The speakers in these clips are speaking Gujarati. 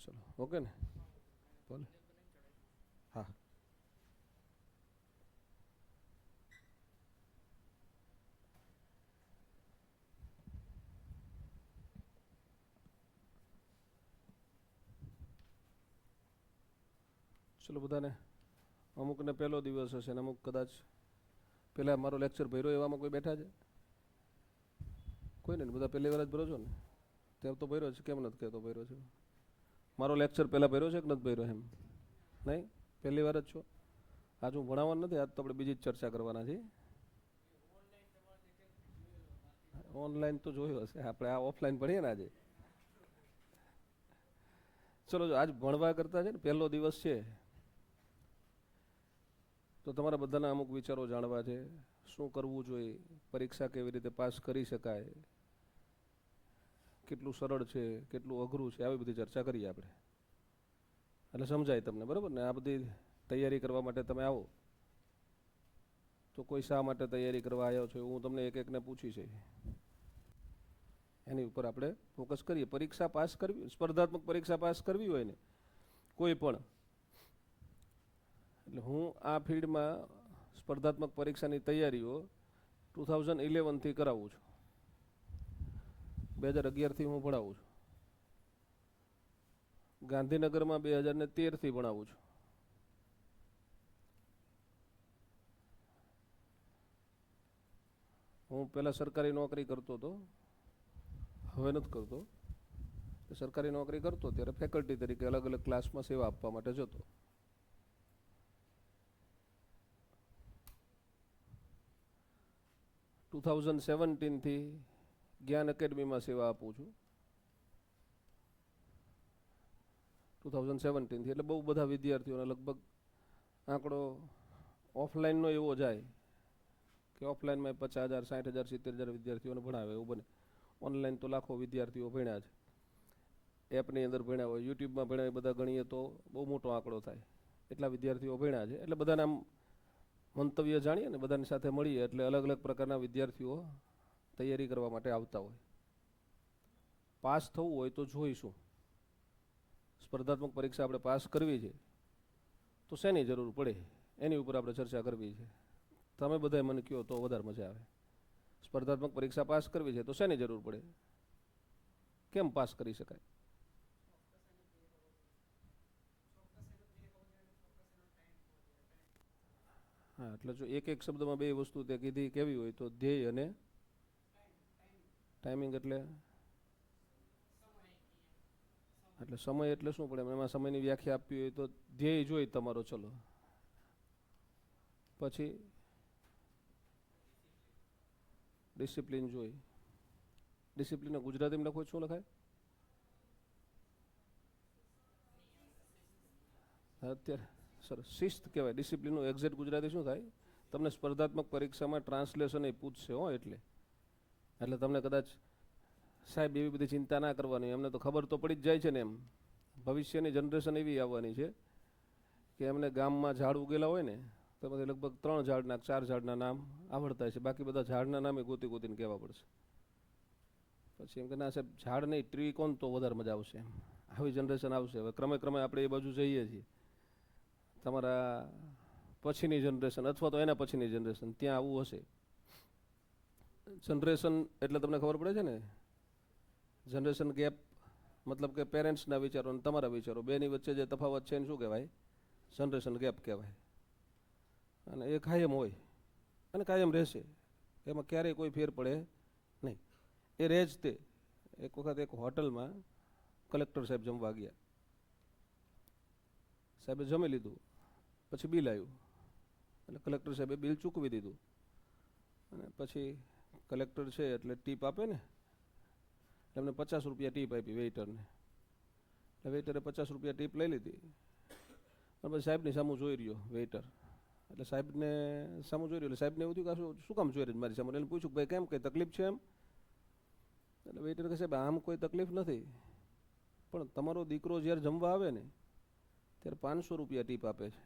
ચલો ઓકે ને બોલે હા ચલો બધાને અમુકને પહેલો દિવસ હશે ને અમુક કદાચ પહેલાં મારો લેક્ચર ભર્યો એવામાં કોઈ બેઠા છે કોઈ નહીં બધા પહેલી વાર જ ભરો છો ને તેમ તો ભર્યો છે કેમ નથી કહેતો ભર્યો છે મારો લેક્ચર પહેલાં ભર્યો છે કે નથી ભર્યો એમ નહીં પહેલી વાર જ છો આજ હું ભણાવવાનું નથી આજ તો આપણે બીજી જ ચર્ચા કરવાના છીએ ઓનલાઈન તો જોયો હશે આપણે આ ઓફલાઈન ભણીએ ને આજે ચલો જો આજ ભણવા કરતા છે ને પહેલો દિવસ છે તો તમારા બધાના અમુક વિચારો જાણવા છે શું કરવું જોઈએ પરીક્ષા કેવી રીતે પાસ કરી શકાય કેટલું સરળ છે કેટલું અઘરું છે આવી બધી ચર્ચા કરીએ આપણે એટલે સમજાય તમને બરાબર ને આ બધી તૈયારી કરવા માટે તમે આવો તો કોઈ શા માટે તૈયારી કરવા આવ્યો છો હું તમને એક એકને પૂછી છે એની ઉપર આપણે ફોકસ કરીએ પરીક્ષા પાસ કરવી સ્પર્ધાત્મક પરીક્ષા પાસ કરવી હોય ને કોઈ પણ એટલે હું આ ફિલ્ડમાં સ્પર્ધાત્મક પરીક્ષાની તૈયારીઓ 2011થી કરાવું છું 2011થી હું ભણાવું છું ગાંધીનગરમાં 2013થી ભણાવું છું હું પહેલાં સરકારી નોકરી કરતો હતો હવે નથી કરતો સરકારી નોકરી કરતો ત્યારે ફેકલ્ટી તરીકે અલગ અલગ ક્લાસમાં સેવા આપવા માટે જતો 2017થી જ્ઞાન એકેડમીમાં સેવા આપું છું 2017થી એટલે બહુ બધા વિદ્યાર્થીઓને લગભગ આંકડો ઓફલાઈનનો એવો જાય કે ઓફલાઈનમાં 50,000 60,000 70,000 વિદ્યાર્થીઓને ભણાવે એવું બને ઓનલાઈન તો લાખો વિદ્યાર્થીઓ ભણ્યા છે એપની અંદર ભણ્યા હોય યુટ્યુબમાં ભણ્યા બધા ગણીએ તો બહુ મોટો આંકડો થાય એટલા વિદ્યાર્થીઓ ભણ્યા છે એટલે બધાને આમ મંતવ્ય જાણીએ ને બધાની સાથે મળીએ એટલે અલગ અલગ પ્રકારના વિદ્યાર્થીઓ તૈયારી કરવા માટે આવતા હોય પાસ થવું હોય તો જોઈશું સ્પર્ધાત્મક પરીક્ષા આપણે પાસ કરવી છે તો શેની જરૂર પડે એની ઉપર આપણે ચર્ચા કરવી છે તમે બધાએ મને કહો તો વધારે મજા આવે સ્પર્ધાત્મક પરીક્ષા પાસ કરવી છે તો શેની જરૂર પડે કેમ પાસ કરી શકાય હા એટલે જો એક એક શબ્દમાં બે વસ્તુ તે કીધી કેવી હોય તો ધ્યેય અને ટાઈમિંગ એટલે સમય એટલે શું પડે એમાં સમયની વ્યાખ્યા આપવી હોય તો ધ્યેય જોઈ તમારો ચલો પછી ડિસિપ્લિન જોઈ ડિસિપ્લિન ગુજરાતીમાં લખો શું લખાય અત્યારે સરસ શિસ્ત કહેવાય ડિસિપ્લિનનું એક્ઝેક્ટ ગુજરાતી શું થાય તમને સ્પર્ધાત્મક પરીક્ષામાં ટ્રાન્સલેશન એ પૂછશે હો એટલે તમને કદાચ સાહેબ એવી બધી ચિંતા ના કરવાની એમને તો ખબર તો પડી જ જાય છે ને એમ ભવિષ્યની જનરેશન એવી આવવાની છે કે એમને ગામમાં ઝાડ ઉગેલા હોય ને તો એમાંથી લગભગ 3 ઝાડના 4 ઝાડના નામ આવડતા છે બાકી બધા ઝાડના નામે ગોતી ગોતીને કહેવા પડશે પછી એમ કે ના સાહેબ ઝાડ નહીં ટ્રી કોણ તો વધારે મજા આવશે એમ આવી જનરેશન આવશે હવે ક્રમે ક્રમે આપણે એ બાજુ જઈએ છીએ તમારા પછીની જનરેશન અથવા તો એના પછીની જનરેશન ત્યાં આવું હશે જનરેશન એટલે તમને ખબર પડે છે ને જનરેશન ગેપ મતલબ કે પેરેન્ટ્સના વિચારો અને તમારા વિચારો બેની વચ્ચે જે તફાવત છે એને શું કહેવાય જનરેશન ગેપ કહેવાય અને એ કાયમ હોય અને કાયમ રહેશે એમાં ક્યારેય કોઈ ફેર પડે નહીં એ રહે જ તે એક વખત એક હોટલમાં કલેક્ટર સાહેબ જમવા ગયા સાહેબે જમી લીધું પછી બિલ આવ્યું એટલે કલેક્ટર સાહેબે બિલ ચૂકવી દીધું અને પછી કલેક્ટર છે એટલે ટીપ આપે ને એમને 50 રૂપિયા ટીપ આપી વેઇટરને એટલે વેઇટરે 50 રૂપિયા ટીપ લઈ લીધી અને પછી સાહેબની સામું જોઈ રહ્યો વેઇટર એટલે સાહેબને સામું જોઈ રહ્યો એટલે સાહેબને એવું થયું કે શું કામ જોઈ રહ્યું મારી સામે એને પૂછ્યું ભાઈ કેમ કંઈ તકલીફ છે એમ એટલે વેઇટર કહે સાહેબ આમ કોઈ તકલીફ નથી પણ તમારો દીકરો જ્યારે જમવા આવે ને ત્યારે 500 રૂપિયા ટીપ આપે છે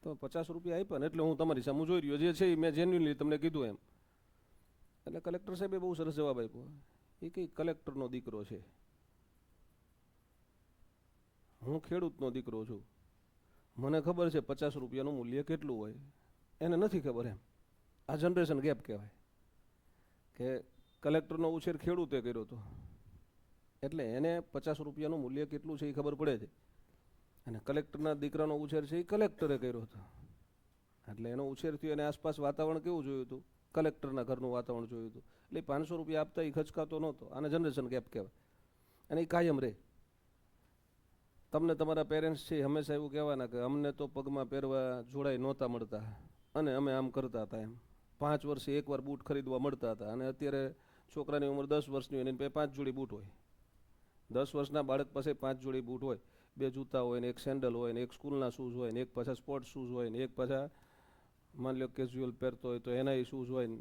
તમે 50 રૂપિયા આપ્યા ને એટલે હું તમારી સામે જોઈ રહ્યો જે છે એ મેં જેન્યુઅનલી તમને કીધું એમ એટલે કલેક્ટર સાહેબે બહુ સરસ જવાબ આપ્યો એ કંઈ કલેક્ટરનો દીકરો છે હું ખેડૂતનો દીકરો છું, મને ખબર છે 50 રૂપિયાનું મૂલ્ય કેટલું હોય, એને નથી ખબર એમ. આ જનરેશન ગેપ કહેવાય કે કલેક્ટરનો ઉછેર ખેડૂતે કર્યો હતો એટલે એને 50 રૂપિયાનું મૂલ્ય કેટલું છે એ ખબર પડે છે, અને કલેક્ટરના દીકરાનો ઉછેર છે એ કલેક્ટરે કર્યો હતો એટલે એનો ઉછેર થયો, એને આસપાસ વાતાવરણ કેવું જોયું હતું, કલેક્ટરના ઘરનું વાતાવરણ જોયું હતું, એટલે 500 રૂપિયા આપતા એ ખચકાતો નહોતો. આને જનરેશન ગેપ કહેવાય, અને એ કાયમ રહે. તમને તમારા પેરેન્ટ્સ છે હંમેશા એવું કહેવાના કે અમને તો પગમાં પહેરવા જોડાઈ નહોતા મળતા અને અમે આમ કરતા હતા એમ. 5 વર્ષે એકવાર બૂટ ખરીદવા મળતા હતા, અને અત્યારે છોકરાની ઉંમર 10 વર્ષની હોય ને એની પાસે 5 જોડી બૂટ હોય. 10 વર્ષના બાળક પાસે 5 જોડી બૂટ હોય, 2 જૂતા હોય ને, 1 સેન્ડલ હોય ને, 1 સ્કૂલના શૂઝ હોય ને, 1 પાછા સ્પોર્ટ્સ શૂઝ હોય ને, 1 પાછા માની લો કેઝ્યુઅલ પહેરતો હોય તો એના શૂઝ હોય ને,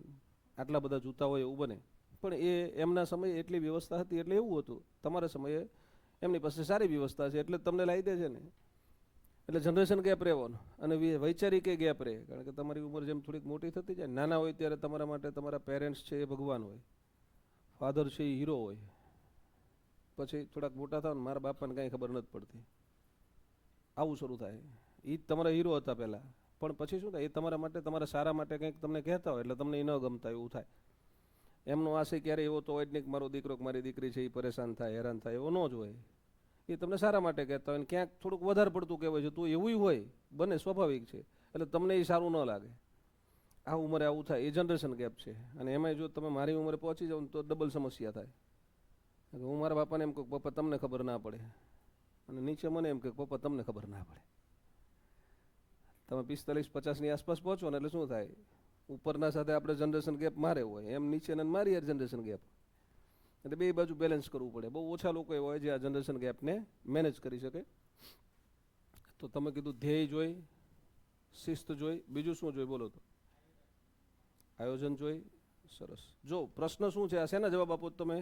આટલા બધા જૂતા હોય એવું બને. પણ એ એમના સમયે એટલી વ્યવસ્થા હતી એટલે એવું હતું. તમારા સમયે એમની પાસે સારી વ્યવસ્થા છે એટલે તમને લાવી દે છે ને. એટલે જનરેશન ગેપ રહેવાનો, અને વૈચારિક ગેપ રહે, કારણ કે તમારી ઉંમર જેમ થોડીક મોટી થતી જાય, નાના હોય ત્યારે તમારા માટે તમારા પેરેન્ટ્સ છે એ ભગવાન હોય, ફાધર છે એ હીરો હોય. પછી થોડાક મોટા થાવ ને મારા બાપાને કાંઈ ખબર નથી પડતી, આવું શરૂ થાય. એ જ તમારા હીરો હતા પહેલાં, પણ પછી શું થાય, એ તમારા માટે તમારા સારા માટે કંઈક તમને કહેતા હોય એટલે તમને એ ન ગમતા એવું થાય. એમનો આશય ક્યારે એવો તો હોય જ નહીં કે મારો દીકરો કે મારી દીકરી છે એ પરેશાન થાય, હેરાન થાય, એવો ન જ હોય. એ તમને સારા માટે કહેતા હોય, ને ક્યાંક થોડુંક વધારે પડતું કહેવાય છે તો એવું હોય, બને સ્વાભાવિક છે, એટલે તમને એ સારું ન લાગે. આ ઉંમરે આવું થાય, એ જનરેશન ગેપ છે. અને એમાંય જો તમે મારી ઉંમરે પહોંચી જાઓ ને તો ડબલ સમસ્યા થાય. હું મારા બાપાને એમ કહું પપ્પા તમને ખબર ના પડે, અને નીચે મને એમ કે પપ્પા તમને ખબર ના પડે. તમે 45-50ની આસપાસ પહોંચો ને એટલે શું થાય, ઉપરના સાથે આપણે જનરેશન ગેપ મારે હોય, એમ નીચે ને મારી યાર જનરેશન ગેપ, એટલે બે બાજુ બેલેન્સ કરવું પડે. બહુ ઓછા લોકો એવા હોય જે આ જનરેશન ગેપને મેનેજ કરી શકે. તો તમે કીધું ધ્યેય જોઈ, શિસ્ત જોઈ, બીજું શું જોઈ બોલો તો? આયોજન જોઈ. સરસ. જો પ્રશ્ન શું છે, આ શેના જવાબ આપો તમે?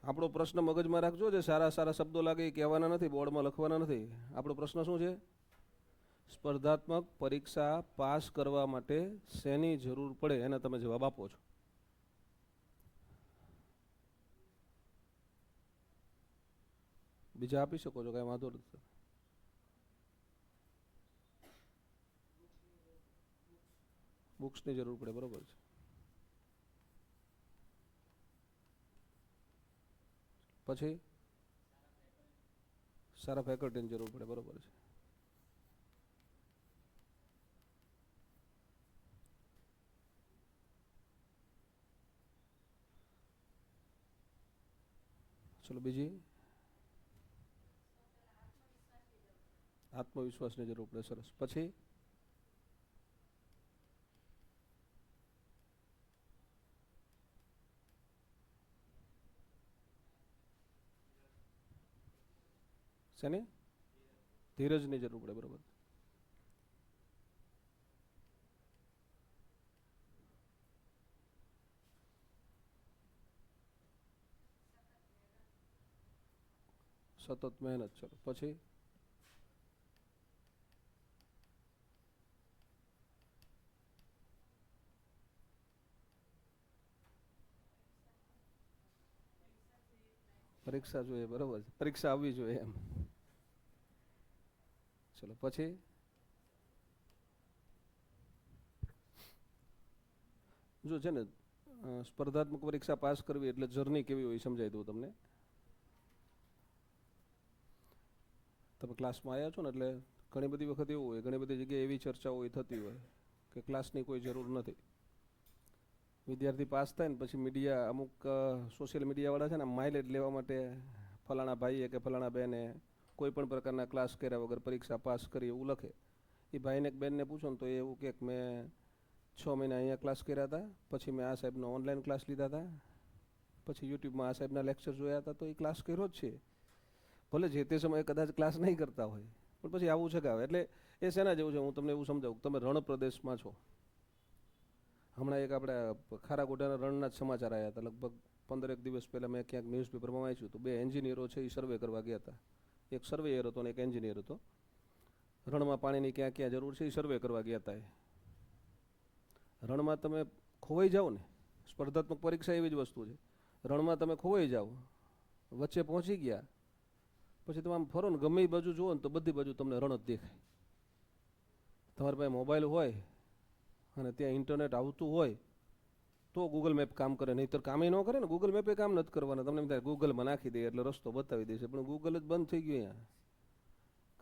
આપણો પ્રશ્ન મગજમાં રાખજો, જે સારા સારા શબ્દો લાગે એ કહેવાના નથી, બોર્ડમાં લખવાના નથી. આપણો પ્રશ્ન શું છે? સ્પર્ધાત્મક પરીક્ષા પાસ કરવા માટે શેની જરૂર પડે, એને તમે જવાબ આપો છો. બીજા આપી શકો છો, કાંઈ વાંધો નથી. બુક્સની જરૂર પડે, બરોબર છે. પછી સારા ફેકલ્ટીની જરૂર પડે, બરોબર છે. ચલો બીજી, આત્મવિશ્વાસની જરૂર પડે. સરસ. પછી શેની? ધીરજની જરૂર પડે, બરોબર. સતત મહેનત. ચલો પછી પરીક્ષા જોઈએ, બરોબર છે, પરીક્ષા આવવી જોઈએ એમ. ચલો પછી જો છે ને સ્પર્ધાત્મક પરીક્ષા પાસ કરવી એટલે જર્ની કેવી હોય સમજાવી દઉં તમને. તમે ક્લાસમાં આવ્યા છો ને એટલે ઘણી બધી વખત એવું હોય, ઘણી બધી જગ્યાએ એવી ચર્ચાઓ થતી હોય કે ક્લાસની કોઈ જરૂર નથી. વિદ્યાર્થી પાસ થાય ને પછી મીડિયા, અમુક સોશિયલ મીડિયાવાળા છે ને માઇલેજ લેવા માટે ફલાણા ભાઈએ કે ફલાણા બહેને કોઈ પણ પ્રકારના ક્લાસ કર્યા વગર પરીક્ષા પાસ કરી એવું લખે. એ ભાઈને કે બેનને પૂછો ને તો એ એવું કે મેં 6 મહિના અહીંયા ક્લાસ કર્યા હતા, પછી મેં આ સાહેબનો ઓનલાઈન ક્લાસ લીધા હતા, પછી યુટ્યુબમાં આ સાહેબના લેક્ચર જોયા હતા, તો એ ક્લાસ કર્યો જ છે. ભલે જે તે સમયે કદાચ ક્લાસ નહીં કરતા હોય, પણ પછી આવું છે કે આવે. એટલે એ શેના જેવું છે, હું તમને એવું સમજાવું. તમે રણ પ્રદેશમાં છો, હમણાં એક આપણે ખારાગોડાના રણના જ સમાચાર આવ્યા હતા, લગભગ 15 દિવસ પહેલાં મેં ક્યાંક ન્યૂઝપેપરમાં વાંચ્યું હતું. 2 એન્જિનિયરો છે એ સર્વે કરવા ગયા હતા. એક સર્વેયર હતો ને એક એન્જિનિયર હતો. રણમાં પાણીની ક્યાં ક્યાં જરૂર છે એ સર્વે કરવા ગયા હતા. રણમાં તમે ખોવાઈ જાઓ ને, સ્પર્ધાત્મક પરીક્ષા એવી જ વસ્તુ છે. રણમાં તમે ખોવાઈ જાઓ વચ્ચે પહોંચી ગયા પછી તમે આમ ફરો ને ગમે એ બાજુ જુઓ ને તો બધી બાજુ તમને રણ જ દેખાય. તમારી પાસે મોબાઈલ હોય અને ત્યાં ઇન્ટરનેટ આવતું હોય તો ગૂગલ મેપ કામ કરે, નહીંતર કામે ન કરે ને. ગૂગલ મેપે કામ નથી કરવાના. તમને એમ થાય ગૂગલમાં નાખી દે એટલે રસ્તો બતાવી દેશે, પણ ગૂગલ જ બંધ થઈ ગયું. અહીંયા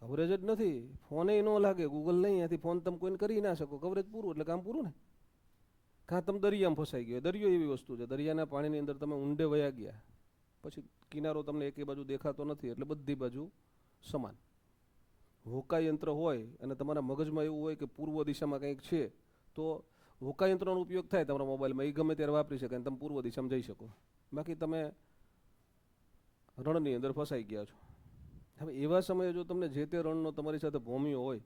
કવરેજ જ નથી, ફોને ન લાગે, ગૂગલ નહીં. અહીંયાથી ફોન તમે કોઈને કરી ના શકો, કવરેજ પૂરું એટલે કામ પૂરું ને. કાં તમે દરિયામાં ફસાઈ ગયો. દરિયો એવી વસ્તુ છે, દરિયાના પાણીની અંદર તમે ઊંડે વયા ગયા પછી કિનારો તમને એકે બાજુ દેખાતો નથી, એટલે બધી બાજુ સમાન. હોકા યંત્ર હોય અને તમારા મગજમાં એવું હોય કે પૂર્વ દિશામાં કંઈક છે, તો હોકા યંત્રનો ઉપયોગ થાય તમારા મોબાઈલમાં, એ ગમે ત્યારે વાપરી શકાય અને તમે પૂર્વ દિશામાં જઈ શકો. બાકી તમે રણની અંદર ફસાઈ ગયા છો. હવે એવા સમયે જો તમને જે તે રણનો તમારી સાથે ભોમિયો હોય,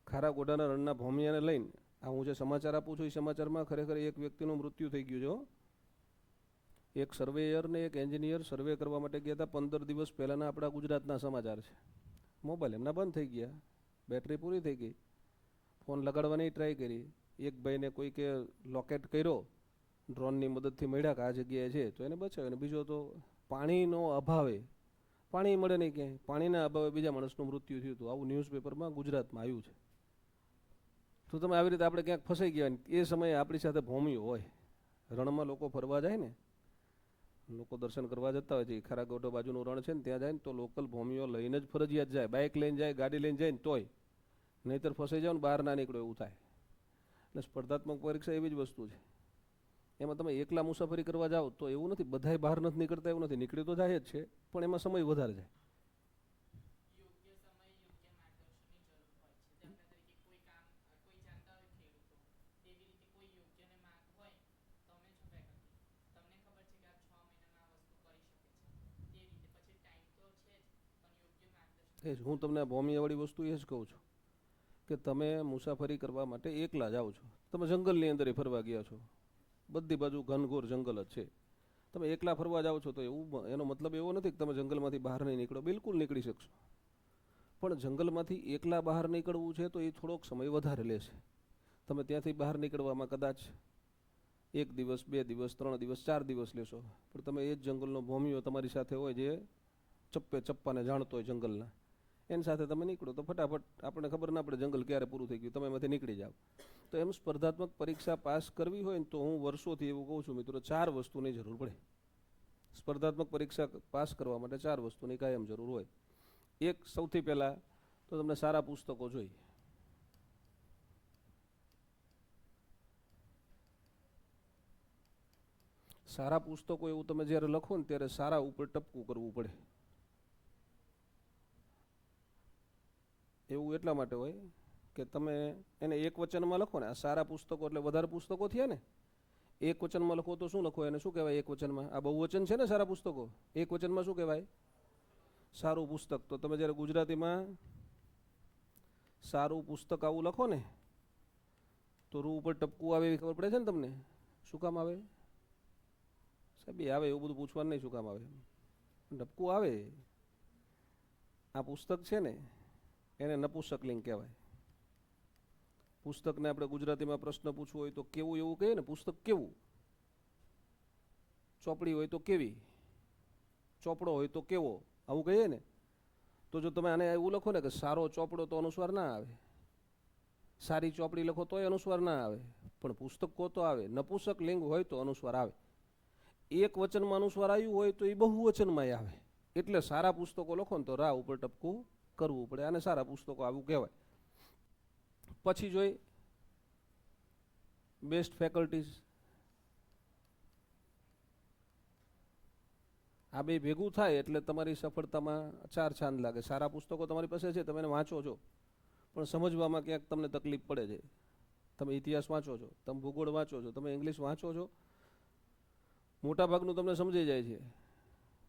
ખારા ગોડાના રણના ભોમિયાને લઈને આ હું જે સમાચાર આપું છું એ સમાચારમાં ખરેખર એક વ્યક્તિનું મૃત્યુ થઈ ગયું છે. એક સર્વેયર ને એક એન્જિનિયર સર્વે કરવા માટે ગયા હતા. 15 દિવસ પહેલાંના આપણા ગુજરાતના સમાચાર છે. મોબાઈલ એમના બંધ થઈ ગયા, બેટરી પૂરી થઈ ગઈ, ફોન લગાડવાની ટ્રાય કરી. એક ભાઈને કોઈકે લોકેટ કર્યો, ડ્રોનની મદદથી મળ્યા કે આ જગ્યાએ છે, તો એને બચાવ્યો. અને બીજો તો પાણીનો અભાવે, પાણી મળે નહીં ક્યાંય, પાણીના અભાવે બીજા માણસનું મૃત્યુ થયું હતું. આવું ન્યૂઝપેપરમાં ગુજરાતમાં આવ્યું છે. તો તમે આવી રીતે આપણે ક્યાંક ફસાઈ ગયા ને એ સમયે આપણી સાથે ભોમિયો હોય. રણમાં લોકો ફરવા જાય ને, લોકો દર્શન કરવા જતા હોય છે, ખારા ગોટો બાજુનું રણ છે ને ત્યાં જાય ને તો લોકલ ભોમિયો લઈને જ ફરજિયાત જાય. બાઇક લઈને જાય, ગાડી લઈને જાય ને તોય, નહીંતર ફસાઈ જાવ ને બહાર ના નીકળો એવું થાય. એટલે સ્પર્ધાત્મક પરીક્ષા એવી જ વસ્તુ છે. એમાં તમે એકલા મુસાફરી કરવા જાઓ તો એવું નથી, બધાય બહાર નથી નીકળતા એવું નથી, નીકળી તો જાય જ છે, પણ એમાં સમય વધારે જાય. એ જ હું તમને ભોમિયાવાળી વસ્તુ એ જ કહું છું કે તમે મુસાફરી કરવા માટે એકલા જાઓ છો. તમે જંગલની અંદર ફરવા ગયા છો, બધી બાજુ ઘનઘોર જંગલ જ છે. તમે એકલા ફરવા જાઓ છો તો એવું, એનો મતલબ એવો નથી કે તમે જંગલમાંથી બહાર નહીં નીકળો, બિલકુલ નીકળી શકશો. પણ જંગલમાંથી એકલા બહાર નીકળવું છે તો એ થોડોક સમય વધારે લેશે. તમે ત્યાંથી બહાર નીકળવામાં કદાચ 1 દિવસ, 2 દિવસ, 3 દિવસ, 4 દિવસ લેશો. પણ તમે એ જ જંગલનો ભોમિયો તમારી સાથે હોય, જે ચપ્પે ચપ્પાને જાણતો હોય જંગલના, એની સાથે તમે નીકળો તો ફટાફટ આપણને ખબર ના પડે જંગલ ક્યારે પૂરું થઈ ગયું, તમે એમાંથી નીકળી જાઓ. તો એમ સ્પર્ધાત્મક પરીક્ષા પાસ કરવી હોય ને તો હું વર્ષોથી એવું કહું છું મિત્રો, 4 વસ્તુની જરૂર પડે. સ્પર્ધાત્મક પરીક્ષા પાસ કરવા માટે 4 વસ્તુની કાયમ જરૂર હોય. એક, સૌથી પહેલાં તો તમને સારા પુસ્તકો જોઈએ. સારા પુસ્તકો એવું તમે જ્યારે લખો ને ત્યારે સારા ઉપર ટપકું કરવું પડે. એવું એટલા માટે હોય કે તમે એને એક વચનમાં લખો ને, આ સારા પુસ્તકો એટલે વધારે પુસ્તકો થયા ને. એક વચનમાં લખો તો શું લખો, એને શું કહેવાય? એક વચનમાં આ બહુવચન છે ને સારા પુસ્તકો, એક વચનમાં શું કહેવાય? સારું પુસ્તક. તો તમે જ્યારે ગુજરાતીમાં સારું પુસ્તક આવું લખો ને તો રૂ ઉપર ટપકું આવે એવી ખબર પડે છે ને તમને? શું કામ આવે સાહેબ? આવે એવું બધું પૂછવાનું નહીં, શું કામ આવે? ટપકું આવે. આ પુસ્તક છે ને એને નપુંસકલિંગ કહેવાય. પુસ્તકને આપણે ગુજરાતીમાં પ્રશ્ન પૂછવો હોય તો કેવું એવું કહીએ ને, પુસ્તક કેવું. ચોપડી હોય તો કેવી, ચોપડો હોય તો કેવો, આવું કહીએ ને. તો જો તમે આને એવું લખો ને કે સારો ચોપડો, તો અનુસ્વાર ના આવે. સારી ચોપડી લખો તોય અનુસ્વાર ના આવે, પણ પુસ્તક કહો તો આવે. નપુંસક લિંગ હોય તો અનુસ્વાર આવે. એક વચનમાં અનુસ્વાર આવ્યું હોય તો એ બહુવચનમાં આવે. એટલે સારા પુસ્તકો લખો ને તો રા ઉપર ટપકું કરવું પડે, અને સારા પુસ્તકો આવું કહેવાય. પછી જોઈ બેસ્ટ ફેકલ્ટીઝ, આ બે ભેગું થાય એટલે તમારી સફળતામાં 4 ચાંદ લાગે. સારા પુસ્તકો તમારી પાસે છે, તમે એને વાંચો છો, પણ સમજવામાં ક્યાંક તમને તકલીફ પડે છે. તમે ઇતિહાસ વાંચો છો, તમે ભૂગોળ વાંચો છો, તમે ઇંગ્લિશ વાંચો છો, મોટાભાગનું તમને સમજાઈ જાય છે.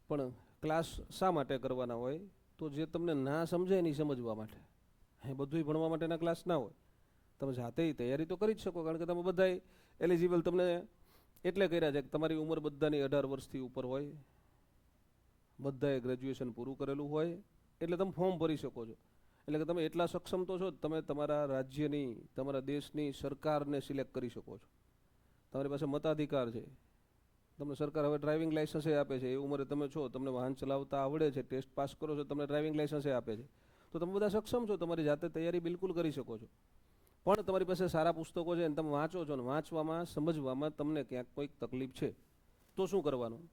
પણ ક્લાસ શા માટે કરવાના હોય? તો જે તમને ના સમજાય નહીં સમજવા માટે. હે બધુંય ભણવા માટેના ક્લાસ ના હોય. તમે જાતે તૈયારી તો કરી જ શકો, કારણ કે તમે બધાય એલિજિબલ તમને એટલે કર્યા છે કે તમારી ઉંમર બધાની 18 વર્ષથી ઉપર હોય, બધાએ ગ્રેજ્યુએશન પૂરું કરેલું હોય, એટલે તમે ફોર્મ ભરી શકો છો. એટલે કે તમે એટલા સક્ષમ તો છો, તમે તમારા રાજ્યની, તમારા દેશની સરકારને સિલેક્ટ કરી શકો છો. તમારી પાસે મતાધિકાર છે. તમને સરકાર હવે ડ્રાઇવિંગ લાઇસન્સ આપે છે, એ ઉંમરે તમે છો, તમને વાહન ચલાવતા આવડે છે, ટેસ્ટ પાસ કરો છો, તમને ડ્રાઇવિંગ લાઇસન્સ આપે છે, તો તમે બધા સક્ષમ છો, તમારી જાતે તૈયારી બિલકુલ કરી શકો છો. પણ તમારી પાસે સારા પુસ્તકો છે અને તમે વાંચો છો, ને વાંચવામાં સમજવામાં તમને ક્યાંક કોઈક તકલીફ છે, તો શું કરવાનું,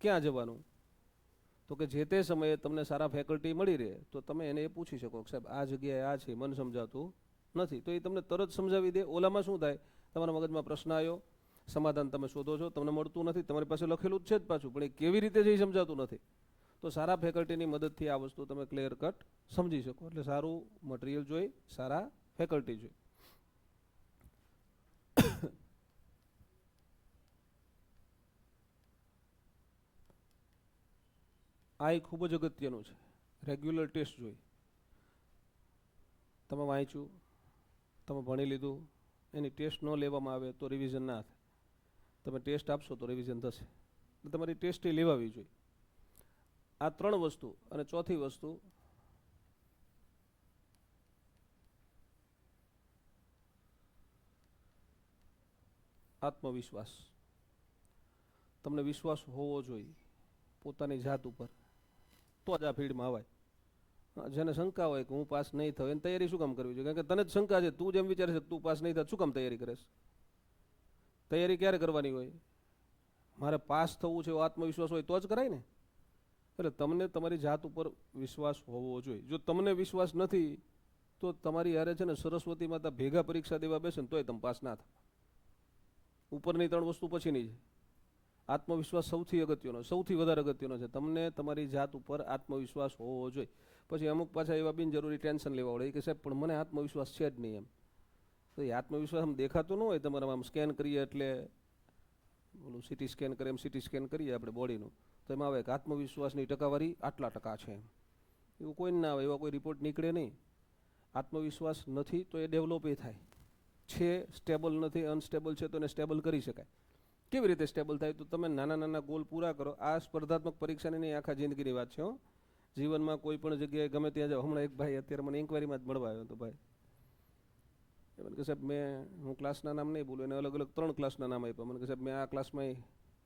ક્યાં જવાનું? તો કે જે તે સમયે તમને સારા ફેકલ્ટી મળી રહે તો તમે એને એ પૂછી શકો કે સાહેબ આ જગ્યાએ આ છે, મને સમજાતું નથી, તો એ તમને તરત સમજાવી દે. ઓલામાં શું થાય, તમારા મગજમાં પ્રશ્ન આવ્યો, સમાધાન તમે શોધો છો, તમને મળતું નથી, તમારી પાસે લખેલું જ છે જ પાછું, પણ એ કેવી રીતે છે એ સમજાતું નથી. તો સારા ફેકલ્ટીની મદદથી આ વસ્તુ તમે ક્લિયર કટ સમજી શકો. એટલે સારું મટીરિયલ જોઈ, સારા ફેકલ્ટી જોઈ. આ એક ખૂબ જ અગત્યનું છે. રેગ્યુલર ટેસ્ટ જોઈ. તમે વાંચ્યું, તમે ભણી લીધું, એની ટેસ્ટ ન લેવામાં આવે તો રિવિઝન ના થાય. તમે ટેસ્ટ આપશો તો રિવિઝન થશે. તમારી ટેસ્ટ એ લેવાવી જોઈએ. આ ત્રણ વસ્તુ. અને ચોથી વસ્તુ, આત્મવિશ્વાસ. તમને વિશ્વાસ હોવો જોઈએ પોતાની જાત ઉપર, તો જ આ ફિલ્ડમાં આવાય. જેને શંકા હોય કે હું પાસ નહીં થયો, એની તૈયારી શું કામ કરવી જોઈએ? કારણ કે તને જ શંકા છે, તું જેમ વિચારે છે તું પાસ નહીં થાય, શું કામ તૈયારી કરે છે? તૈયારી ક્યારે કરવાની હોય? મારે પાસ થવું છે એવો આત્મવિશ્વાસ હોય તો જ કરાય ને. એટલે તમને તમારી જાત ઉપર વિશ્વાસ હોવો જોઈએ. જો તમને વિશ્વાસ નથી તો તમારી યારે છે ને સરસ્વતી માતા ભેગા પરીક્ષા દેવા બેસે ને તોય તમે પાસ ના થાય. ઉપરની ત્રણ વસ્તુ પછીની છે. આત્મવિશ્વાસ સૌથી અગત્યનો, સૌથી વધારે અગત્યનો છે. તમને તમારી જાત ઉપર આત્મવિશ્વાસ હોવો જોઈએ. પછી અમુક પાછા એવા બિનજરૂરી ટેન્શન લેવા પડે કે સાહેબ પણ મને આત્મવિશ્વાસ છે જ નહીં એમ. તો એ આત્મવિશ્વાસ આમ દેખાતો ન હોય તમારામાં. આમ સ્કેન કરીએ એટલે ઓલું સીટી સ્કેન કરે એમ સીટી સ્કેન કરીએ આપણે બોડીનું, તો એમાં આવે કે આત્મવિશ્વાસની ટકાવારી આટલા ટકા છે એમ. એવું કોઈ ના આવે, એવા કોઈ રિપોર્ટ નીકળે નહીં. આત્મવિશ્વાસ નથી તો એ ડેવલપ એ થાય છે. સ્ટેબલ નથી, અનસ્ટેબલ છે તો એને સ્ટેબલ કરી શકાય. કેવી રીતે સ્ટેબલ થાય? તો તમે નાના નાના ગોલ પૂરા કરો. આ સ્પર્ધાત્મક પરીક્ષાની નહીં, આખા જિંદગીની વાત છે હો. જીવનમાં કોઈ પણ જગ્યાએ ગમે ત્યાં જાઓ. હમણાં એક ભાઈ અત્યારે મને ઇન્કવાયરીમાં જ મળવા આવ્યો હતો ભાઈ. એ મને કે સાહેબ હું ક્લાસના નામ નહીં બોલું, એને અલગ અલગ 3 ક્લાસના નામ આપ્યા. મને કે સાહેબ મેં આ ક્લાસમાં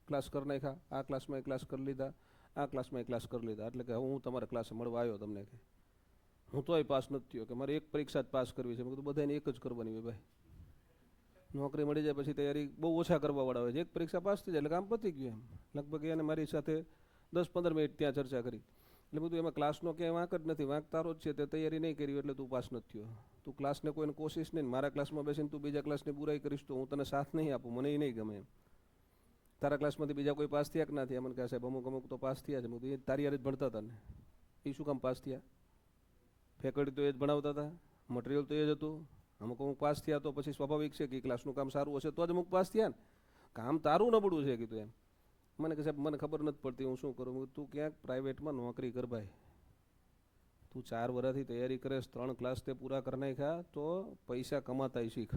ક્લાસ કરી નાખ્યા, આ ક્લાસમાં ક્લાસ કરી લીધા, આ ક્લાસમાં ક્લાસ કરી લીધા. એટલે કે હું તમારા ક્લાસે મળવા આવ્યો તમને, કે હું તોય પાસ નથી થયો, કે મારે એક પરીક્ષા જ પાસ કરવી છે. મેં કીધું બધાને એક જ કરવાની હોય ભાઈ. નોકરી મળી જાય પછી તૈયારી બહુ ઓછા કરવાવાળા હોય છે. એક પરીક્ષા પાસ થઈ જાય એટલે કામ પતી ગયું એમ. લગભગ એને મારી સાથે 10-15 મિનિટ ત્યાં ચર્ચા કરી. એટલે બધું એમાં ક્લાસનો ક્યાંય વાંક જ નથી, વાંક તારો જ છે. તે તૈયારી નહીં કરી એટલે તું પાસ નથી થયો. તું ક્લાસને કોઈને કોશિશ નહીં, મારા ક્લાસમાં બેસીને તું બીજા ક્લાસની બુરાઈ કરીશ તો હું તને સાથ નહીં આપું, મને એ નહીં ગમે એમ. તારા ક્લાસમાંથી બીજા કોઈ પાસ થયા કે ના થયા? મને કહે સાહેબ અમુક તો પાસ થયા છે. એ તારી યાર જ ભણતા હતા ને, એ શું કામ પાસ થયા? ફેકલ્ટી તો એ જ ભણાવતા હતા, મટીરિયલ તો એ જ હતું. અમુક પાસ થયા તો પછી સ્વાભાવિક છે કે ક્લાસનું કામ સારું હશે તો જ અમુક પાસ થયા ને. કામ તારું નબળું છે કીધું એમ. મને કે સાહેબ મને ખબર નથી પડતી, હું શું કરું? તું ક્યાંક પ્રાઇવેટમાં નોકરી કર ભાઈ. તું 4 વર્ષથી તૈયારી કરે, 3 ક્લાસ તે પૂરા કરી નાખ્યા તો પૈસા કમાતાય શીખ.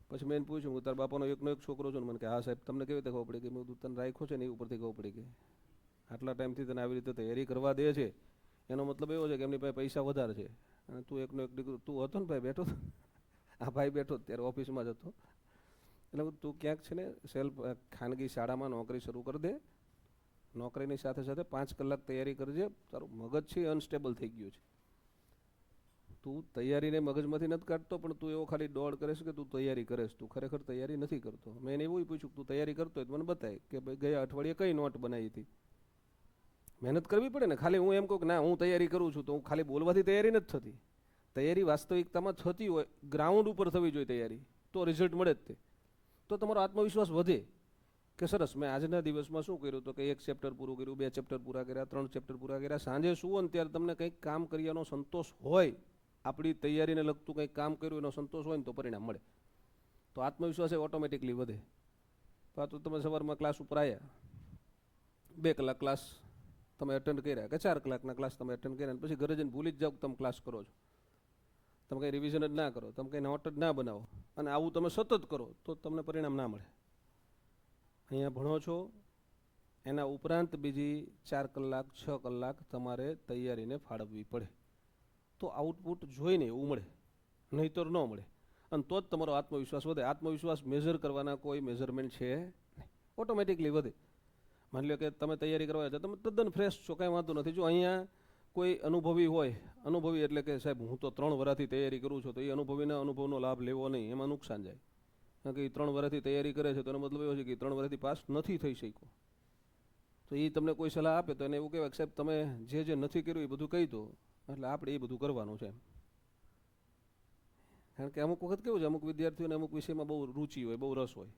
પછી મેં એને પૂછ્યું, હું તારા બાપાનો એકનો એક છોકરો છું ને? મને કે હા સાહેબ. તમને કેવી રીતે ખબર પડી? કે મેં તને રાખ્યો છે ને એ ઉપરથી ખબર પડી. કે આટલા ટાઈમથી તને આવી રીતે તૈયારી કરવા દે છે, એનો મતલબ એવો છે કે એમની પાસે પૈસા વધારે છે. અને તું એકનો એક દીકરો, તું હતો ને ભાઈ બેઠો, આ ભાઈ બેઠો ત્યારે ઓફિસમાં જ હતો. એટલે તું ક્યાંક છે ને ખાનગી શાળામાં નોકરી શરૂ કરી દે. નોકરીની સાથે સાથે 5 કલાક તૈયારી કરજે. તારું મગજ છે અનસ્ટેબલ થઈ ગયું છે. તું તૈયારીને મગજમાંથી નથી કાઢતો, પણ તું એવો ખાલી દોડ કરે છે કે તું તૈયારી કરે છે. તું ખરેખર તૈયારી નથી કરતો. મેં એને એવું પૂછ્યું તું તૈયારી કરતો હોય તો મને બતાય કે ભાઈ ગયા અઠવાડિયે કઈ નોટ બનાવી હતી. મહેનત કરવી પડે ને. ખાલી હું એમ કહું કે ના હું તૈયારી કરું છું તો હું ખાલી બોલવાથી તૈયારી નથી થતી. તૈયારી વાસ્તવિકતામાં થતી હોય, ગ્રાઉન્ડ ઉપર થવી જોઈએ તૈયારી, તો રિઝલ્ટ મળે જ તે. તો તમારો આત્મવિશ્વાસ વધે કે સરસ મેં આજના દિવસમાં શું કર્યું, તો કે 1 ચેપ્ટર પૂરું કર્યું, 2 ચેપ્ટર પૂરા કર્યા, 3 ચેપ્ટર પૂરા કર્યા. સાંજે સુવો ને ત્યારે તમને કંઈક કામ કર્યાનો સંતોષ હોય, આપણી તૈયારીને લગતું કંઈક કામ કર્યું એનો સંતોષ હોય ને તો પરિણામ મળે. તો આત્મવિશ્વાસ એ ઓટોમેટિકલી વધે. તો તમે સવારમાં ક્લાસ ઉપર આવ્યા, 2 કલાક ક્લાસ તમે અટેન્ડ કર્યા, કે 4 કલાકના ક્લાસ તમે અટેન્ડ કર્યા, પછી ઘરે જઈને ભૂલી જ જાઓ કે તમે ક્લાસ કરો છો. તમે કંઈ રિવિઝન જ ના કરો, તમે કંઈ નોટ જ ના બનાવો, અને આવું તમે સતત કરો તો તમને પરિણામ ના મળે. અહીંયા ભણો છો એના ઉપરાંત બીજી 4 કલાક 6 કલાક તમારે તૈયારીને ફાળવવી પડે, તો આઉટપુટ જોઈને એવું મળે, નહીંતર ન મળે. અને તો જ તમારો આત્મવિશ્વાસ વધે. આત્મવિશ્વાસ મેઝર કરવાના કોઈ મેઝરમેન્ટ છે નહીં. ઓટોમેટિકલી વધે. માની લો કે તમે તૈયારી કરવા છો, તમે તદ્દન ફ્રેશ છો, કાંઈ વાંધો નથી. જો અહીંયા કોઈ અનુભવી હોય, અનુભવી એટલે કે સાહેબ હું તો 3 વર્ષથી તૈયારી કરું છું, તો એ અનુભવીના અનુભવનો લાભ લેવો નહીં, એમાં નુકસાન જાય. કારણ કે એ 3 વર્ષથી તૈયારી કરે છે તો એનો મતલબ એવો છે કે 3 વર્ષથી પાસ નથી થઈ શક્યો. તો એ તમને કોઈ સલાહ આપે તો એને એવું કહેવાય કે સાહેબ તમે જે નથી કર્યું એ બધું કહી દો, એટલે આપણે એ બધું કરવાનું છે. કારણ કે અમુક વખત કેવું છે, અમુક વિદ્યાર્થીઓને અમુક વિષયમાં બહુ રુચિ હોય, બહુ રસ હોય,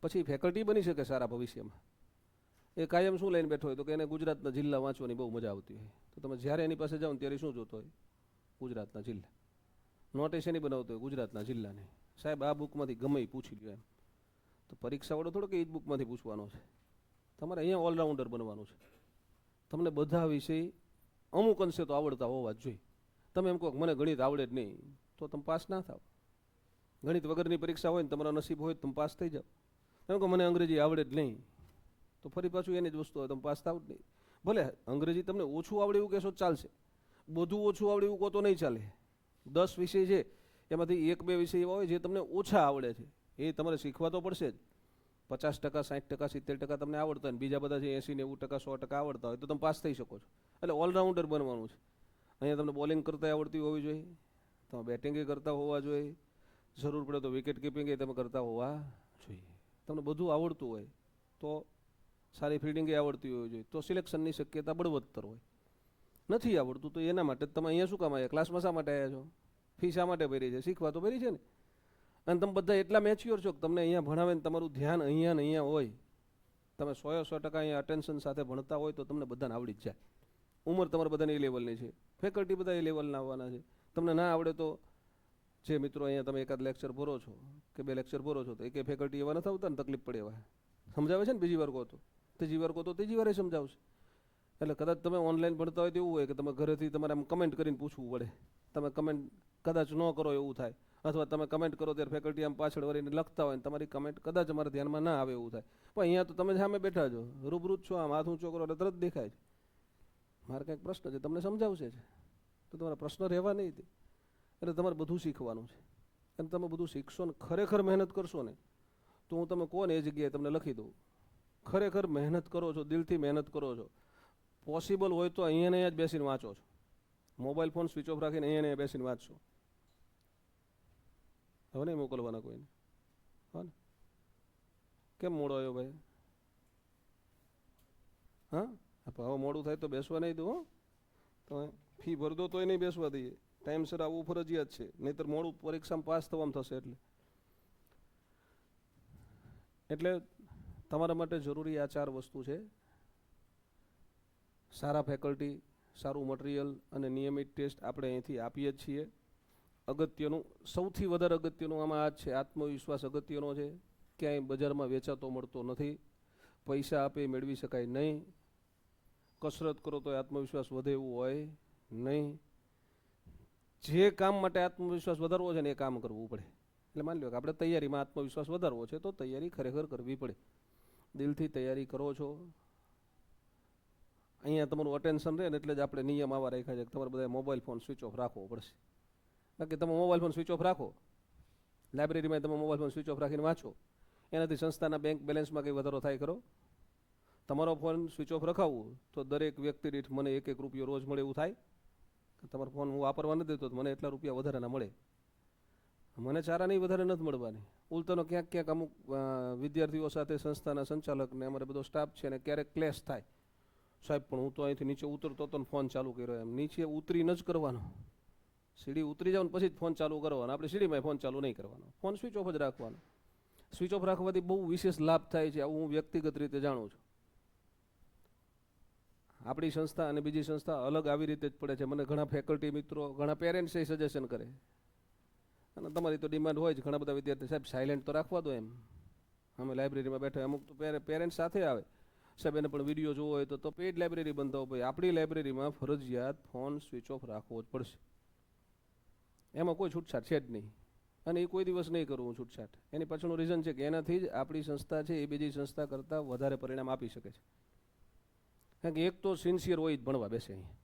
પછી ફેકલ્ટી બની શકે સારા ભવિષ્યમાં. એ કાયમ શું લઈને બેઠો હોય તો કે એને ગુજરાતના જિલ્લા વાંચવાની બહુ મજા આવતી હોય. તો તમે જ્યારે એની પાસે જાઓ ને ત્યારે શું જોતો હોય? ગુજરાતના જિલ્લા. નોટિસ એની બનાવતો હોય ગુજરાતના જિલ્લાની. સાહેબ આ બુકમાંથી ગમે એ પૂછી લ્યો એમ. તો પરીક્ષાવાળો થોડો કે એ જ બુકમાંથી પૂછવાનો છે. તમારે અહીંયા ઓલરાઉન્ડર બનવાનું છે. તમને બધા વિષય અમુક અંશે તો આવડતા હોવા જ જોઈએ. તમે એમ કહો મને ગણિત આવડે જ નહીં તો તમે પાસ ના થાવ. ગણિત વગરની પરીક્ષા હોય ને તમારા નસીબ હોય તમે પાસ થઈ જાઓ. એમ કહો મને અંગ્રેજી આવડે જ નહીં તો ફરી પાછું એની જ વસ્તુ હોય, તમે પાસ થાવ જ નહીં. ભલે અંગ્રેજી તમને ઓછું આવડે એવું કહેશો ચાલશે, બધું ઓછું આવડે એવું કહો તો નહીં ચાલે. 10 વિષય છે એમાંથી 1-2 વિષય એવા હોય જે તમને ઓછા આવડે છે, એ તમારે શીખવા તો પડશે જ. 50%, 60%, 70% તમને આવડતા હોય ને બીજા બધા જે 80-90%, 100% આવડતા હોય તો તમે પાસ થઈ શકો છો. એટલે ઓલરાઉન્ડર બનવાનું છે. અહીંયા તમને બોલિંગ કરતા આવડતી હોવી જોઈએ, તમે બેટિંગ કરતા હોવા જોઈએ, જરૂર પડે તો વિકેટ કીપિંગ તમે કરતા હોવા જોઈએ. તમને બધું આવડતું હોય તો સારી ફિલ્ડિંગ આવડતી હોવી જોઈએ તો સિલેક્શનની શક્યતા બળવત્તર હોય. નથી આવડતું તો એના માટે તમે અહીંયા શું કામ આવ્યા? ક્લાસમાં શા માટે આવ્યા છો? ફી શા માટે ભરી છે? શીખવા તો ભરી છે ને. અને તમે બધા એટલા મેચ્યોર છો કે તમને અહીંયા ભણાવે ને તમારું ધ્યાન અહીંયા ને અહીંયા હોય, તમે 100% અહીંયા અટેન્શન સાથે ભણતા હોય તો તમને બધાને આવડી જ જાય. ઉંમર તમારા બધાની એ લેવલની છે, ફેકલ્ટી બધા એ લેવલના આવવાના છે. તમને ના આવડે તો જે મિત્રો અહીંયા તમે એકાદ લેક્ચર ભરો છો કે 2 લેક્ચર ભરો છો તો એક ફેકલ્ટી એવા નથી આવતા ને તકલીફ પડે એવા સમજાવે છે ને. બીજી વાર કહો તો ત્રીજી વાર કહો તો ત્રીજી વાર સમજાવશે. એટલે કદાચ તમે ઓનલાઈન ભણતા હોય તો એવું હોય કે તમે ઘરેથી તમારે આમ કમેન્ટ કરીને પૂછવું પડે. તમે કમેન્ટ કદાચ ન કરો એવું થાય, અથવા તમે કમેન્ટ કરો ત્યારે ફેકલ્ટી આમ પાછળ વળીને લખતા હોય ને તમારી કમેન્ટ કદાચ અમારા ધ્યાનમાં ના આવે એવું થાય. પણ અહીંયા તો તમે સામે બેઠા છો, રૂબરૂ જ છો, આમ હાથ ઊંચો કરો એટલે તરત દેખાય છે. મારે કંઈક પ્રશ્ન છે તમને સમજાવશે છે તો તમારા પ્રશ્ન રહેવા નહીં દે. એટલે તમારે બધું શીખવાનું છે. અને તમે બધું શીખશો ને ખરેખર મહેનત કરશો ને તો હું તમે કહો ને એ જગ્યાએ તમને લખી દઉં. ખરેખર મહેનત કરો છો, દિલથી મહેનત કરો છો, પોસિબલ હોય તો અહીંયા ને અહીંયા જ બેસીને વાંચો છો. મોબાઈલ ફોન સ્વિચ ઓફ રાખીને અહીંયા બેસીને વાંચશો. હવે નહીં મોકલવાના કોઈને. હા ને? કેમ મોડો આવ્યો ભાઈ? હા હવે મોડું થાય તો બેસવા નહીં દો. તમે ફી ભર દો તોય નહીં બેસવા દઈએ. ટાઈમસર આવવું ફરજિયાત છે, નહીંતર મોડું પરીક્ષામાં પાસ થવામાં થશે. એટલે તમારા માટે જરૂરી આ 4 વસ્તુ છે: સારા ફેકલ્ટી, સારું મટીરિયલ અને નિયમિત ટેસ્ટ આપણે અહીંથી આપીએ જ છીએ. અગત્યનું, સૌથી વધારે અગત્યનું આમાં આ જ છે, આત્મવિશ્વાસ અગત્યનો છે. ક્યાંય બજારમાં વેચાતો મળતો નથી, પૈસા આપે મેળવી શકાય નહીં. કસરત કરો તો આત્મવિશ્વાસ વધે એવું હોય નહીં. જે કામ માટે આત્મવિશ્વાસ વધારવો છે ને એ કામ કરવું પડે. એટલે માની લો કે આપણે તૈયારીમાં આત્મવિશ્વાસ વધારવો છે તો તૈયારી ખરેખર કરવી પડે. દિલથી તૈયારી કરો છો. અહીંયા તમારું અટેન્શન રહે ને એટલે જ આપણે નિયમ આવા રાખ્યા છે કે તમારે બધા મોબાઈલ ફોન સ્વિચ ઓફ રાખવો પડશે. બાકી તમે મોબાઈલ ફોન સ્વિચ ઓફ રાખો, લાઇબ્રેરીમાં તમે મોબાઈલ ફોન સ્વિચ ઓફ રાખીને વાંચો, એનાથી સંસ્થાના બેંક બેલેન્સમાં કંઈ વધારો થાય ખરો? તમારો ફોન સ્વિચ ઓફ રખાવવું તો દરેક વ્યક્તિ દીઠ મને 1-1 રૂપિયો રોજ મળે એવું થાય? તમારો ફોન હું વાપરવા નથી દેતો મને એટલા રૂપિયા વધારાના મળે. મને ચારાની વધારે નથી મળવાની. ઉલટાનો ક્યાંક ક્યાંક અમુક વિદ્યાર્થીઓ સાથે સંસ્થાના સંચાલકને અમારે બધો સ્ટાફ છે ને ક્યારેક ક્લેશ થાય. સાહેબ પણ હું તો અહીંથી નીચે ઉતરતો હતો ને ફોન ચાલુ કર્યો. એમ નીચે ઉતરીને જ કરવાનો. સીડી ઉતરી જાવ ને પછી જ ફોન ચાલુ કરવાનો. આપણે સીડીમાં ફોન ચાલુ નહીં કરવાનો, ફોન સ્વિચ ઓફ જ રાખવાનો. સ્વિચ ઓફ રાખવાથી બહુ વિશેષ લાભ થાય છે, આવું હું વ્યક્તિગત રીતે જાણું છું. આપણી સંસ્થા અને બીજી સંસ્થા અલગ આવી રીતે જ પડે છે. મને ઘણા ફેકલ્ટી મિત્રો, ઘણા પેરેન્ટ્સ એ સજેશન કરે, અને તમારી તો ડિમાન્ડ હોય જ, ઘણા બધા વિદ્યાર્થી સાહેબ સાયલેન્ટ તો રાખવા દો એમ. અમે લાઇબ્રેરીમાં બેઠા, અમુક તો પેરેન્ટ્સ સાથે આવે, સાહેબ એને પણ વિડીયો જોવો હોય તો પેઇડ લાઇબ્રેરી બંધાવો. ભાઈ આપણી લાઇબ્રેરીમાં ફરજિયાત ફોન સ્વિચ ઓફ રાખવો જ પડશે. એમાં કોઈ છૂટછાટ છે જ નહીં, અને એ કોઈ દિવસ નહીં કરું હું છૂટછાટ. એની પાછળનું રીઝન છે કે એનાથી જ આપણી સંસ્થા છે એ બીજી સંસ્થા કરતાં વધારે પરિણામ આપી શકે છે. કારણ કે એક તો સિન્સિયર હોય જ ભણવા બેસે, અહીંયા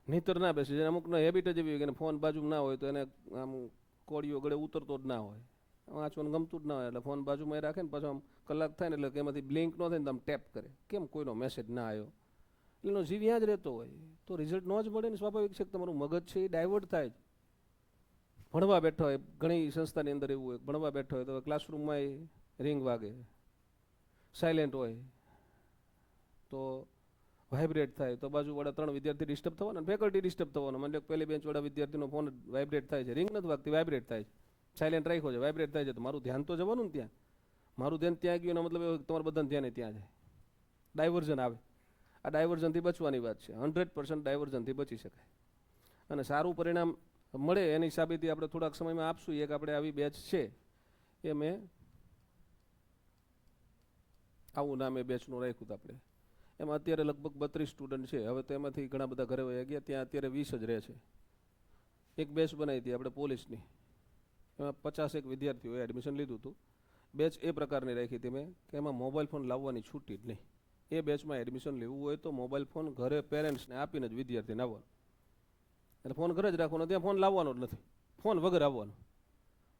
નહીતર ના બેસે. અમુકનો હેબિટ જ એવી હોય કે ફોન બાજુ ના હોય તો એને આમ કોળીઓ ગળે ઉતરતો જ ના હોય, વાંચવાનું ગમતું જ ના હોય એટલે ફોન બાજુમાં રાખે ને પાછું આમ કલાક થાય ને એટલે એમાંથી બ્લિંક ન થાય ને આમ ટેપ કરે, કેમ કોઈનો મેસેજ ના આવ્યો, એટલે એનો જીવ ત્યાં જ રહેતો હોય, તો રિઝલ્ટ ન જ મળે ને. સ્વાભાવિક છે કે તમારું મગજ છે એ ડાયવર્ટ થાય જ. ભણવા બેઠો હોય, ઘણી સંસ્થાની અંદર એવું હોય, ભણવા બેઠો હોય તો ક્લાસરૂમમાં રિંગ વાગે, સાયલેન્ટ હોય તો વાઇબ્રેટ થાય તો બાજુવાળા 3 વિદ્યાર્થી ડિસ્ટર્બ થવાના, ફેકલ્ટી ડિસ્ટર્બ થવાનો. મને પહેલી બેન્ચવાળા વિદ્યાર્થીનો ફોન વાઇબ્રેટ થાય છે, રિંગ નથી વાગતી, વાઇબ્રેટ થાય છે, સાયલેન્ટ રાખ્યો છે, વાઇબ્રેટ થાય છે, તો મારું ધ્યાન તો જવાનું ને ત્યાં. મારું ધ્યાન ત્યાં ગયું એનો મતલબ એવો તમારા બધાને ધ્યાન ત્યાં જાય, ડાયવર્ઝન આવે. આ ડાયવર્ઝનથી બચવાની વાત છે, 100% ડાયવર્ઝનથી બચી શકાય અને સારું પરિણામ મળે એની સાબિતી આપણે થોડાક સમયમાં આપશું. એક આપણે આવી બેચ છે એ મેં આવું નામ એ બેચનું રાખ્યું હતું આપણે. એમાં અત્યારે લગભગ 32 સ્ટુડન્ટ છે. હવે તો એમાંથી ઘણા બધા ઘરે વયા ગયા, ત્યાં અત્યારે 20 જ રહે છે. એક બેચ બનાવી હતી આપણે પોલીસની, એમાં 51 વિદ્યાર્થીઓએ એડમિશન લીધું હતું. બેચ એ પ્રકારની રાખી હતી મેં કે એમાં મોબાઈલ ફોન લાવવાની છૂટી જ નહીં. એ બેચમાં એડમિશન લેવું હોય તો મોબાઈલ ફોન ઘરે પેરેન્ટ્સને આપીને જ વિદ્યાર્થીને આવવાનું, એટલે ફોન ઘરે જ રાખવાનો, ત્યાં ફોન લાવવાનો જ નથી, ફોન વગર આવવાનું,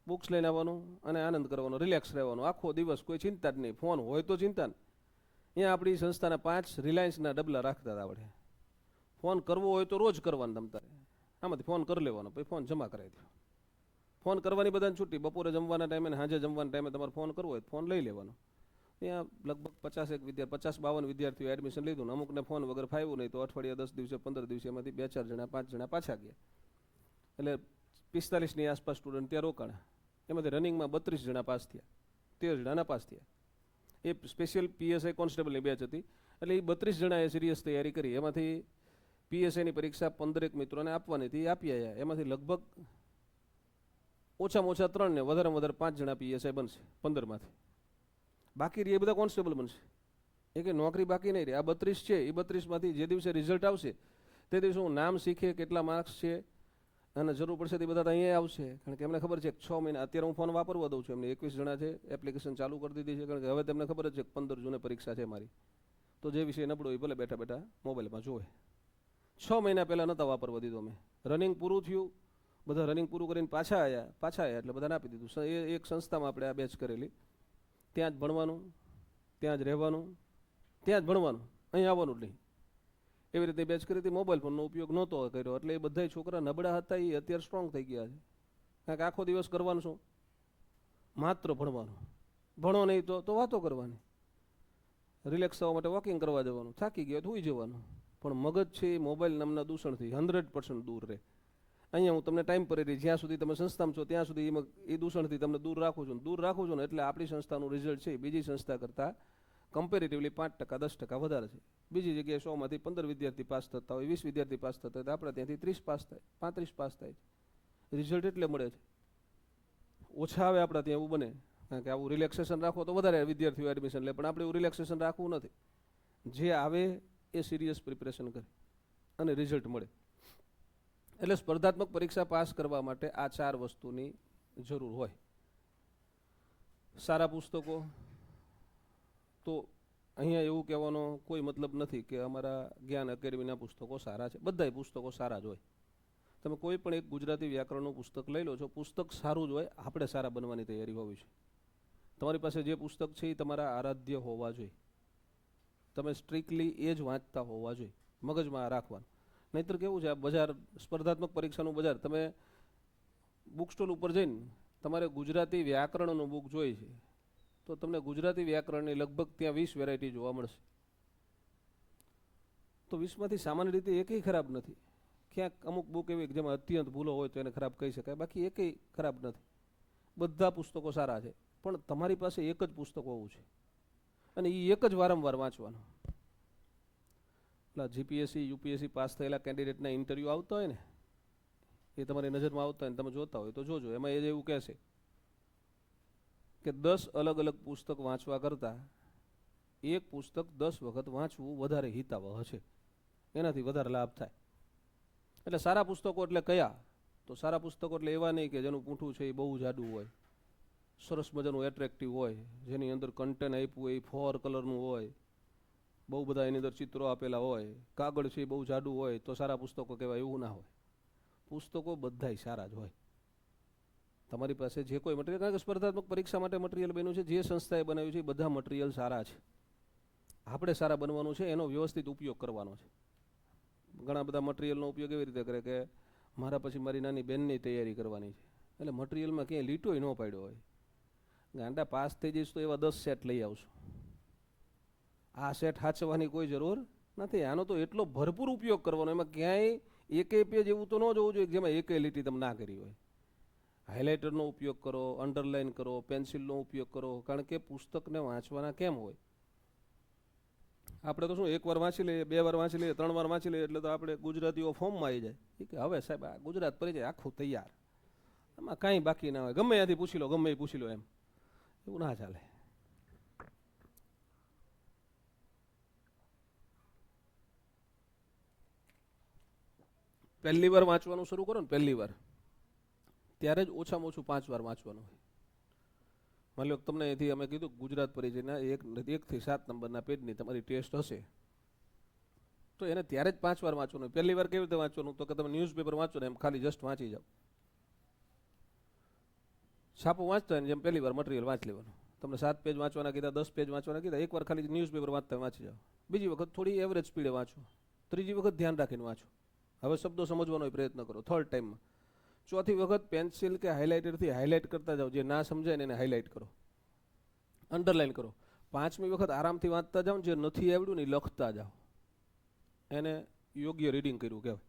બુક્સ લઈને આવવાનું અને આનંદ કરવાનો, રિલેક્સ રહેવાનું, આખો દિવસ કોઈ ચિંતા જ નહીં. ફોન હોય તો ચિંતા ને. અહીંયા આપણી સંસ્થાના 5 રિલાયન્સના ડબલા રાખતા હતા આપણે. ફોન કરવો હોય તો રોજ કરવાનું, તમ તારે આમાંથી ફોન કરી લેવાનો, પછી ફોન જમા કરાવી દો. ફોન કરવાની બધાને છૂટી, બપોરે જમવાના ટાઈમે ને સાંજે જમવાના ટાઈમે તમારે ફોન કરવો હોય તો ફોન લઈ લેવાનો. ત્યાં લગભગ 50-52 વિદ્યાર્થીઓ એડમિશન લીધું ને અમુકને ફોન વગર ફાવ્યું નહીં તો અઠવાડિયા 10 દિવસે 15 દિવસે એમાંથી 2-4 જણા 5 જણા પાછા ગયા, એટલે 45ની આસપાસ સ્ટુડન્ટ ત્યાં રોકાણા. એમાંથી રનિંગમાં 32 જણા પાસ થયા, 13 જણા નાપાસ થયા. એ સ્પેશિયલ પીએસઆઈ કોન્સ્ટેબલની બેચ હતી, એટલે એ 32 જણાએ સિરિયસ તૈયારી કરી. એમાંથી પીએસઆઈની પરીક્ષા 15 મિત્રોને આપવાની હતી, આપી આવ્યા. એમાંથી લગભગ ઓછામાં ઓછા 3 ને વધારેમાં વધારે 5 જણા પીએસઆઈ બનશે 15માંથી. બાકી રહી એ બધા કોન્સ્ટેબલ બનશે. એ કે નોકરી બાકી નહીં રહે. આ 32 છે, એ 32માંથી જે દિવસે રિઝલ્ટ આવશે તે દિવસે હું નામ શીખે, કેટલા માર્ક્સ છે અને જરૂર પડશે તે બધા અહીંયા આવશે. કારણ કે એમને ખબર છે કે 6 મહિના, અત્યારે હું ફોન વાપરવા દઉં છું એમને, 21 જણા છે, એપ્લિકેશન ચાલુ કરી દીધી છે. કારણ કે હવે તેમને ખબર જ છે કે 15 જૂને પરીક્ષા છે મારી, તો જે વિષય નબળો એ ભલે બેઠા બેઠા મોબાઈલમાં જોવે. 6 મહિના પહેલાં નહોતા વાપરવા દીધો મેં. રનિંગ પૂરું થયું, બધા રનિંગ પૂરું કરીને પાછા આવ્યા એટલે બધાને આપી દીધું. એક સંસ્થામાં આપણે આ બેચ કરેલી, ત્યાં જ ભણવાનું, ત્યાં જ રહેવાનું, ત્યાં જ ભણવાનું, અહીં આવવાનું જ નહીં. એવી રીતે બેચ કરી હતી. મોબાઈલ ફોનનો ઉપયોગ નહોતો કર્યો, એટલે એ બધા છોકરા નબળા હતા એ અત્યારે સ્ટ્રોંગ થઈ ગયા છે. કારણ કે આખો દિવસ કરવાનું શું, માત્ર ભણવાનું. ભણો નહીં તો વાતો કરવાની, રિલેક્સ થવા માટે વોકિંગ કરવા જવાનું, થાકી ગયા તો સૂઈ જવાનું. પણ મગજ છે એ મોબાઈલ નામના દૂષણથી 100% દૂર રહે. અહીંયા હું તમને ટાઈમ પર રહી, જ્યાં સુધી તમે સંસ્થામાં છો ત્યાં સુધી એ દૂષણથી તમને દૂર રાખું છું ને એટલે આપણી સંસ્થાનું રિઝલ્ટ છે બીજી સંસ્થા કરતાં કમ્પેરેટિવલી 5% 10% વધારે છે. બીજી જગ્યાએ 100માંથી 15 વિદ્યાર્થી પાસ થતા હોય, 20 વિદ્યાર્થી પાસ થતા હોય, તો આપણે ત્યાંથી 30 પાસ થાય, 35 પાસ થાય. રિઝલ્ટ એટલે મળે છે. ઓછા આવે આપણા ત્યાં એવું બને, કારણ કે આવું રિલેક્સેશન રાખો તો વધારે વિદ્યાર્થીઓ એડમિશન લે, પણ આપણે એવું રિલેક્સેશન રાખવું નથી. જે આવે એ સિરિયસ પ્રિપરેશન કરે અને રિઝલ્ટ મળે. એટલે સ્પર્ધાત્મક પરીક્ષા પાસ કરવા માટે આ 4 વસ્તુની જરૂર હોય. સારા પુસ્તકો, તો અહીંયા એવું કહેવાનો કોઈ મતલબ નથી કે અમારા જ્ઞાન એકેડમીના પુસ્તકો સારા છે. બધાય પુસ્તકો સારા જ હોય. તમે કોઈ પણ એક ગુજરાતી વ્યાકરણનું પુસ્તક લઈ લો છો, પુસ્તક સારું જ હોય, આપણે સારા બનવાની તૈયારી હોવી છે. તમારી પાસે જે પુસ્તક છે એ તમારા આરાધ્ય હોવા જોઈએ. તમે સ્ટ્રિક્ટલી એ જ વાંચતા હોવા જોઈએ, મગજમાં રાખવાનું. નહીંતર કેવું છે, આ બજાર, સ્પર્ધાત્મક પરીક્ષાનું બજાર, તમે બુક સ્ટોલ ઉપર જઈને તમારે ગુજરાતી વ્યાકરણનું બુક જોઈ છે તો તમને ગુજરાતી વ્યાકરણની લગભગ ત્યાં 20 વેરાયટી જોવા મળશે. તો 20માંથી સામાન્ય રીતે એકેય ખરાબ નથી. ક્યાંક અમુક બુક એવી જેમાં અત્યંત ભૂલો હોય તો એને ખરાબ કહી શકાય, બાકી એકેય ખરાબ નથી. બધા પુસ્તકો સારા છે, પણ તમારી પાસે એક જ પુસ્તક હોવું છે અને એ એક જ વારંવાર વાંચવાનું. એટલે જીપીએસસી યુપીએસસી પાસ થયેલા કેન્ડિડેટના ઇન્ટરવ્યૂ આવતા હોય ને, એ તમારી નજરમાં આવતા હોય ને તમે જોતા હોય તો જોજો. એમાં એ એવું કહેશે કે 10 અલગ અલગ પુસ્તક વાંચવા કરતાં એક પુસ્તક 10 વખત વાંચવું વધારે હિતાવહ છે, એનાથી વધારે લાભ થાય. એટલે સારા પુસ્તકો એટલે કયા? તો સારા પુસ્તકો એટલે એવા નહીં કે જેનું પૂંઠું છે એ બહુ જાડું હોય, સરસ મજાનું એટ્રેક્ટિવ હોય, જેની અંદર કન્ટેન્ટ આપ્યું હોય એ 4 કલરનું હોય, બહુ બધા એની અંદર ચિત્રો આપેલા હોય, કાગળ છે એ બહુ જાડું હોય તો સારા પુસ્તકો કહેવાય, એવું ના હોય. પુસ્તકો બધાય સારા જ હોય. તમારી પાસે જે કોઈ મટીરિયલ, કારણ કે સ્પર્ધાત્મક પરીક્ષા માટે મટીરિયલ બન્યું છે, જે સંસ્થાએ બનાવ્યું છે એ બધા મટીરિયલ સારા છે. આપણે સારા બનવાનું છે, એનો વ્યવસ્થિત ઉપયોગ કરવાનો છે. ઘણા બધા મટીરિયલનો ઉપયોગ એવી રીતે કરે કે મારા પછી મારી નાની બેનની તૈયારી કરવાની છે, એટલે મટીરિયલમાં ક્યાંય લીટોય ન પાડ્યો હોય. ગાંડા પાસ થઈ જઈશ તો એવા 10 સેટ લઈ આવશું. આ સેટ હાચવાની કોઈ જરૂર નથી. આનો તો એટલો ભરપૂર ઉપયોગ કરવાનો, એમાં ક્યાંય એકેય પેજ એવું તો ન જોવું જોઈએ જેમાં એકેય લીટી તમે ના કરી હોય. હાઇલાઇટરનો ઉપયોગ કરો, અંડરલાઇન કરો, પેન્સિલનો ઉપયોગ કરો, કારણ કે પુસ્તકને વાંચવાના કેમ હોય. આપણે તો શું એકવાર વાંચી લઈએ, 2 વાર વાંચી લઈએ, 3 વાર વાંચી લઈએ એટલે તો આપણે ગુજરાતીઓ ફોર્મમાં આવી જાય. કે હવે સાહેબ આ ગુજરાત પરિચય આખું તૈયાર, એમાં કાંઈ બાકી ના હોય, ગમે ત્યાંથી પૂછી લો, ગમે એ પૂછી લો, એમ એવું ના ચાલે. પહેલી વાર વાંચવાનું શરૂ કરો ને, પહેલી વાર ત્યારે જ ઓછામાં ઓછું 5 વાર વાંચવાનું હોય. માની લો તમને અહીંથી અમે કીધું ગુજરાત પરિચયના 1 થી 7 નંબરના પેજની તમારી ટેસ્ટ હશે, તો એને ત્યારે જ 5 વાર વાંચવાનું. પહેલી વાર કેવી રીતે વાંચવાનું, તો કે તમે ન્યૂઝપેપર વાંચો ને એમ ખાલી જસ્ટ વાંચી જાઓ. છાપું વાંચતા ને જેમ પહેલી વાર મટીરિયલ વાંચી લેવાનું. તમને 7 પેજ વાંચવાના કીધા, 10 પેજ વાંચવાના કીધા, એકવાર ખાલી ન્યૂઝપેપર વાંચતા વાંચી જાઓ. બીજી વખત થોડી એવરેજ સ્પીડે વાંચો, ત્રીજી વખત ધ્યાન રાખીને વાંચો. હવે શબ્દો સમજવાનો પ્રયત્ન કરો 3rd ટાઈમમાં. ચોથી વખત પેન્સિલ કે હાઇલાઇટરથી હાઇલાઇટ કરતા જાઓ, જે ના સમજાય ને એને હાઇલાઇટ કરો, અંડરલાઇન કરો. 5મી વખત આરામથી વાંચતા જાઓ, જે નથી આવડ્યું ને લખતા જાઓ. એને યોગ્ય રીડિંગ કર્યું કહેવાય.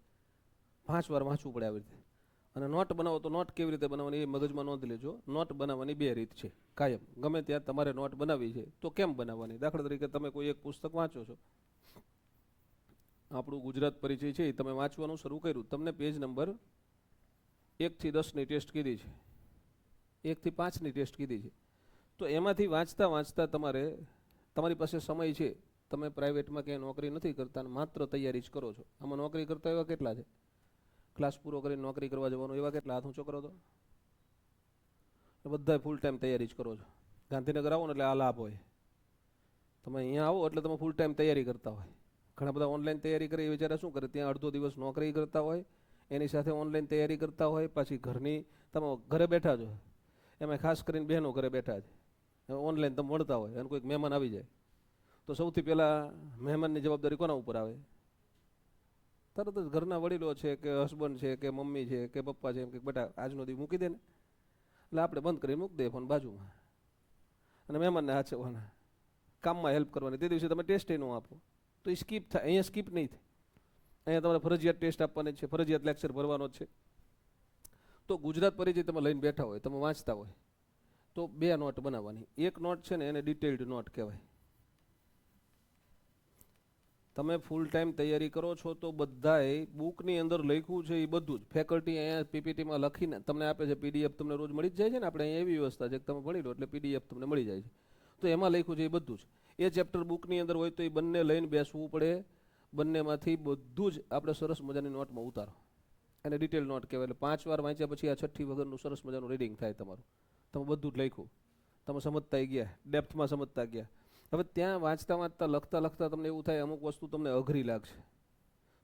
5 વાર વાંચવું પડે આવી રીતે. અને નોટ બનાવો તો નોટ કેવી રીતે બનાવવાની એ મગજમાં નોંધ લેજો. નોટ બનાવવાની 2 રીત છે કાયમ. ગમે ત્યાં તમારે નોટ બનાવવી છે તો કેમ બનાવવાની. દાખલા તરીકે તમે કોઈ એક પુસ્તક વાંચો છો, આપણું ગુજરાત પરિચય છે, તમે વાંચવાનું શરૂ કર્યું, તમને પેજ નંબર 1 થી 10ની ટેસ્ટ કીધી છે, 1 થી 5ની ટેસ્ટ કીધી છે, તો એમાંથી વાંચતા વાંચતા તમારી પાસે સમય છે, તમે પ્રાઇવેટમાં ક્યાંય નોકરી નથી કરતા અને માત્ર તૈયારી જ કરો છો. આમાં નોકરી કરતા એવા કેટલા છે, ક્લાસ પૂરો કરીને નોકરી કરવા જવાનું, એવા કેટલા હાથ ઊંચો કરો તો? બધા ફૂલ ટાઈમ તૈયારી જ કરો છો. ગાંધીનગર આવો ને એટલે આ લાભ હોય. તમે અહીંયા આવો એટલે તમે ફૂલ ટાઈમ તૈયારી કરતા હોય. ઘણા બધા ઓનલાઈન તૈયારી કરે એ વિચારે શું કરે, ત્યાં અડધો દિવસ નોકરી કરતા હોય, એની સાથે ઓનલાઈન તૈયારી કરતા હોય, પાછી ઘરની તમે ઘરે બેઠા છો, એમાં ખાસ કરીને બહેનો ઘરે બેઠા છે, ઓનલાઈન તમે ભણતા હોય અને કોઈક મહેમાન આવી જાય તો સૌથી પહેલાં મહેમાનની જવાબદારી કોના ઉપર આવે? તરત જ ઘરના વડીલો છે કે હસબન્ડ છે કે મમ્મી છે કે પપ્પા છે, એમ કે બેટા આજનો દી મૂકી દે ને, એટલે આપણે બંધ કરીને મૂકી દઈએ ફોન બાજુમાં, અને મહેમાનને હાચવવાના, કામમાં હેલ્પ કરવાની. તે દિવસે તમે ટેસ્ટ ન આપો તો એ સ્કીપ થાય. અહીંયા સ્કીપ નહીં થાય, અહીંયા તમારે ફરજિયાત ટેસ્ટ આપવાની છે, ફરજિયાત લેક્ચર ભરવાનો જ છે. તો ગુજરાત પરિચય તમે લઈને બેઠા હોય, તમે વાંચતા હોય તો 2 નોટ બનાવવાની. એક નોટ છે ને એને ડિટેલ્ડ નોટ કહેવાય. તમે ફૂલ ટાઈમ તૈયારી કરો છો તો બધાએ બુકની અંદર લખ્યું છે એ બધું જ ફેકલ્ટી અહીંયા પીપીટીમાં લખીને તમને આપે છે. પીડીએફ તમને રોજ મળી જ જાય છે ને, આપણે અહીંયા એવી વ્યવસ્થા છે કે તમે ભણી લો એટલે પીડીએફ તમને મળી જાય છે. તો એમાં લખ્યું છે એ બધું જ. એ ચેપ્ટર બુકની અંદર હોય તો એ બંને લઈને બેસવું પડે. બંનેમાંથી બધું જ આપણે સરસ મજાની નોટમાં ઉતારો, એને ડિટેલ નોટ કહેવાય. એટલે 5 વાર વાંચ્યા પછી આ 6ઠ્ઠી વગરનું સરસ મજાનું રીડિંગ થાય તમારું. તમે બધું જ લખ્યું, તમે સમજતા ગયા, ડેપ્થમાં સમજતા ગયા. હવે ત્યાં વાંચતા વાંચતા લખતા લખતા તમને એવું થાય અમુક વસ્તુ તમને અઘરી લાગશે,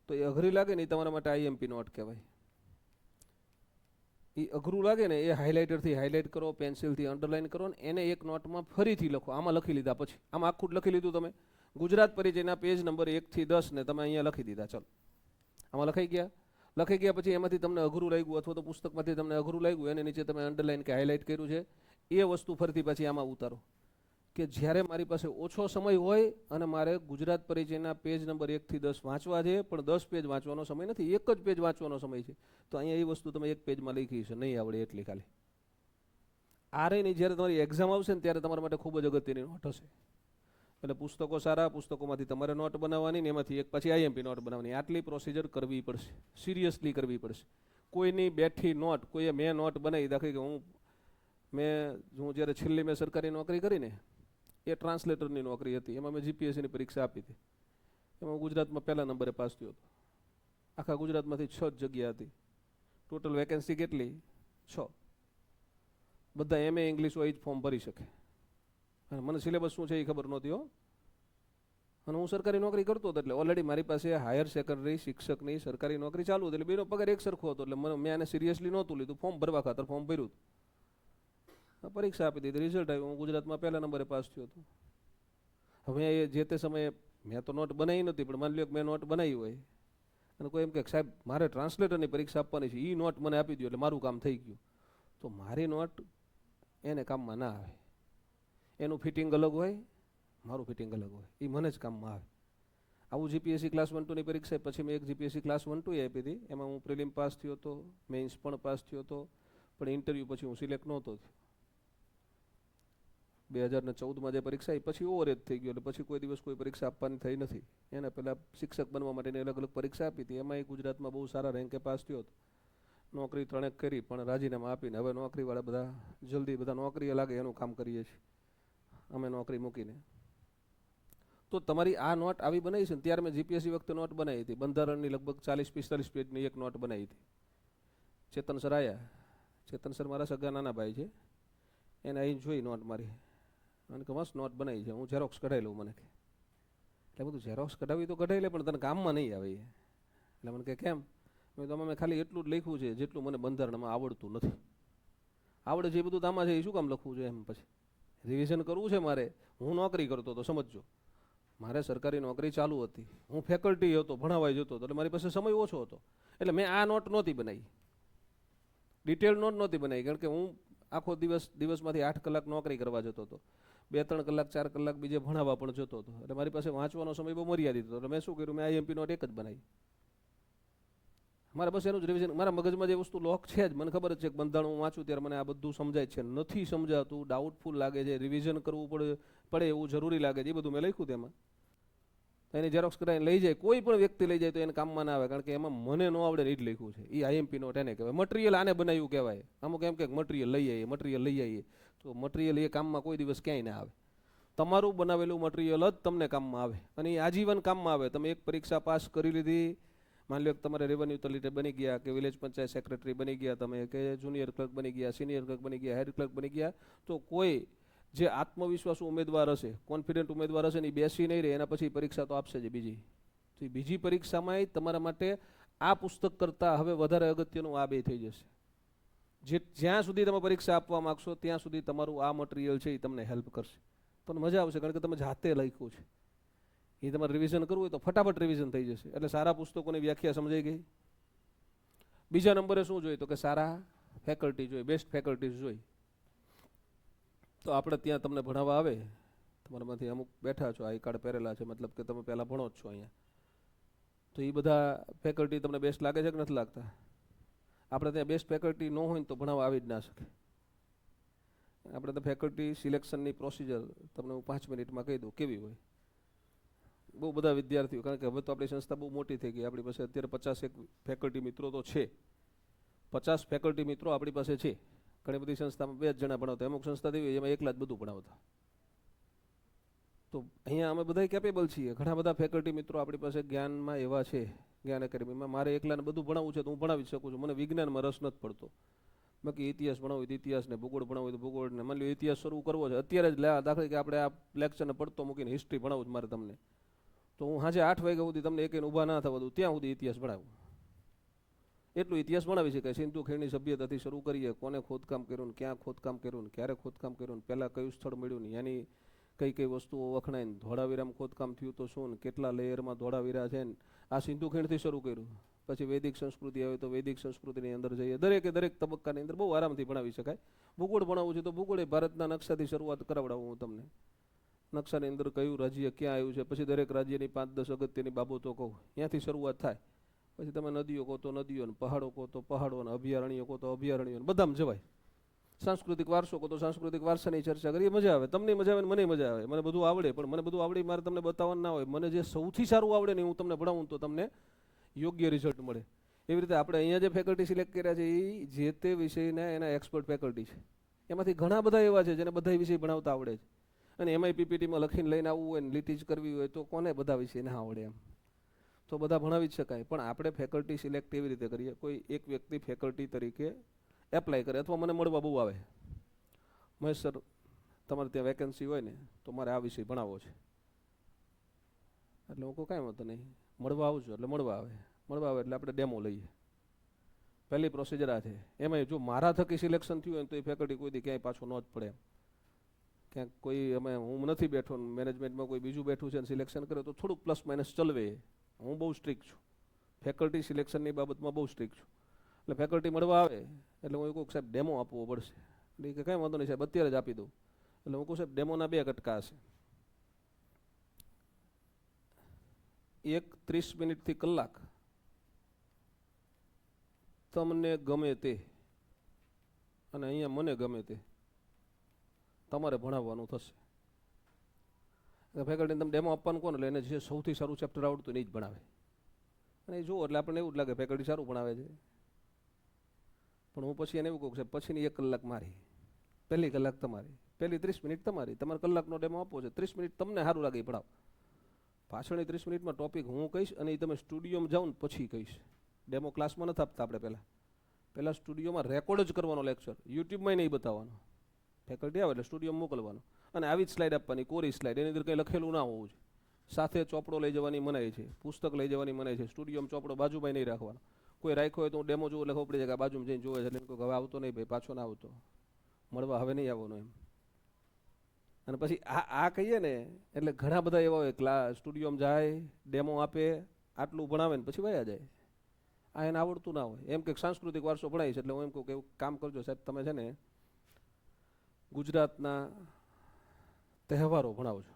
તો એ અઘરી લાગે ને એ તમારા માટે આઈએમપી નોટ કહેવાય. એ અઘરું લાગે ને એ હાઇલાઇટરથી હાઇલાઇટ કરો, પેન્સિલથી અંડરલાઇન કરો ને એને એક નોટમાં ફરીથી લખો. આમાં લખી લીધા પછી આમાં આખું જ લખી લીધું તમે. ગુજરાત પરિચયના પેજ નંબર 1 થી 10 ને તમે અહીંયા લખી દીધા. ચલો આમાં લખાઈ ગયા. લખી ગયા પછી એમાંથી તમને અઘરું લાગ્યું અથવા તો પુસ્તકમાંથી તમને અઘરું લાગ્યું, એને નીચે તમે અંડરલાઇન કે હાઇલાઇટ કર્યું છે, એ વસ્તુ ફરીથી પછી આમાં ઉતારો. કે જ્યારે મારી પાસે ઓછો સમય હોય અને મારે ગુજરાત પરિચયના પેજ નંબર 1 થી 10 વાંચવા છે, પણ 10 પેજ વાંચવાનો સમય નથી, 1 જ પેજ વાંચવાનો સમય છે, તો અહીંયા એ વસ્તુ તમે 1 પેજમાં લખી છે, નહીં આવડે એટલી ખાલી. આ રહીને જ્યારે તમારી એક્ઝામ આવશે ને ત્યારે તમારા માટે ખૂબ જ અગત્યની નોટ હશે. એટલે પુસ્તકો સારા, પુસ્તકોમાંથી તમારે નોટ બનાવવાની ને એમાંથી એક પછી આઈએમપી નોટ બનાવવાની. આટલી પ્રોસિજર કરવી પડશે, સિરિયસલી કરવી પડશે. કોઈની બેઠી નોટ, કોઈએ મેં નોટ બનાવી, દાખલી કે હું જ્યારે છેલ્લી મેં સરકારી નોકરી કરીને એ ટ્રાન્સલેટરની નોકરી હતી, એમાં મેં જીપીએસસીની પરીક્ષા આપી હતી. એમાં ગુજરાતમાં 1લા નંબરે પાસ થયો હતો. આખા ગુજરાતમાંથી 6 જ જગ્યા હતી. ટોટલ વેકેન્સી કેટલી? 6. બધા એમએ ઇંગ્લિશ હોય જ ફોર્મ ભરી શકે. અને મને સિલેબસ શું છે એ ખબર નહોતી હો. અને હું સરકારી નોકરી કરતો હતો એટલે ઓલરેડી મારી પાસે હાયર સેકન્ડરી શિક્ષકની સરકારી નોકરી ચાલુ હતી, એટલે બેનો પગાર એક સરખો હતો. એટલે મેં આને સિરિયસલી નહોતું લીધું. ફોર્મ ભરવા ખાતર ફોર્મ ભર્યું. પરીક્ષા આપી દીધી, રિઝલ્ટ આવ્યું, હું ગુજરાતમાં પહેલા નંબરે પાસ થયો હતો. હવે એ જે તે સમયે મેં તો નોટ બનાવી નથી, પણ માની લ્યો કે મેં નોટ બનાવી હોય અને કોઈ એમ કે સાહેબ મારે ટ્રાન્સલેટરની પરીક્ષા આપવાની છે, એ નોટ મને આપી દો એટલે મારું કામ થઈ ગયું, તો મારી નોટ એને કામમાં ના આવે. એનું ફિટિંગ અલગ હોય, મારું ફિટિંગ અલગ હોય, એ મને જ કામમાં આવે. આવું જીપીએસસી ક્લાસ 1-2ની પરીક્ષા પછી મેં એક જીપીએસસી ક્લાસ 1-2 આપી હતી. એમાં હું પ્રિલિમ પાસ થયો હતો, મેઇન્સ પણ પાસ થયો હતો, પણ ઇન્ટરવ્યૂ પછી હું સિલેક્ટ નહોતો થયો. 2014માં જે પરીક્ષા એ પછી ઓવરેજ થઈ ગયો, એટલે પછી કોઈ દિવસ કોઈ પરીક્ષા આપવાની થઈ નથી. એના પહેલાં શિક્ષક બનવા માટેની અલગ અલગ પરીક્ષા આપી હતી, એમાં ગુજરાતમાં બહુ સારા રેન્કે પાસ થયો હતો. નોકરી 3 કરી, પણ રાજીનામા આપીને હવે નોકરીવાળા બધા જલ્દી બધા નોકરીએ લાગે એનું કામ કરીએ છીએ અમે નોકરી મૂકીને. તો તમારી આ નોટ આવી બનાવી છે ને, ત્યારે મેં જીપીએસસી વખતે નોટ બનાવી હતી, બંધારણની લગભગ 40-45 પેજની એક નોટ બનાવી હતી. ચેતન સર આવ્યા, ચેતન સર મારા સગા નાના ભાઈ છે, એને અહીં જોઈ નોટ મારી અને કે મસ્ત નોટ બનાવી છે, હું ઝેરોક્સ કઢાવી લઉં મને કે. એટલે બધું ઝેરોક્સ કઢાવી તો કઢાવી લે, પણ તને કામમાં નહીં આવે. એટલે મને કે કેમ? મેં તો મેં ખાલી એટલું જ લખ્યું છે જેટલું મને બંધારણમાં આવડતું નથી. આવડે છે એ બધું આમાં છે, એ શું કામ લખવું છે? એમ પછી રિવિઝન કરવું છે મારે. હું નોકરી કરતો હતો, સમજજો, મારે સરકારી નોકરી ચાલુ હતી, હું ફેકલ્ટી હતો, ભણાવાઈ જતો હતો, એટલે મારી પાસે સમય ઓછો હતો. એટલે મેં આ નોટ નહોતી બનાવી, ડિટેલ નોટ નહોતી બનાવી, કારણ કે હું આખો દિવસમાંથી 8 કલાક નોકરી કરવા જતો હતો, 2-3 કલાક 4 કલાક બીજે ભણાવવા પણ જતો હતો, એટલે મારી પાસે વાંચવાનો સમય બહુ મર્યાદિત હતો. એટલે મેં શું કર્યું, મેં આઈએમપી નોટ એક જ બનાવી. મારે બસ એનું જ રિવિઝન, મારા મગજમાં જે વસ્તુ લોક છે જ, મને ખબર જ છે કે બંધારણ હું વાંચું ત્યારે મને આ બધું સમજાય છે. નથી સમજાતું, ડાઉટફુલ લાગે છે, રિવિઝન કરવું પડે એવું જરૂરી લાગે છે, એ બધું મેં લખ્યું તેમાં. એની ઝેરોક્સ કરાવીને લઈ જાય, કોઈ પણ વ્યક્તિ લઈ જાય તો એને કામમાં ના આવે, કારણ કે એમાં મને ન આવડે એ જ લખ્યું છે. એ આઈએમપી નોટ એને કહેવાય. મટીરિયલ આને બનાવ્યું કહેવાય. અમુક એમ કે મટીરિયલ લઈ આવીએ, તો મટીરિયલ એ કામમાં કોઈ દિવસ ક્યાંય ના આવે. તમારું બનાવેલું મટીરિયલ જ તમને કામમાં આવે, અને એ આજીવન કામમાં આવે. તમે એક પરીક્ષા પાસ કરી લીધી, માની લો કે તમારે રેવન્યુ તલીટે બની ગયા, કે વિલેજ પંચાયત સેક્રેટરી બની ગયા તમે, કે જુનિયર ક્લર્ક બની ગયા, સિનિયર ક્લર્ક બની ગયા, હેડ ક્લર્ક બની ગયા, તો કોઈ જે આત્મવિશ્વાસુ ઉમેદવાર હશે, કોન્ફિડન્ટ ઉમેદવાર હશે ને, એ બેસી નહીં રહે, એના પછી પરીક્ષા તો આપશે જ બીજી. તો બીજી પરીક્ષામાં તમારા માટે આ પુસ્તક કરતાં હવે વધારે અગત્યનું આ બે થઈ જશે. જ્યાં સુધી તમે પરીક્ષા આપવા માગશો ત્યાં સુધી તમારું આ મટીરિયલ છે એ તમને હેલ્પ કરશે. તમને મજા આવશે, કારણ કે તમે જાતે લખ્યું છે. એ તમારે રિવિઝન કરવું હોય તો ફટાફટ રિવિઝન થઈ જશે. એટલે સારા પુસ્તકોની વ્યાખ્યા સમજાઈ ગઈ. બીજા નંબરે શું જોઈએ, તો કે સારા ફેકલ્ટી જોઈએ, બેસ્ટ ફેકલ્ટીઝ જોઈએ. તો આપણે ત્યાં તમને ભણાવવા આવે, તમારામાંથી અમુક બેઠા છો, આઈ કાર્ડ પહેરેલા છે, મતલબ કે તમે પહેલાં ભણો જ છો અહીંયા, તો એ બધા ફેકલ્ટી તમને બેસ્ટ લાગે છે કે નથી લાગતા? આપણે ત્યાં બેસ્ટ ફેકલ્ટી ન હોય ને તો ભણાવવા આવી જ ના શકે. આપણે તો ફેકલ્ટી સિલેક્શનની પ્રોસિજર તમને હું 5 મિનિટમાં કહી દઉં કેવી હોય. બહુ બધા વિદ્યાર્થીઓ, કારણ કે હવે તો આપણી સંસ્થા બહુ મોટી થઈ ગઈ, આપણી પાસે અત્યારે 51 ફેકલ્ટી મિત્રો તો છે. 50 ફેકલ્ટી મિત્રો આપણી પાસે છે. ઘણી બધી સંસ્થામાં 2 જ જણા ભણાવતા, અમુક સંસ્થા એવી એમાં એકલા જ બધું ભણાવતા. તો અહીંયા અમે બધા કેપેબલ છીએ. ઘણા બધા ફેકલ્ટી મિત્રો આપણી પાસે જ્ઞાનમાં એવા છે. જ્ઞાન એકેડમીમાં મારે એકલાને બધું ભણાવવું છે તો હું ભણાવી શકું છું. મને વિજ્ઞાનમાં રસ નથી પડતો, બાકી ઇતિહાસ ભણાવું તો ઇતિહાસ ને, ભૂગોળ ભણાવું તો ભૂગોળ ને. માની લો ઇતિહાસ શરૂ કરવો છે અત્યારે જ, દાખલા કે આપણે આ લેક્ચરને પડતો મૂકીને હિસ્ટ્રી ભણાવું છે મારે તમને, તો હું સાંજે 8 વાગ્યા સુધી તમને એક ઊભા ના થવા દઉં, ત્યાં સુધી ઇતિહાસ ભણાવું. એટલું ઇતિહાસ ભણાવી શકાય. સિંધુ ખીણની સભ્યતાથી શરૂ કરીએ, કોને ખોદકામ કર્યું ને, ક્યાં ખોદકામ કર્યું ને, ક્યારે ખોદકામ કર્યું ને, પહેલાં કયું સ્થળ મળ્યું ને, એની કઈ કઈ વસ્તુઓ વખણાય ને, ધોળાવીરામાં ખોદકામ થયું તો શું ને, કેટલા લેયરમાં ધોળાવીરા છે ને, આ સિંધુ ખીણથી શરૂ કર્યું. પછી વૈદિક સંસ્કૃતિ આવે તો વૈદિક સંસ્કૃતિની અંદર જઈએ. દરેક તબક્કાની અંદર બહુ આરામથી ભણાવી શકાય. ભૂગોળ ભણાવવું છે તો ભૂગોળ ભારતના નકશાથી શરૂઆત કરાવડાવું હું તમને. નકશાની અંદર કયું રાજ્ય ક્યાં આવ્યું છે, પછી દરેક રાજ્યની 5-10 અગત્યની બાબતો કહું, ત્યાંથી શરૂઆત થાય. પછી તમે નદીઓ કહો તો નદીઓ, ને પહાડો કહો તો પહાડો, ને અભયારણ્યો કહો તો અભયારણ્યો, બધામાં જવાય. સાંસ્કૃતિક વારસો કહો તો સાંસ્કૃતિક વારસાની ચર્ચા કરીએ, મજા આવે. તમને મજા આવે ને મને મજા આવે. મને બધું આવડે, પણ મને બધું આવડે મારે તમને બતાવવાનું ના હોય. મને જે સૌથી સારું આવડે ને હું તમને ભણાવું તો તમને યોગ્ય રિઝલ્ટ મળે. એવી રીતે આપણે અહીંયા જે ફેકલ્ટી સિલેક્ટ કર્યા છે એ જે તે વિષયના એના એક્સપર્ટ ફેકલ્ટી છે. એમાંથી ઘણા બધા એવા છે જેને બધા વિષય ભણાવતા આવડે છે, અને એમાંય પીપીટીમાં લખીને લઈને આવવું હોય ને લીટી જ કરવી હોય તો કોને બધા વિષય ના આવડે? એમ તો બધા ભણાવી જ શકાય. પણ આપણે ફેકલ્ટી સિલેક્ટ એવી રીતે કરીએ, કોઈ એક વ્યક્તિ ફેકલ્ટી તરીકે એપ્લાય કરે, અથવા મને મળવા બહુ આવે, મહેશ સર તમારે ત્યાં વેકેન્સી હોય ને તો મારે આ વિષય ભણાવવો છે. એટલે હું કહું કાંઈ વાંધો નહીં, મળવા આવજો. એટલે મળવા આવે એટલે આપણે ડેમો લઈએ. પહેલી પ્રોસિજર આ છે. એમાં જો મારા થકી સિલેક્શન થયું હોય તો એ ફેકલ્ટી કોઈ દી ક્યાંય પાછો ન જ પડે. ક્યાંક કોઈ હું નથી બેઠો, મેનેજમેન્ટમાં કોઈ બીજું બેઠું છે અને સિલેક્શન કરે તો થોડુંક પ્લસ માઇનસ ચલવે. હું બહુ સ્ટ્રિક્ટ છું, ફેકલ્ટી સિલેક્શનની બાબતમાં બહુ સ્ટ્રિક્ટ છું. એટલે ફેકલ્ટી મળવા આવે એટલે હું કહું સાહેબ ડેમો આપવો પડશે. એટલે કે કંઈ વાંધો નહીં સાહેબ, અત્યારે જ આપી દઉં. એટલે હું કહું સાહેબ ડેમોના 2 કટકા હશે, એક 30 મિનિટથી કલાક તમને ગમે તે અને અહીંયા મને ગમે તે તમારે ભણાવવાનું થશે. ફેકલ્ટીને તમે ડેમો આપવાનું કોને એટલે એને જે સૌથી સારું ચેપ્ટર આવડતું એ જ ભણાવે. અને એ જુઓ એટલે આપણને એવું જ લાગે ફેકલ્ટી સારું ભણાવે છે. પણ હું પછી એને એવું કહું કે પછીની 1 કલાક મારી, પહેલી કલાક તમારી, પહેલી 30 મિનિટ તમારી. તમારે કલાકનો ડેમો આપવો છે, 30 મિનિટ તમને સારું લાગે એ ભણાવો. પાછળની 30 મિનિટમાં ટોપિક હું કહીશ અને એ તમે સ્ટુડિયોમાં જાઓ ને પછી કહીશ. ડેમો ક્લાસમાં નથી આપતા આપણે, પહેલાં સ્ટુડિયોમાં રેકોર્ડ જ કરવાનો લેક્ચર, યુટ્યુબમાં નહીં બતાવવાનો. ફેકલ્ટી આવે એટલે સ્ટુડિયોમાં મોકલવાનો અને આવી જ સ્લાઇડ આપવાની, કોરી સ્લાઇડ, એની અંદર કંઈ લખેલું ના હોવું જોઈએ. સાથે ચોપડો લઈ જવાની મનાઈ છે, પુસ્તક લઈ જવાની મનાઈ છે. સ્ટુડિયોમાં ચોપડો બાજુમાં નહીં રાખવાનો. કોઈ રાખ્યો હોય તો હું ડેમો જોઉં એટલે ખબર પડી જાય કે આ બાજુમાં જઈને જોવે છે એટલે કોઈ હવે આવતો નહીં ભાઈ, પાછો ના આવતો, મળવા હવે નહીં આવવાનો એમ. અને પછી આ કહીએ ને એટલે ઘણા બધા એવા હોય ક્લાસ સ્ટુડિયોમાં જાય, ડેમો આપે, આટલું ભણાવે ને પછી વયા જાય. આ એને આવડતું ના હોય. એમ કે સાંસ્કૃતિક વારસો ભણાવીશ એટલે હું એમ કહું કે એવું કામ કરજો સાહેબ, તમે છે ને ગુજરાતના તહેવારો ભણાવજો,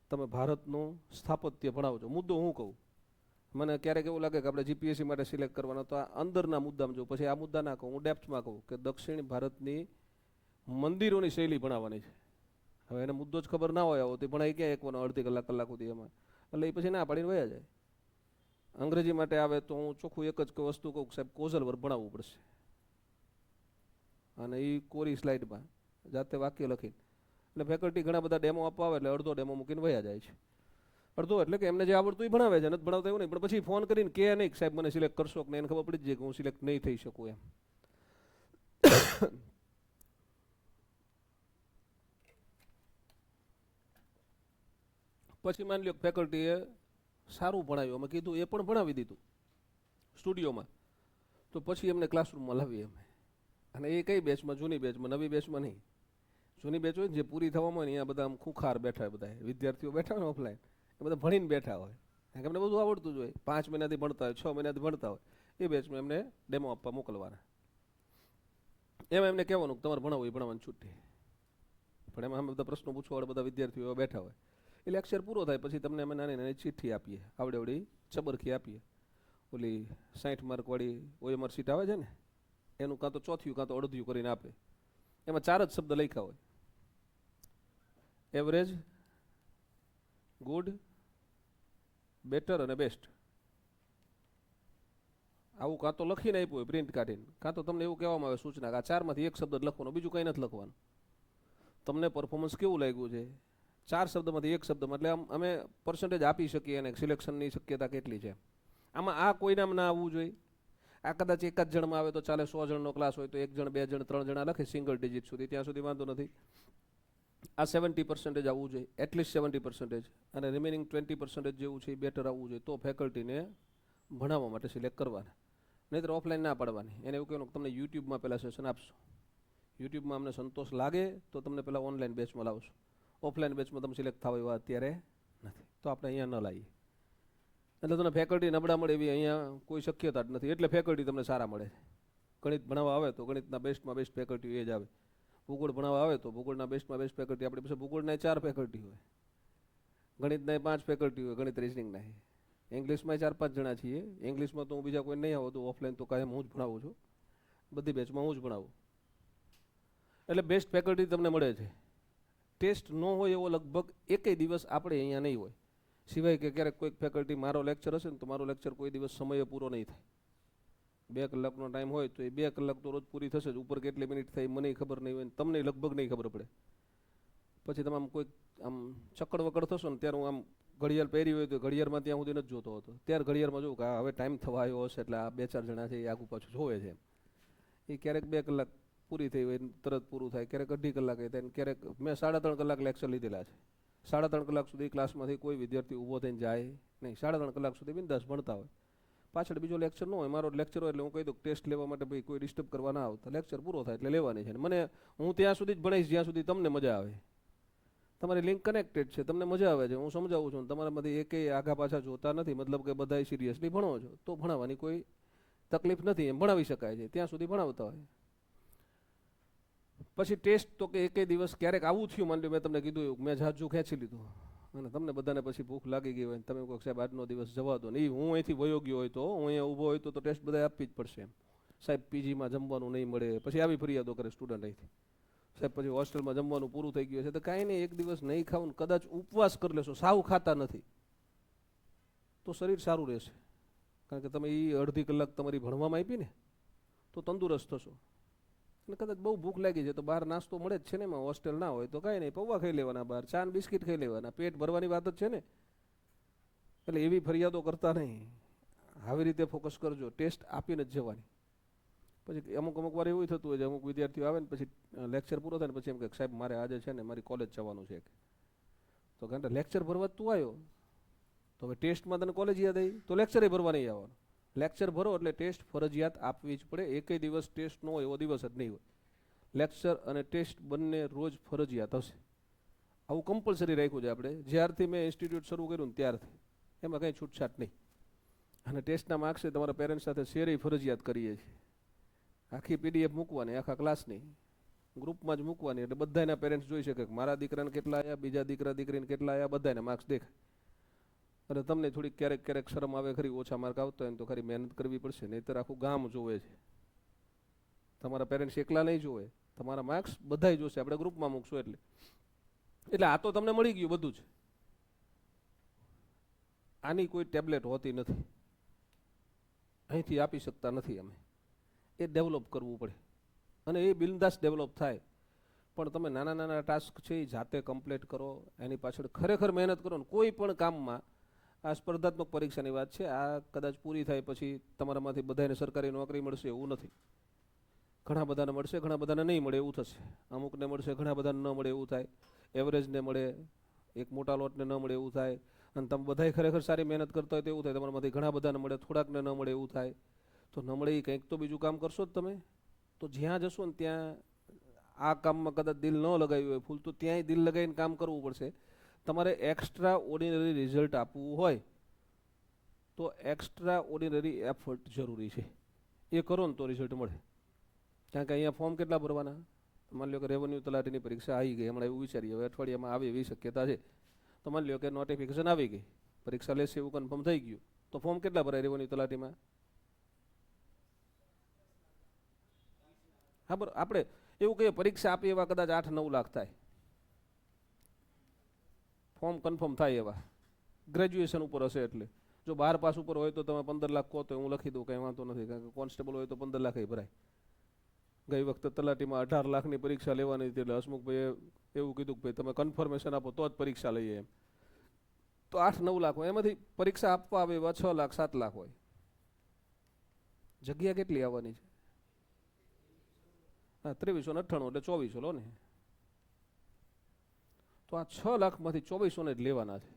તમે ભારતનું સ્થાપત્ય ભણાવજો. મુદ્દો હું કહું, મને ક્યારેક એવું લાગે કે આપણે જીપીએસસી માટે સિલેક્ટ કરવાનો તો આ અંદરના મુદ્દામાં જોઉં, પછી આ મુદ્દા ના કહું, હું ડેપ્થમાં કહું કે દક્ષિણ ભારતની મંદિરોની શૈલી ભણાવવાની છે. હવે એને મુદ્દો જ ખબર ના હોય આવો તો ભણાઈ ક્યાં એકવાનો અડધી કલાક સુધી એમાં, એટલે એ પછી ના પાડીને વયા જાય. અંગ્રેજી માટે આવે તો હું ચોખ્ખું એક જ વસ્તુ કહું સાહેબ કોઝલ વર્ક ભણાવવું પડશે અને એ કોરી સ્લાઇડમાં જાતે વાક્ય લખીને. એટલે ફેકલ્ટી ઘણા બધા ડેમો આપવા આવે એટલે અડધો ડેમો મૂકીને વયા જાય છે. અડધો એટલે કે એમને જે આવડતું એ ભણાવે છે, નથી ભણાવતા એવું નહીં. પણ પછી ફોન કરીને કે નહીં કે સાહેબ મને સિલેક્ટ કરશો કે એને ખબર પડી જ જાય કે હું સિલેક્ટ નહીં થઈ શકું એમ. પછી માની લો ફેકલ્ટીએ સારું ભણાવ્યું, અમે કીધું એ પણ ભણાવી દીધું સ્ટુડિયોમાં, તો પછી એમને ક્લાસરૂમમાં લાવીએ અમે. અને એ કઈ બેચમાં? જૂની બેચમાં, નવી બેચમાં નહીં. જૂની બેચ હોય ને જે પૂરી થવામાં હોય ને અહીંયા બધા આમ ખુખાર બેઠા હોય, બધા વિદ્યાર્થીઓ બેઠા હોય ને ઓફલાઈન, એ બધા ભણીને બેઠા હોય, કારણ કે એમને બધું આવડતું જ હોય. 5 મહિનાથી ભણતા હોય, 6 મહિનાથી ભણતા હોય, એ બેચમાં એમને ડેમો આપવા મોકલવાના. એમાં એમને કહેવાનું કે તમારે ભણાવવું એ ભણાવવાની છૂટી. પણ એમાં અમે બધા પ્રશ્નો પૂછવાવાળા બધા વિદ્યાર્થીઓ બેઠા હોય. એ લેક્ચર પૂરો થાય પછી તમને અમે નાની નાની ચિઠ્ઠી આપીએ, આવડેવડી ચબરખી આપીએ. ઓલી 60 માર્કવાળી OMR સીટ આવે છે ને એનું કાં તો ચોથિયું કાં તો અડધિયું કરીને આપે. એમાં 4 જ શબ્દ લખ્યા હોય, એવરેજ, ગુડ, બેટર અને બેસ્ટ. આવું કાં તો લખીને આપ્યું હોય પ્રિન્ટ કાઢીને, કાં તો તમને એવું કહેવામાં આવે સૂચના કે આ 4માંથી 1 શબ્દ લખવાનો, બીજું કંઈ નથી લખવાનું. તમને પરફોર્મન્સ કેવું લાગ્યું છે 4 શબ્દમાંથી 1 શબ્દમાં, એટલે આમ અમે પર્સન્ટેજ આપી શકીએ અને સિલેક્શનની શક્યતા કેટલી છે. આમાં આ કોઈનામ ના આવવું જોઈએ. આ કદાચ એક જ જણમાં આવે તો ચાલે, 100 જણનો ક્લાસ હોય તો 1 જણ 2 જણ 3 જણા લખે સિંગલ ડિજિટ સુધી, ત્યાં સુધી વાંધો નથી. આ 70% આવવું જોઈએ, એટલીસ્ટ 70%, અને રિમેનિંગ 20% જેવું છે એ બેટર આવવું જોઈએ. તો ફેકલ્ટીને ભણાવવા માટે સિલેક્ટ કરવાના, નહીંતર ઓફલાઈન ના પાડવાની. એને એવું કહેવાનું કે તમને યુટ્યુબમાં પહેલાં સેશન આપશો, યુટ્યુબમાં અમને સંતોષ લાગે તો તમને પહેલાં ઓનલાઈન બેચમાં લાવશો, ઓફલાઈન બેચમાં તમે સિલેક્ટ થાવ એવા અત્યારે નથી, તો આપણે અહીંયા ન લાવીએ. એટલે તમને ફેકલ્ટી નબળા મળે એવી અહીંયા કોઈ શક્યતા જ નથી. એટલે ફેકલ્ટી તમને સારા મળે. ગણિત ભણાવવા આવે તો ગણિતના બેસ્ટમાં બેસ્ટ ફેકલ્ટી એ જ આવે. ભૂગોળ ભણાવવા આવે તો ભૂગોળના બેસ્ટમાં બેસ્ટ ફેકલ્ટી આપણી પાસે. ભૂગોળના 4 ફેકલ્ટી હોય, ગણિતના 5 ફેકલ્ટી હોય, ગણિત રિઝનિંગના. ઇંગ્લિશમાં 4-5 જણા છીએ. ઇંગ્લિશમાં તો હું બીજા કોઈ નહીં આવતું, ઓફલાઈન તો કાયમ હું જ ભણાવું છું, બધી બેચમાં હું જ ભણાવું. એટલે બેસ્ટ ફેકલ્ટી તમને મળે છે. ટેસ્ટ ન હોય એવો લગભગ એકેય દિવસ આપણે અહીંયા નહીં હોય, સિવાય કે ક્યારેક કોઈક ફેકલ્ટી મારો લેક્ચર હશે ને તો મારો લેક્ચર કોઈ દિવસ સમયે પૂરો નહીં થાય. 2 કલાકનો ટાઈમ હોય તો એ 2 કલાક તો રોજ પૂરી થશે જ. ઉપર કેટલી મિનિટ થઈ મને ખબર નહીં હોય, તમને લગભગ નહીં ખબર પડે. પછી તમે આમ કોઈક આમ ચક્કડ વકડ થશો ને ત્યારે હું આમ ઘડિયાળ પહેરી હોય તો ઘડિયાળમાં ત્યાં સુધી નથી જોતો હતો, ત્યારે ઘડિયાળમાં જોઉં કે હવે ટાઈમ થવા આવ્યો હશે એટલે આ 2-4 જણા છે એ આગું પાછું જોવે છે. એ ક્યારેક 2 કલાક પૂરી થઈ હોય તરત પૂરું થાય, ક્યારેક 2.5 કલાકે થાય, ક્યારેક મેં 3.5 કલાક લેક્ચર લીધેલા છે. 3.5 કલાક સુધી ક્લાસમાંથી કોઈ વિદ્યાર્થી ઊભો થઈને જાય નહીં, 3.5 કલાક સુધી બિંદાસ ભણતા હોય. પાછળ બીજો લેક્ચર ન હોય, મારો લેક્ચર હોય એટલે હું કહી દઉં ટેસ્ટ લેવા માટે ભાઈ કોઈ ડિસ્ટર્બ કરવા ના આવતા, લેક્ચર પૂરો થાય એટલે લેવાની છે. મને હું ત્યાં સુધી જ ભણાવીશ જ્યાં સુધી તમને મજા આવે. તમારી લિંક કનેક્ટેડ છે, તમને મજા આવે છે, હું સમજાવું છું, તમારામાંથી એકેય આગા પાછા જોતા નથી, મતલબ કે બધાય સિરિયસલી ભણો છો તો ભણાવવાની કોઈ તકલીફ નથી, એમ ભણાવી શકાય છે, ત્યાં સુધી ભણાવતા હોય. પછી ટેસ્ટ તો કે એકેય દિવસ ક્યારેક આવું થયું, માની લો મેં તમને કીધું મેં જાજુ ખેંચી લીધું અને તમને બધાને પછી ભૂખ લાગી ગઈ હોય ને તમે કહો સાહેબ આજનો દિવસ જવા દો ને, એ હું અહીંથી વયો ગયો હોય તો હું અહીંયા ઊભો હોય તો ટેસ્ટ બધા આપવી જ પડશે એમ. સાહેબ પીજીમાં જમવાનું નહીં મળે, પછી આવી ફરિયાદો કરે સ્ટુડન્ટ અહીંથી, સાહેબ પછી હોસ્ટેલમાં જમવાનું પૂરું થઈ ગયું છે તો કાંઈ નહીં, એક દિવસ નહીં ખાવું ને કદાચ ઉપવાસ કરી લેશો, સાવ ખાતા નથી તો શરીર સારું રહેશે, કારણ કે તમે એ અડધી કલાક તમારી ભણવામાં આપી ને તો તંદુરસ્ત થશો. અને કદાચ બહુ ભૂખ લાગી છે તો બહાર નાસ્તો મળે જ છે ને, એમાં હોસ્ટેલ ના હોય તો કાંઈ નહીં, પૌવા ખાઈ લેવાના, બહાર ચા ને બિસ્કિટ ખાઈ લેવાના, પેટ ભરવાની વાત જ છે ને. એટલે એવી ફરિયાદો કરતા નહીં, આવી રીતે ફોકસ કરજો, ટેસ્ટ આપીને જ જવાની. પછી અમુક વાર એવું થતું હોય છે, અમુક વિદ્યાર્થીઓ આવે ને પછી લેક્ચર પૂરો થાય ને પછી એમ કે સાહેબ મારે આજે છે ને મારી કોલેજ જવાનું છે, તો કારણ કે લેક્ચર ભરવા તું આવ્યો તો હવે ટેસ્ટમાં તને કોલેજ યાદ આવી તો લેક્ચરે ભરવા નહીં આવવાનું. લેક્ચર ભરો એટલે ટેસ્ટ ફરજિયાત આપવી જ પડે, એકેય દિવસ ટેસ્ટ ન હોય એવો દિવસ જ નહીં હોય. લેક્ચર અને ટેસ્ટ બંને રોજ ફરજિયાત હશે, આવું કમ્પલસરી રાખ્યું છે આપણે જ્યારથી મેં ઇન્સ્ટિટ્યૂટ શરૂ કર્યું ને ત્યારથી, એમાં કંઈ છૂટછાટ નહીં. અને ટેસ્ટના માર્ક્સ તમારા પેરેન્ટ્સ સાથે શેર ફરજિયાત કરીએ છીએ, આખી પીડીએફ મૂકવાની, આખા ક્લાસની ગ્રુપમાં જ મૂકવાની, એટલે બધાના પેરેન્ટ્સ જોઈ શકે કે મારા દીકરાને કેટલા આવ્યા, બીજા દીકરા દીકરીને કેટલા આવ્યા, બધાને માર્ક્સ દેખાય. અને તમને થોડીક ક્યારેક શરમ આવે ખરી, ઓછા માર્ક આવતા હોય તો ખરી મહેનત કરવી પડશે, નહીંતર આખું ગામ જોવે છે, તમારા પેરેન્ટ્સ એકલા નહીં જોવે, તમારા માર્ક્સ બધાય જોશે, આપણે ગ્રુપમાં મૂકશું એટલે આ તો તમને મળી ગયું બધું જ. આની કોઈ ટેબ્લેટ હોતી નથી, અહીંથી આપી શકતા નથી અમે, એ ડેવલપ કરવું પડે અને એ બિંદાસ ડેવલપ થાય. પણ તમે નાના નાના ટાસ્ક છે એ જાતે કમ્પ્લીટ કરો, એની પાછળ ખરેખર મહેનત કરો ને કોઈ પણ કામમાં. આ સ્પર્ધાત્મક પરીક્ષાની વાત છે, આ કદાચ પૂરી થાય પછી તમારામાંથી બધાને સરકારી નોકરી મળશે એવું નથી, ઘણા બધાને મળશે, ઘણા બધાને નહીં મળે એવું થશે, અમુકને મળશે, ઘણા બધાને ન મળે એવું થાય, એવરેજને મળે, એક મોટા લોટને ન મળે એવું થાય, અને તમે બધાય ખરેખર સારી મહેનત કરતા હોય તો એવું થાય તમારામાંથી ઘણા બધાને મળે, થોડાકને ન મળે એવું થાય. તો ન મળે એ કંઈક તો બીજું કામ કરશો જ તમે, તો જ્યાં જશો ને ત્યાં આ કામમાં કદાચ દિલ ન લગાવ્યું હોય ફૂલ, તો ત્યાંય દિલ લગાવીને કામ કરવું પડશે. તમારે એક્સ્ટ્રા ઓર્ડિનરી રિઝલ્ટ આપવું હોય તો એક્સ્ટ્રા ઓર્ડિનરી એફર્ટ જરૂરી છે, એ કરો ને તો રિઝલ્ટ મળે. કારણ કે અહીંયા ફોર્મ કેટલા ભરવાના, માની લો કે રેવન્યુ તલાટીની પરીક્ષા આવી ગઈ, હમણાં એવું વિચારીએ હવે અઠવાડિયામાં આવે એવી શક્યતા છે, તો માની લો કે નોટિફિકેશન આવી ગઈ, પરીક્ષા લેશે એવું કન્ફર્મ થઈ ગયું, તો ફોર્મ કેટલા ભરાય રેવન્યુ તલાટીમાં? હા બરાબર, આપણે એવું કહીએ પરીક્ષા આપી એવા કદાચ 8-9 લાખ થાય, ફોર્મ કન્ફર્મ થાય એવા, ગ્રેજ્યુએશન ઉપર હશે. એટલે જો 12 પાસ ઉપર હોય તો તમે 15 લાખ કહો તો હું લખી દઉં, કંઈ વાંધો નથી, કારણ કે કોન્સ્ટેબલ હોય તો 15 લાખ ભરાય. ગઈ વખતે તલાટીમાં 18 લાખની પરીક્ષા લેવાની હતી, એટલે હસમુખભાઈએ એવું કીધું કે ભાઈ તમે કન્ફર્મેશન આપો તો જ પરીક્ષા લઈએ એમ. તો 8-9 લાખ હોય, એમાંથી પરીક્ષા આપવા આવે એવા 6 લાખ 7 લાખ હોય. જગ્યા કેટલી આવવાની છે? હા 2398 એટલે 2400 લો ને, તો આ 6 લાખમાંથી 2400 જ લેવાના છે.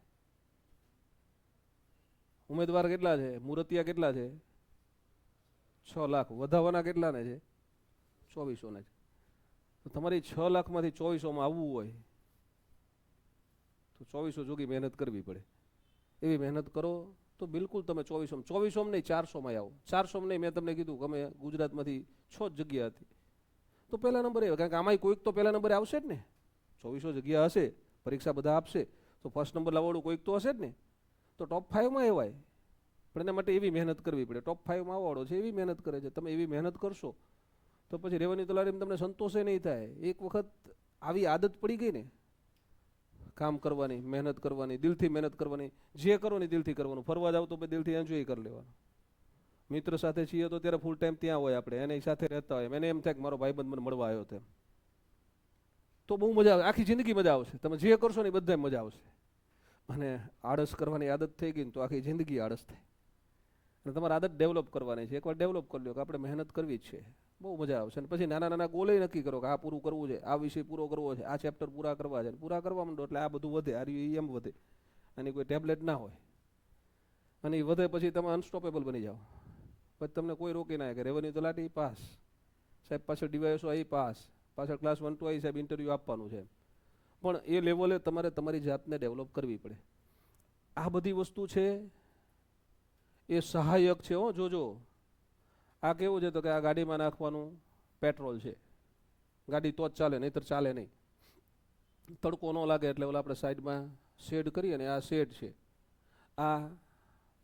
ઉમેદવાર કેટલા છે? મુરતિયા કેટલા છે? 6 લાખ. વધાવવાના કેટલાને છે? 2400 ને છે. તો તમારી 6 લાખમાંથી 2400માં આવવું હોય તો 2400 જોગી મહેનત કરવી પડે. એવી મહેનત કરો તો બિલકુલ તમે 2400 નહીં 400માં આવો. 400માં નહીં, મેં તમને કીધું કે અમે ગુજરાતમાંથી 6 જ જગ્યા હતી તો પહેલા નંબરે આવે, કારણ કે આમાંય કોઈક તો પહેલા નંબરે આવશે જ ને. 2400 જગ્યા હશે, પરીક્ષા બધા આપશે તો ફર્સ્ટ નંબર લાવવાનું કોઈક તો હશે જ ને, તો ટોપ 5માં એવાય. પણ એના માટે એવી મહેનત કરવી પડે. ટોપ 5માં આવવાળો છે એવી મહેનત કરે છે, તમે એવી મહેનત કરશો તો પછી રેવન્યુ તલાટીમાં તમને સંતોષે નહીં થાય. એક વખત આવી આદત પડી ગઈ ને કામ કરવાની, મહેનત કરવાની, દિલથી મહેનત કરવાની, જે કરો ને દિલથી કરવાનું. ફરવા જાવ તો દિલથી એન્જોય કરી લેવાનું. મિત્ર સાથે છીએ તો ત્યારે ફૂલ ટાઈમ ત્યાં હોય, આપણે એની સાથે રહેતા હોય, એને એમ થાય કે મારો ભાઈબંધ મને મળવા આવ્યો તેમ, તો બહુ મજા આવે, આખી જિંદગી મજા આવશે. તમે જે કરશો ને બધાય મજા આવશે. અને આળસ કરવાની આદત થઈ ગઈ ને તો આખી જિંદગી આળસ થાય. અને તમારે આદત ડેવલપ કરવાની છે. એકવાર ડેવલપ કરી લો કે આપણે મહેનત કરવી જ છે, બહુ મજા આવશે. અને પછી નાના નાના ગોલે નક્કી કરો કે આ પૂરું કરવું છે, આ વિષય પૂરો કરવો છે, આ ચેપ્ટર પૂરા કરવા છે, પૂરા કરવા માંડો એટલે આ બધું વધે, આ એમ વધે. આની કોઈ ટેબ્લેટ ના હોય. અને એ વધે પછી તમે અનસ્ટોપેબલ બની જાઓ. પછી તમને કોઈ રોકી ના કે રેવન્યુ તલાટી પાસ, સાહેબ પાછળ ડીવાયએસઓ આવી પાસ, પાછળ ક્લાસ 1 2 આવી સાહેબ ઇન્ટરવ્યૂ આપવાનું છે. પણ એ લેવલે તમારે તમારી જાતને ડેવલપ કરવી પડે. આ બધી વસ્તુ છે એ સહાયક છે. જોજો આ કેવું છે તો કે આ ગાડીમાં નાખવાનું પેટ્રોલ છે, ગાડી તો જ ચાલે, નહીતર ચાલે નહીં. તડકો ન લાગે એટલે ઓલા આપણે સાઈડમાં શેડ કરીએ ને, આ શેડ છે. આ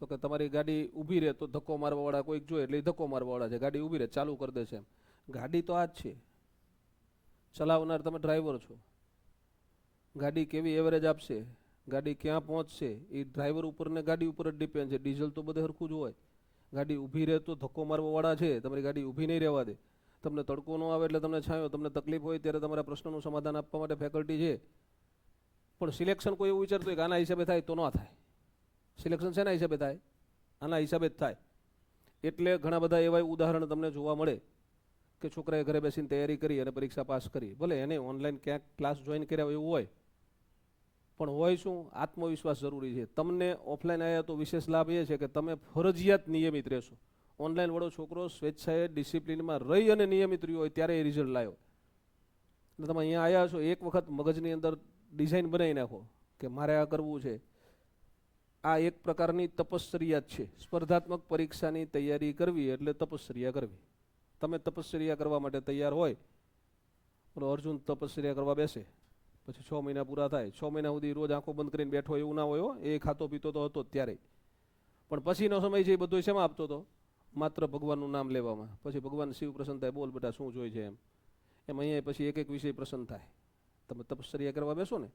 તો કે તમારી ગાડી ઊભી રહે તો ધક્કો મારવાવાળા કોઈક જોઈએ એટલે ધક્કો મારવાવાળા છે, ગાડી ઊભી રહે ચાલુ કરી દે છે એમ. ગાડી તો આ જ છે, ચલાવનાર તમે ડ્રાઈવર છો. ગાડી કેવી એવરેજ આપશે, ગાડી ક્યાં પહોંચશે એ ડ્રાઈવર ઉપર ને ગાડી ઉપર જ ડિપેન્ડ છે. ડીઝલ તો બધે સરખું જ હોય. ગાડી ઊભી રહે તો ધક્કો મારવાવાળા છે, તમારી ગાડી ઊભી નહીં રહેવા દે. તમને તડકો ન આવે એટલે તમને છાંયો, તમને તકલીફ હોય ત્યારે તમારા પ્રશ્નનું સમાધાન આપવા માટે ફેકલ્ટી છે. પણ સિલેક્શન કોઈ એવું વિચારતું હોય કે આના હિસાબે થાય તો ન થાય. સિલેક્શન શેના હિસાબે થાય? આના હિસાબે જ થાય. એટલે ઘણા બધા એવા ઉદાહરણ તમને જોવા મળે કે છોકરાએ ઘરે બેસીને તૈયારી કરી અને પરીક્ષા પાસ કરી. ભલે એને ઓનલાઈન ક્યાંક ક્લાસ જોઈન કર્યા હોય એવું હોય, પણ હોય શું, આત્મવિશ્વાસ જરૂરી છે. તમને ઓફલાઈન આવ્યા તો વિશેષ લાભ એ છે કે તમે ફરજિયાત નિયમિત રહેશો. ઓનલાઈન વાળો છોકરો સ્વેચ્છાએ ડિસિપ્લિનમાં રહી અને નિયમિત રહ્યો હોય ત્યારે એ રિઝલ્ટ લાવ્યો. એટલે તમે અહીંયા આવ્યા છો, એક વખત મગજની અંદર ડિઝાઇન બનાવી નાખો કે મારે આ કરવું છે. આ એક પ્રકારની તપશ્ચર્યા જ છે. સ્પર્ધાત્મક પરીક્ષાની તૈયારી કરવી એટલે તપશ્ચર્યા કરવી. તમે તપશ્ચર્યા કરવા માટે તૈયાર હોય, બોલો અર્જુન તપશ્ચર્યા કરવા બેસે, પછી 6 મહિના પૂરા થાય, 6 મહિના સુધી રોજ આંખો બંધ કરીને બેઠો એવું ના હોય. એ ખાતો પીતો તો હતો ત્યારે, પણ પછીનો સમય છે એ બધો શેમાં આપતો હતો? માત્ર ભગવાનનું નામ લેવામાં. પછી ભગવાન શિવ પ્રસન્ન થાય, બોલ બેટા શું જોઈ છે એમ અહીંયા પછી એક એક વિષય પ્રસન્ન થાય. તમે તપશ્ચર્યા કરવા બેસો ને,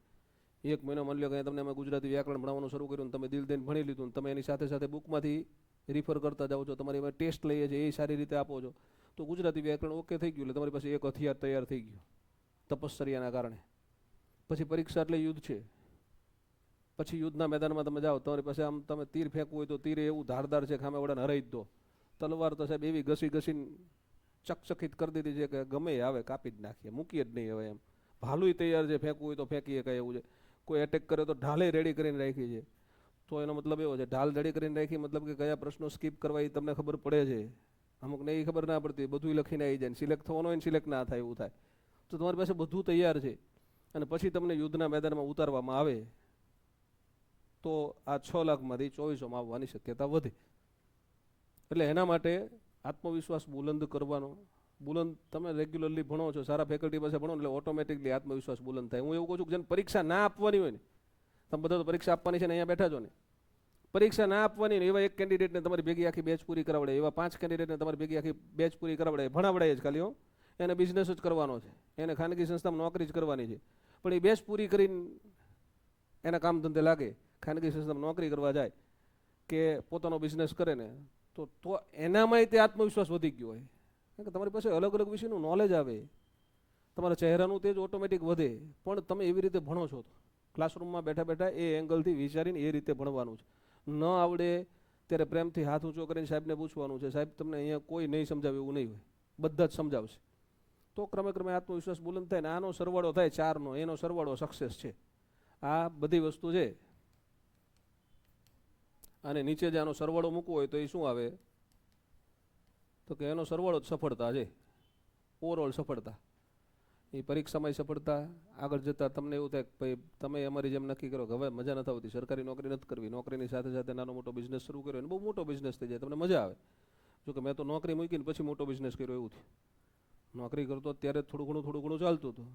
1 મહિનો માની લો કે તમને અમે ગુજરાતી વ્યાકરણ ભણાવવાનું શરૂ કર્યું, તમે દિલ દઈને ભણી લીધું, તમે એની સાથે સાથે બુકમાંથી રિફર કરતા જાઓ છો, તમારી પાસે ટેસ્ટ લઈએ છીએ એ સારી રીતે આપો છો, તો ગુજરાતી વ્યાકરણ ઓકે થઈ ગયું. એટલે તમારી પાસે એક હથિયાર તૈયાર થઈ ગયું તપશ્ચર્યાના કારણે. પછી પરીક્ષા એટલે યુદ્ધ છે. પછી યુદ્ધના મેદાનમાં તમે જાઓ, તમારી પાસે આમ તમે તીર ફેંકવું હોય તો તીર એવું ધારદાર છે કે સામે વડાને હરાઈ જ દો. તલવાર તો સાહેબ એવી ઘસી ઘસીને ચકચકિત કરી દીધી છે કે ગમે આવે કાપી જ નાખીએ, મૂકીએ જ નહીં હવે એમ. ભાલુય તૈયાર છે, ફેંકવું હોય તો ફેંકીએ કાંઈ એવું છે. કોઈ એટેક કરે તો ઢાલે રેડી કરીને રાખી છે. તો એનો મતલબ એવો છે, ઢાલ રેડી કરીને રાખી મતલબ કે કયા પ્રશ્નો સ્કીપ કરવા એ તમને ખબર પડે છે. અમુકને એ ખબર ના પડતી, બધું લખીને આવી જાય. સિલેક્ટ થવાનું હોય ને સિલેક્ટ ના થાય એવું થાય. તો તમારી પાસે બધું તૈયાર છે અને પછી તમને યુદ્ધના મેદાનમાં ઉતારવામાં આવે તો આ 6 લાખમાંથી 2400માં આવવાની શક્યતા વધે. એટલે એના માટે આત્મવિશ્વાસ બુલંદ કરવાનો. બુલંદ તમે રેગ્યુલરલી ભણો છો, સારા ફેકલ્ટી પાસે ભણો એટલે ઓટોમેટિકલી આત્મવિશ્વાસ બુલંદ થાય. હું એવું કહું છું કે જેને પરીક્ષા ના આપવાની હોય ને, તમે બધા તો પરીક્ષા આપવાની છે ને અહીંયા બેઠા છો ને, પરીક્ષા ના આપવાની ને એવા એક કેન્ડિડેટને તમારી ભેગી આખી બેચ પૂરી કરાવડે, એવા 5 કેન્ડિડેટને તમારી ભેગી આખી બેચ પૂરી કરાવડે, ભણાવડાય જ ખાલી. એને બિઝનેસ જ કરવાનો છે, એને ખાનગી સંસ્થામાં નોકરી જ કરવાની છે. પણ એ બેચ પૂરી કરીને એના કામ ધંધે લાગે, ખાનગી સંસ્થામાં નોકરી કરવા જાય કે પોતાનો બિઝનેસ કરે ને, તો એનામાંય તે આત્મવિશ્વાસ વધી ગયો હોય. કારણ કે તમારી પાસે અલગ અલગ વિષયનું નોલેજ આવે, તમારા ચહેરાનું તેજ ઓટોમેટિક વધે. પણ તમે એવી રીતે ભણો છો તો ક્લાસરૂમમાં બેઠા બેઠા એ એંગલથી વિચારીને એ રીતે ભણવાનું છે. ન આવડે ત્યારે પ્રેમથી હાથ ઊંચો કરીને સાહેબને પૂછવાનું છે, સાહેબ તમને અહીંયા કોઈ નહીં સમજાવે એવું નહીં હોય, બધા જ સમજાવશે. તો ક્રમે ક્રમે આત્મવિશ્વાસ બુલંદ થાય ને આનો સરવાળો થાય 4નો, એનો સરવાળો સક્સેસ છે. આ બધી વસ્તુ છે. અને નીચે જે આનો સરવાળો મૂકવો હોય તો એ શું આવે? તો કે એનો સરવાળો જ સફળતા છે, ઓવરઓલ સફળતા. એ પરીક્ષામાં સફળતા, આગળ જતાં તમને એવું થાય કે ભાઈ તમે અમારી જેમ નક્કી કરો કે હવે મજા નથી આવતી, સરકારી નોકરી નથી કરવી, નોકરીની સાથે સાથે નાનો મોટો બિઝનેસ શરૂ કર્યો અને બહુ મોટો બિઝનેસ થઈ જાય, તમને મજા આવે. જોકે મેં તો નોકરી મૂકીને પછી મોટો બિઝનેસ કર્યો એવું થયું. નોકરી કરતો ત્યારે થોડું ઘણું ચાલતું હતું,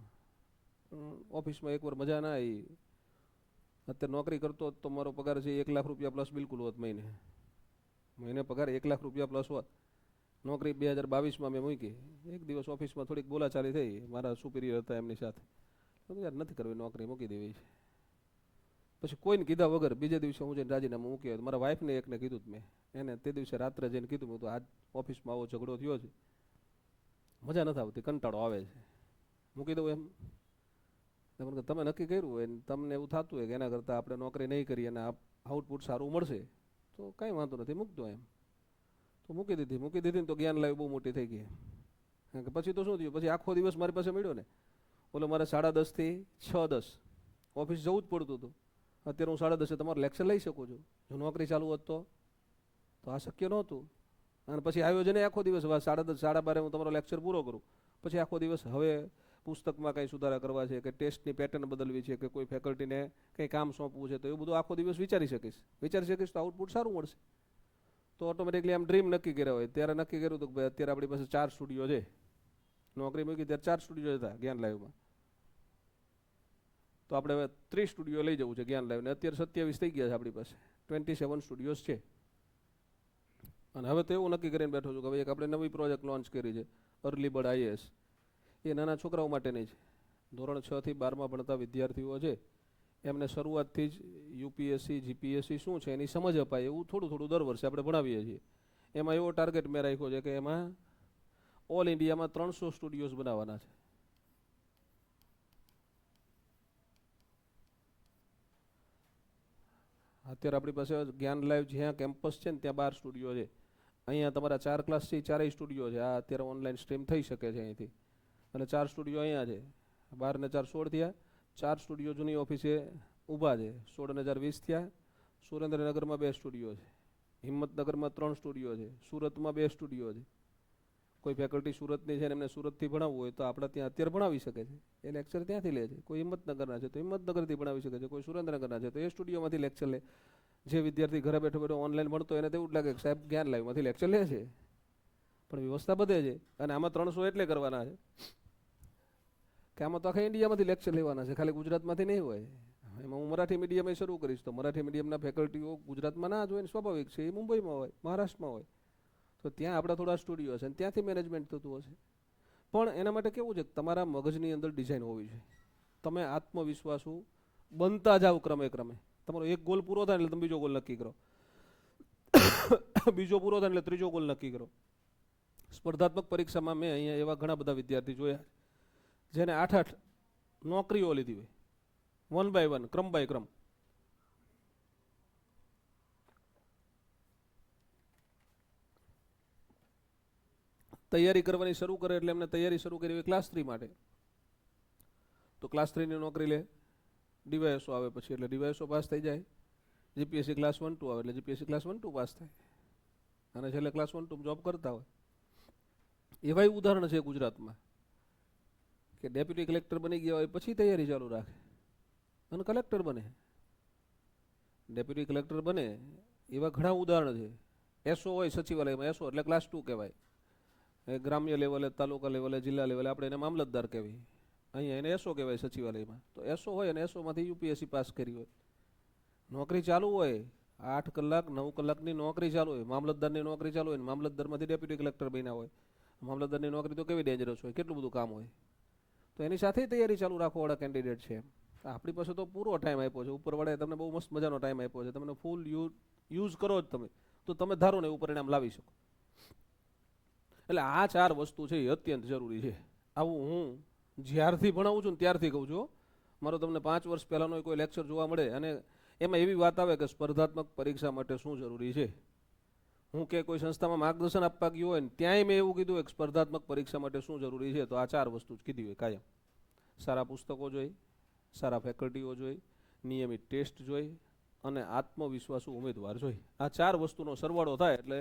ઓફિસમાં એકવાર મજા ના આવી. અત્યારે નોકરી કરતો તો મારો પગાર છે 1 લાખ રૂપિયા પ્લસ બિલકુલ હોત. મહિને પગાર 1 લાખ રૂપિયા પ્લસ હોત. નોકરી 2022માં મેં મૂકી. એક દિવસ ઓફિસમાં થોડીક બોલાચાલી થઈ, મારા સુપિરિયર હતા એમની સાથે, યાર નથી કરવી નોકરી, મૂકી દેવી છે. પછી કોઈને કીધા વગર બીજે દિવસે હું જઈને રાજીનામું મૂકી આવ્યો. મારા વાઈફને એકને કીધું જ મેં, એને તે દિવસે રાત્રે જઈને કીધું, મેં તો આજ ઓફિસમાં આવો ઝઘડો થયો છે, મજા નથી આવતી, કંટાળો આવે છે, મૂકી દઉં એમ. તમે નક્કી કર્યું હોય ને તમને એવું થતું હોય કે એના કરતાં આપણે નોકરી નહીં કરીએ અને આઉટપુટ સારું મળશે તો કાંઈ વાંધો નથી, મૂકતો એમ. તો મૂકી દીધી ને તો જ્ઞાન લાવી બહુ મોટી થઈ ગઈ. કારણ કે પછી તો શું થયું, પછી આખો દિવસ મારી પાસે મળ્યો ને, બોલો મારે 10:30 થી 6:10 ઓફિસ જવું જ પડતું હતું. અત્યારે હું 10:30 તમારે લેક્ચર લઈ શકું છું. જો નોકરી ચાલુ હોત તો તો આ શક્ય નહોતું. અને પછી આયોજને આખો દિવસ 10:30 12:30 હું તમારો લેક્ચર પૂરો કરું, પછી આખો દિવસ હવે પુસ્તકમાં કંઈ સુધારા કરવા છે કે ટેસ્ટની પેટર્ન બદલવી છે કે કોઈ ફેકલ્ટીને કંઈ કામ સોંપવું છે, તો એવું બધું આખો દિવસ વિચારી શકીશ તો આઉટપુટ સારું મળશે. તો ઓટોમેટિકલી આમ ડ્રીમ નક્કી કર્યા હોય ત્યારે નક્કી કર્યું હતું કે ભાઈ અત્યારે આપણી પાસે 4 સ્ટુડિયો છે. નોકરી મૂકી ત્યારે 4 સ્ટુડિયો હતા જ્ઞાન લાઈવમાં, તો આપણે હવે 30 સ્ટુડિયો લઈ જવું છે જ્ઞાન લાઈવને. અત્યારે 27 થઈ ગયા છે આપણી પાસે, 27 સ્ટુડિયોઝ છે. અને હવે તો એવું નક્કી કરીને બેઠો છું કે ભાઈ એક આપણે નવી પ્રોજેક્ટ લોન્ચ કરી છે, અર્લી બર્ડ આઈએએસ. એ નાના છોકરાઓ માટેની છે. ધોરણ 6 થી 12માં ભણતા વિદ્યાર્થીઓ છે, એમને શરૂઆતથી જ યુપીએસસી જીપીએસસી શું છે એની સમજ અપાય એવું થોડું થોડું દર વર્ષે આપણે ભણાવીએ છીએ. એમાં એવો ટાર્ગેટ મેં રાખ્યો છે કે એમાં ઓલ ઇન્ડિયામાં 300 સ્ટુડિયોઝ બનાવવાના છે. અત્યારે આપણી પાસે જ્ઞાન લાઈવ જ્યાં કેમ્પસ છે ને ત્યાં 12 સ્ટુડિયો છે. અહીંયા તમારા 4 ક્લાસ છે, 4 સ્ટુડિયો છે. આ અત્યારે ઓનલાઈન સ્ટ્રીમ થઈ શકે છે અહીંથી. અને 4 સ્ટુડિયો અહીંયા છે. 12 ને 4 16 થયા. 4 સ્ટુડિયો જૂની ઓફિસે ઊભા છે. 16 ને 4 20 થયા. સુરેન્દ્રનગરમાં 2 સ્ટુડિયો છે. હિંમતનગરમાં 3 સ્ટુડિયો છે. સુરતમાં 2 સ્ટુડિયો છે. કોઈ ફેકલ્ટી સુરતની છે ને એમને સુરતથી ભણાવવું હોય તો આપણે ત્યાં અત્યારે ભણાવી શકે છે, એ લેક્ચર ત્યાંથી લે છે. કોઈ હિંમતનગરના છે તો હિંમતનગરથી ભણાવી શકે છે, કોઈ સુરેન્દ્રનગરના છે તો એ સ્ટુડિયોમાંથી લેક્ચર લે. જે વિદ્યાર્થી ઘરે બેઠો બેઠો ઓનલાઈન ભણતો એને તેવું જ લાગે કે સાહેબ જ્ઞાન લાઈવમાંથી લેક્ચર લે છે, પણ વ્યવસ્થા બધે છે. અને આમાં 300 એટલે કરવાના છે કે આમાં તો આખા ઇન્ડિયામાંથી લેક્ચર લેવાના છે, ખાલી ગુજરાતમાંથી નહીં હોય. એમાં હું મરાઠી મીડિયમ શરૂ કરીશ તો મરાઠી મીડિયમના ફેકલ્ટીઓ ગુજરાતમાં ના જ હોય ને, સ્વાભાવિક છે. એ મુંબઈમાં હોય, મહારાષ્ટ્રમાં હોય, તો ત્યાં આપણા થોડા સ્ટુડિયો છે અને ત્યાંથી મેનેજમેન્ટ થતું હશે. પણ એના માટે કેવું છે કે તમારા મગજની અંદર ડિઝાઇન હોવી જોઈએ. તમે આત્મવિશ્વાસુ બનતા જાઓ ક્રમે ક્રમે. તમારો એક ગોલ પૂરો થાય એટલે તમે બીજો ગોલ નક્કી કરો, બીજો પૂરો થાય એટલે ત્રીજો ગોલ નક્કી કરો. સ્પર્ધાત્મક પરીક્ષામાં મેં અહીંયા એવા ઘણા બધા વિદ્યાર્થી જોયા જેને 8 નોકરીઓ લીધી હોય, 1 by 1, ક્રમ બાય ક્રમ. તૈયારી કરવાની શરૂ કરે એટલે એમને તૈયારી શરૂ કરી હોય ક્લાસ 3 માટે, તો ક્લાસ 3ની નોકરી લે. ડીવાયએસઓ આવે પછી એટલે ડીવાયએસઓ પાસ થઈ જાય. જીપીએસસી ક્લાસ 1 2 આવે એટલે જીપીએસસી ક્લાસ 1 2 પાસ થાય. અને છેલ્લે ક્લાસ 1 2 જોબ કરતા હોય. એવાય ઉદાહરણ છે ગુજરાતમાં કે ડેપ્યુટી કલેક્ટર બની ગયા હોય પછી તૈયારી ચાલુ રાખે અને કલેક્ટર બને. ડેપ્યુટી કલેક્ટર બને એવા ઘણા ઉદાહરણ છે. એસઓ હોય સચિવાલયમાં, એસઓ એટલે ક્લાસ 2 કહેવાય. ગ્રામ્ય લેવલે, તાલુકા લેવલે, જિલ્લા લેવલે આપણે એને મામલતદાર કહેવાય. અહીંયા એને એસઓ કહેવાય સચિવાલયમાં. તો એસઓ હોય અને એસઓમાંથી યુપીએસસી પાસ કરી હોય, નોકરી ચાલુ હોય, 8 કલાક 9 કલાકની નોકરી ચાલુ હોય, મામલતદારની નોકરી ચાલુ હોય, મામલતદારમાંથી ડેપ્યુટી કલેક્ટર બન્યા હોય. મામલતદારની નોકરી તો કેવી ડેન્જરસ હોય, કેટલું બધું કામ હોય. તો એની સાથે તૈયારી ચાલુ રાખવાવાળા કેન્ડિડેટ છે. આપણી પાસે તો પૂરો ટાઈમ આપ્યો છે. ઉપરવાળાએ તમને બહુ મસ્ત મજાનો ટાઈમ આપ્યો છે. તમને ફૂલ યુઝ કરો જ તમે તો તમે ધારો ને એવું પરિણામ લાવી શકો. એટલે આ 4 વસ્તુ છે એ અત્યંત જરૂરી છે. આવું હું જ્યારથી ભણાવું છું ને ત્યારથી કહું છું. મારો તમને 5 વર્ષ પહેલાંનો કોઈ લેક્ચર જોવા મળે અને એમાં એવી વાત આવે કે સ્પર્ધાત્મક પરીક્ષા માટે શું જરૂરી છે, હું કે કોઈ સંસ્થામાં માર્ગદર્શન આપવા ગયો હોય ને ત્યાંય મેં એવું કીધું કે સ્પર્ધાત્મક પરીક્ષા માટે શું જરૂરી છે, તો આ 4 વસ્તુ જ કીધી હોય કાયમ. સારા પુસ્તકો જોઈ, સારા ફેકલ્ટીઓ જોઈ, નિયમિત ટેસ્ટ જોઈ અને આત્મવિશ્વાસુ ઉમેદવાર જોઈ. આ 4 વસ્તુનો સરવાળો થાય એટલે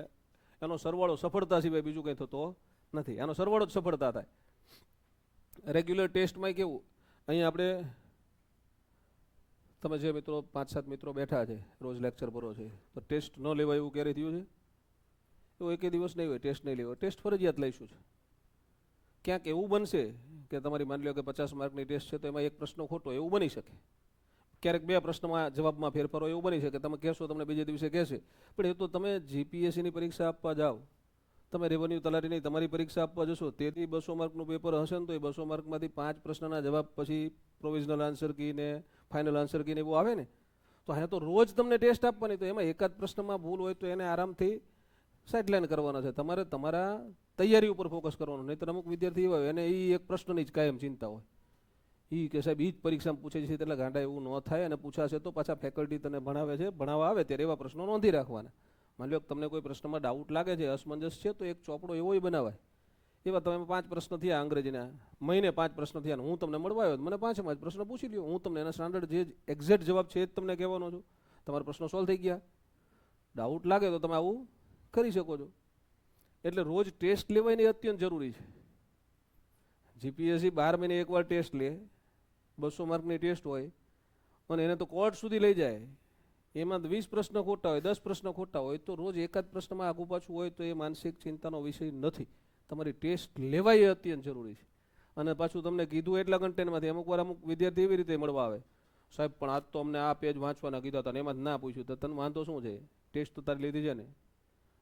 એનો સરવાળો સફળતા સિવાય બીજું કંઈ થતો નથી. આનો સરવાળો જ સફળતા થાય. રેગ્યુલર ટેસ્ટમાં કેવું, અહીંયા આપણે તમે જે મિત્રો 5-7 મિત્રો બેઠા છે રોજ લેક્ચર ભરો છે, તો ટેસ્ટ ન લેવાય એવું ક્યારે થયું છે? એવું એકે દિવસ નહીં હોય ટેસ્ટ નહીં લેવાય. ટેસ્ટ ફરજિયાત લઈશું છે. ક્યાંક એવું બનશે કે તમારી માની લો કે 50 માર્કની ટેસ્ટ છે તો એમાં એક પ્રશ્ન ખોટો એવું બની શકે. ક્યારેક 2 પ્રશ્નમાં જવાબમાં ફેરફારો એવું બની શકે. તમે કહેશો તમને બીજે દિવસે કહેશે, પણ એ તો તમે જીપીએસસીની પરીક્ષા આપવા જાઓ, તમે રેવન્યુ તલાટીની તમારી પરીક્ષા આપવા જશો, તેથી 200 માર્કનું પેપર હશે ને તો એ 200 માર્કમાંથી 5 પ્રશ્નના જવાબ પછી પ્રોવિઝનલ આન્સર કી ને ફાઇનલ આન્સર કી ને એવું આવે ને, તો અહીંયા તો રોજ તમને ટેસ્ટ આપવાની, તો એમાં એકાદ પ્રશ્નમાં ભૂલ હોય તો એને આરામથી સાઇડલાઇન કરવાના છે. તમારે તમારા તૈયારી ઉપર ફોકસ કરવાનું. નહીં તો અમુક વિદ્યાર્થી એવા હોય એને એ એક પ્રશ્નની જ કાયમ ચિંતા હોય, એ કે સાહેબ એ જ પરીક્ષામાં પૂછે છે એટલે ગાંડા એવું ન થાય, અને પૂછાશે તો પાછા ફેકલ્ટી તને ભણાવે છે, ભણાવવા આવે ત્યારે એવા પ્રશ્નો નોંધી રાખવાના. માની લો તમને કોઈ પ્રશ્નમાં ડાઉટ લાગે છે, અસમંજસ છે, તો એક ચોપડો એવો બનાવાય. એવા તમે 5 પ્રશ્ન થયા અંગ્રેજીના, મહિને 5 પ્રશ્ન થયા, ને હું તમને મળવા આવ્યો મને 5 પ્રશ્ન પૂછી લ્યો, હું તમને એના સ્ટાન્ડર્ડ જે એક્ઝેક્ટ જવાબ છે એ જ તમને કહેવાનો છું. તમારા પ્રશ્નો સોલ્વ થઈ ગયા. ડાઉટ લાગે તો તમે આવું કરી શકો છો. એટલે રોજ ટેસ્ટ લેવાની અત્યંત જરૂરી છે. જીપીએસસી 12 મહિને એકવાર ટેસ્ટ લે, 200 માર્કની ટેસ્ટ હોય અને એને તો કોર્ટ સુધી લઈ જાય. એમાં 20 પ્રશ્ન ખોટા હોય, 10 પ્રશ્ન ખોટા હોય તો રોજ એકાદ પ્રશ્નમાં આગું પાછું હોય તો એ માનસિક ચિંતાનો વિષય નથી. તમારી ટેસ્ટ લેવાય એ અત્યંત જરૂરી છે. અને પાછું તમને કીધું એટલા કન્ટેન્ટમાંથી અમુક વાર અમુક વિદ્યાર્થી એવી રીતે મળવા આવે, સાહેબ પણ આજ તો અમને આ પેજ વાંચવાના કીધા હતા ને એમાં જ ના પૂછ્યું, તો તને વાંધો શું છે, ટેસ્ટ તો તારી લીધી છે ને.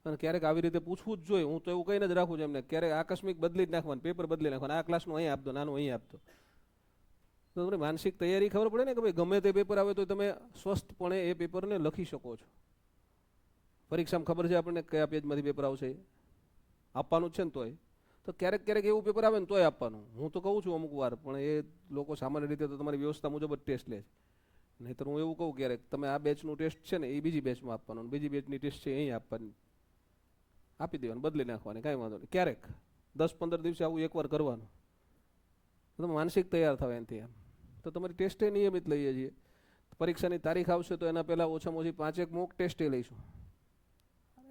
અને ક્યારેક આવી રીતે પૂછવું જ જોઈએ. હું તો એવું કહીને જ રાખું છું એમને, ક્યારેક આકસ્મિક બદલી જ નાખવાનું, પેપર બદલી નાખવાનું, આ ક્લાસનું અહીં આપતો, નાનું અહીં આપતો. તો તમને માનસિક તૈયારી ખબર પડે ને કે ભાઈ ગમે તે પેપર આવે તો તમે સ્વસ્થપણે એ પેપરને લખી શકો છો. પરીક્ષામાં ખબર છે આપણને કયા પેજમાંથી પેપર આવશે, આપવાનું જ છે ને. તોય તો ક્યારેક ક્યારેક એવું પેપર આવે ને તોય આપવાનું. હું તો કહું છું અમુક વાર, પણ એ લોકો સામાન્ય રીતે તો તમારી વ્યવસ્થા મુજબ જ ટેસ્ટ લે છે. નહીંતર હું એવું કહું ક્યારેક તમે આ બેચનું ટેસ્ટ છે ને એ બીજી બેચમાં આપવાનું, બીજી બેચની ટેસ્ટ છે અહીં આપવાની, આપી દેવાનું, બદલી નાખવાની, કાંઈ વાંધો નહીં. ક્યારેક 10-15 દિવસે આવું એકવાર કરવાનું, તમે માનસિક તૈયાર થાવ એનાથી. એમ તો તમારી ટેસ્ટે નિયમિત લઈએ છીએ. પરીક્ષાની તારીખ આવશે તો એના પહેલાં ઓછામાં ઓછી 5-1 મોક ટેસ્ટે લઈશું,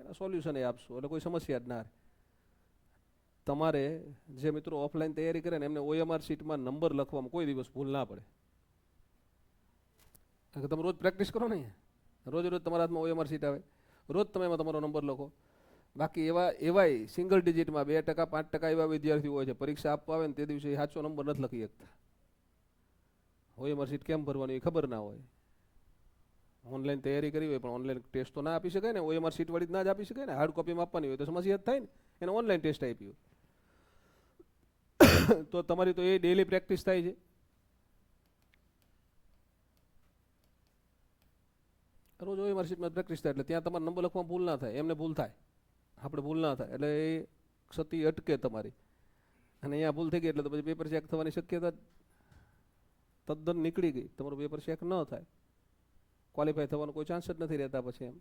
એના સોલ્યુશન એ આપશું, એટલે કોઈ સમસ્યા જ ના રહે. તમારે જે મિત્રો ઓફલાઈન તૈયારી કરે ને એમને OMR શીટમાં નંબર લખવામાં કોઈ દિવસ ભૂલ ના પડે. કારણ કે તમે રોજ પ્રેક્ટિસ કરો ને, રોજ તમારા હાથમાં OMR શીટ આવે, રોજ તમે એમાં તમારો નંબર લખો. બાકી એવાય સિંગલ ડિજિટમાં 2%, 5% એવા વિદ્યાર્થીઓ હોય છે પરીક્ષા આપવા આવે ને તે દિવસે સાચો નંબર નથી લખી શકતા. OMR શીટ કેમ ભરવાની એ ખબર ના હોય. ઓનલાઈન તૈયારી કરી હોય પણ ઓનલાઈન ટેસ્ટ તો ના આપી શકાય ને, OMR શીટ વાળી ના જ આપી શકાય ને. હાર્ડ કોપીમાં આપવાની હોય તો સમસ્યા જ થાય ને. એને ઓનલાઈન ટેસ્ટ આપી હોય તો તમારી તો એ ડેલી પ્રેક્ટિસ થાય છે. રોજ OMR શીટમાં પ્રેક્ટિસ થાય એટલે ત્યાં તમારે નંબર લખવામાં ભૂલ ના થાય. એમને ભૂલ થાય, આપણે ભૂલ ના થાય, એટલે એ ક્ષતિ અટકે તમારી. અને અહીંયા ભૂલ થઈ ગઈ એટલે તો પછી પેપર ચેક થવાની શક્યતા તદ્દન નીકળી ગઈ. તમારું પેપર ચેક ન થાય, ક્વોલિફાય થવાનો કોઈ ચાન્સ જ નથી રહેતા પછી. એમ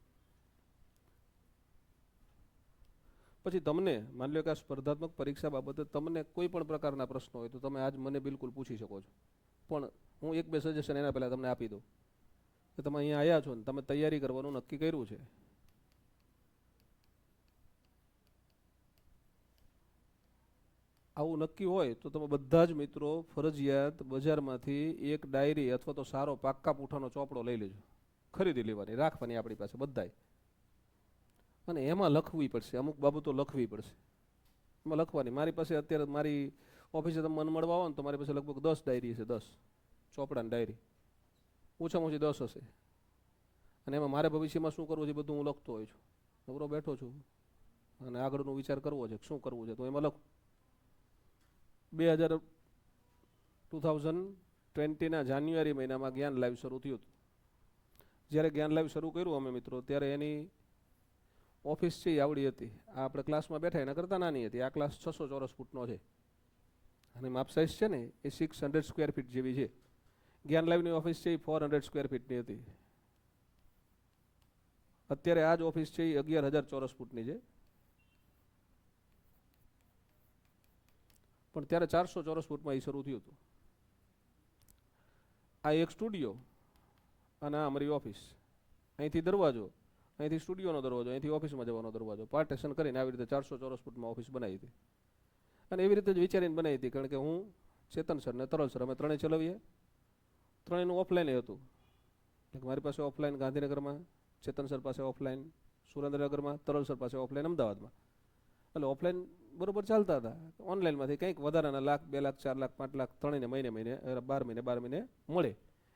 પછી તમને માની લો કે આ સ્પર્ધાત્મક પરીક્ષા બાબતે તમને કોઈ પણ પ્રકારના પ્રશ્નો હોય તો તમે આજ મને બિલકુલ પૂછી શકો છો. પણ હું 1-2 સજેશન એના પહેલાં તમને આપી દઉં કે તમે અહીંયા આવ્યા છો ને તમે તૈયારી કરવાનું નક્કી કર્યું છે, આવું નક્કી હોય તો તમે બધા જ મિત્રો ફરજિયાત બજારમાંથી એક ડાયરી અથવા તો સારો પાક્કા પૂઠાનો ચોપડો લઈ લેજો. ખરીદી લેવાની, રાખવાની આપણી પાસે બધાય. અને એમાં લખવી પડશે, અમુક બાબતો લખવી પડશે. એમાં લખવાની. મારી પાસે અત્યારે મારી ઓફિસે તમે મન મળવા આવો ને તો મારી પાસે લગભગ 10 ડાયરી છે, 10 ચોપડાની ડાયરી, ઓછામાં ઓછી 10 હશે. અને એમાં મારે ભવિષ્યમાં શું કરવું છે બધું હું લખતો હોઉં છું. નવરો બેઠો છું અને આગળનો વિચાર કરવો છે, શું કરવું છે તો એમાં લખું. 2020ના જાન્યુઆરી મહિનામાં જ્ઞાન લાઈવ શરૂ થયું હતું. જ્યારે જ્ઞાન લાઈવ શરૂ કર્યું અમે મિત્રો, ત્યારે એની ઓફિસ છે એ આવડી હતી. આ આપણે ક્લાસમાં બેઠા એના કરતાં નાની હતી. આ ક્લાસ 600 ચોરસ ફૂટનો છે અને માપ સાઇઝ છે ને એ 600 સ્ક્વેર ફીટ જેવી છે. જ્ઞાન લાઈવની ઓફિસ છે એ 400 સ્ક્વેર ફીટની હતી. અત્યારે આ જ ઓફિસ છે એ 11,000 ચોરસ ફૂટની છે. પણ ત્યારે 400 ચોરસ ફૂટમાં એ શરૂ થયું હતું. આ એક સ્ટુડિયો અને આ અમારી ઓફિસ. અહીંથી દરવાજો, અહીંથી સ્ટુડિયોનો દરવાજો, અહીંથી ઓફિસમાં જવાનો દરવાજો, પાર્ટેશન કરીને આવી રીતે 400 ચોરસ ફૂટમાં ઓફિસ બનાવી હતી. અને એવી રીતે જ વિચારીને બનાવી હતી, કારણ કે હું, ચેતન સર ને તરલ સર અમે ત્રણેય ચલાવીએ. ત્રણેયનું ઓફલાઈન હતું. મારી પાસે ઓફલાઈન ગાંધીનગરમાં, ચેતન સર પાસે ઓફલાઈન સુરેન્દ્રનગરમાં, તરલ સર પાસે ઓફલાઈન અમદાવાદમાં. એટલે ઓફલાઈન બરોબર ચાલતા હતા. ઓનલાઈનમાંથી કંઈક વધારાના 1 લાખ, 2 લાખ, 4 લાખ, 5 લાખ ત્રણેયને મહિને 12 મહિને મળે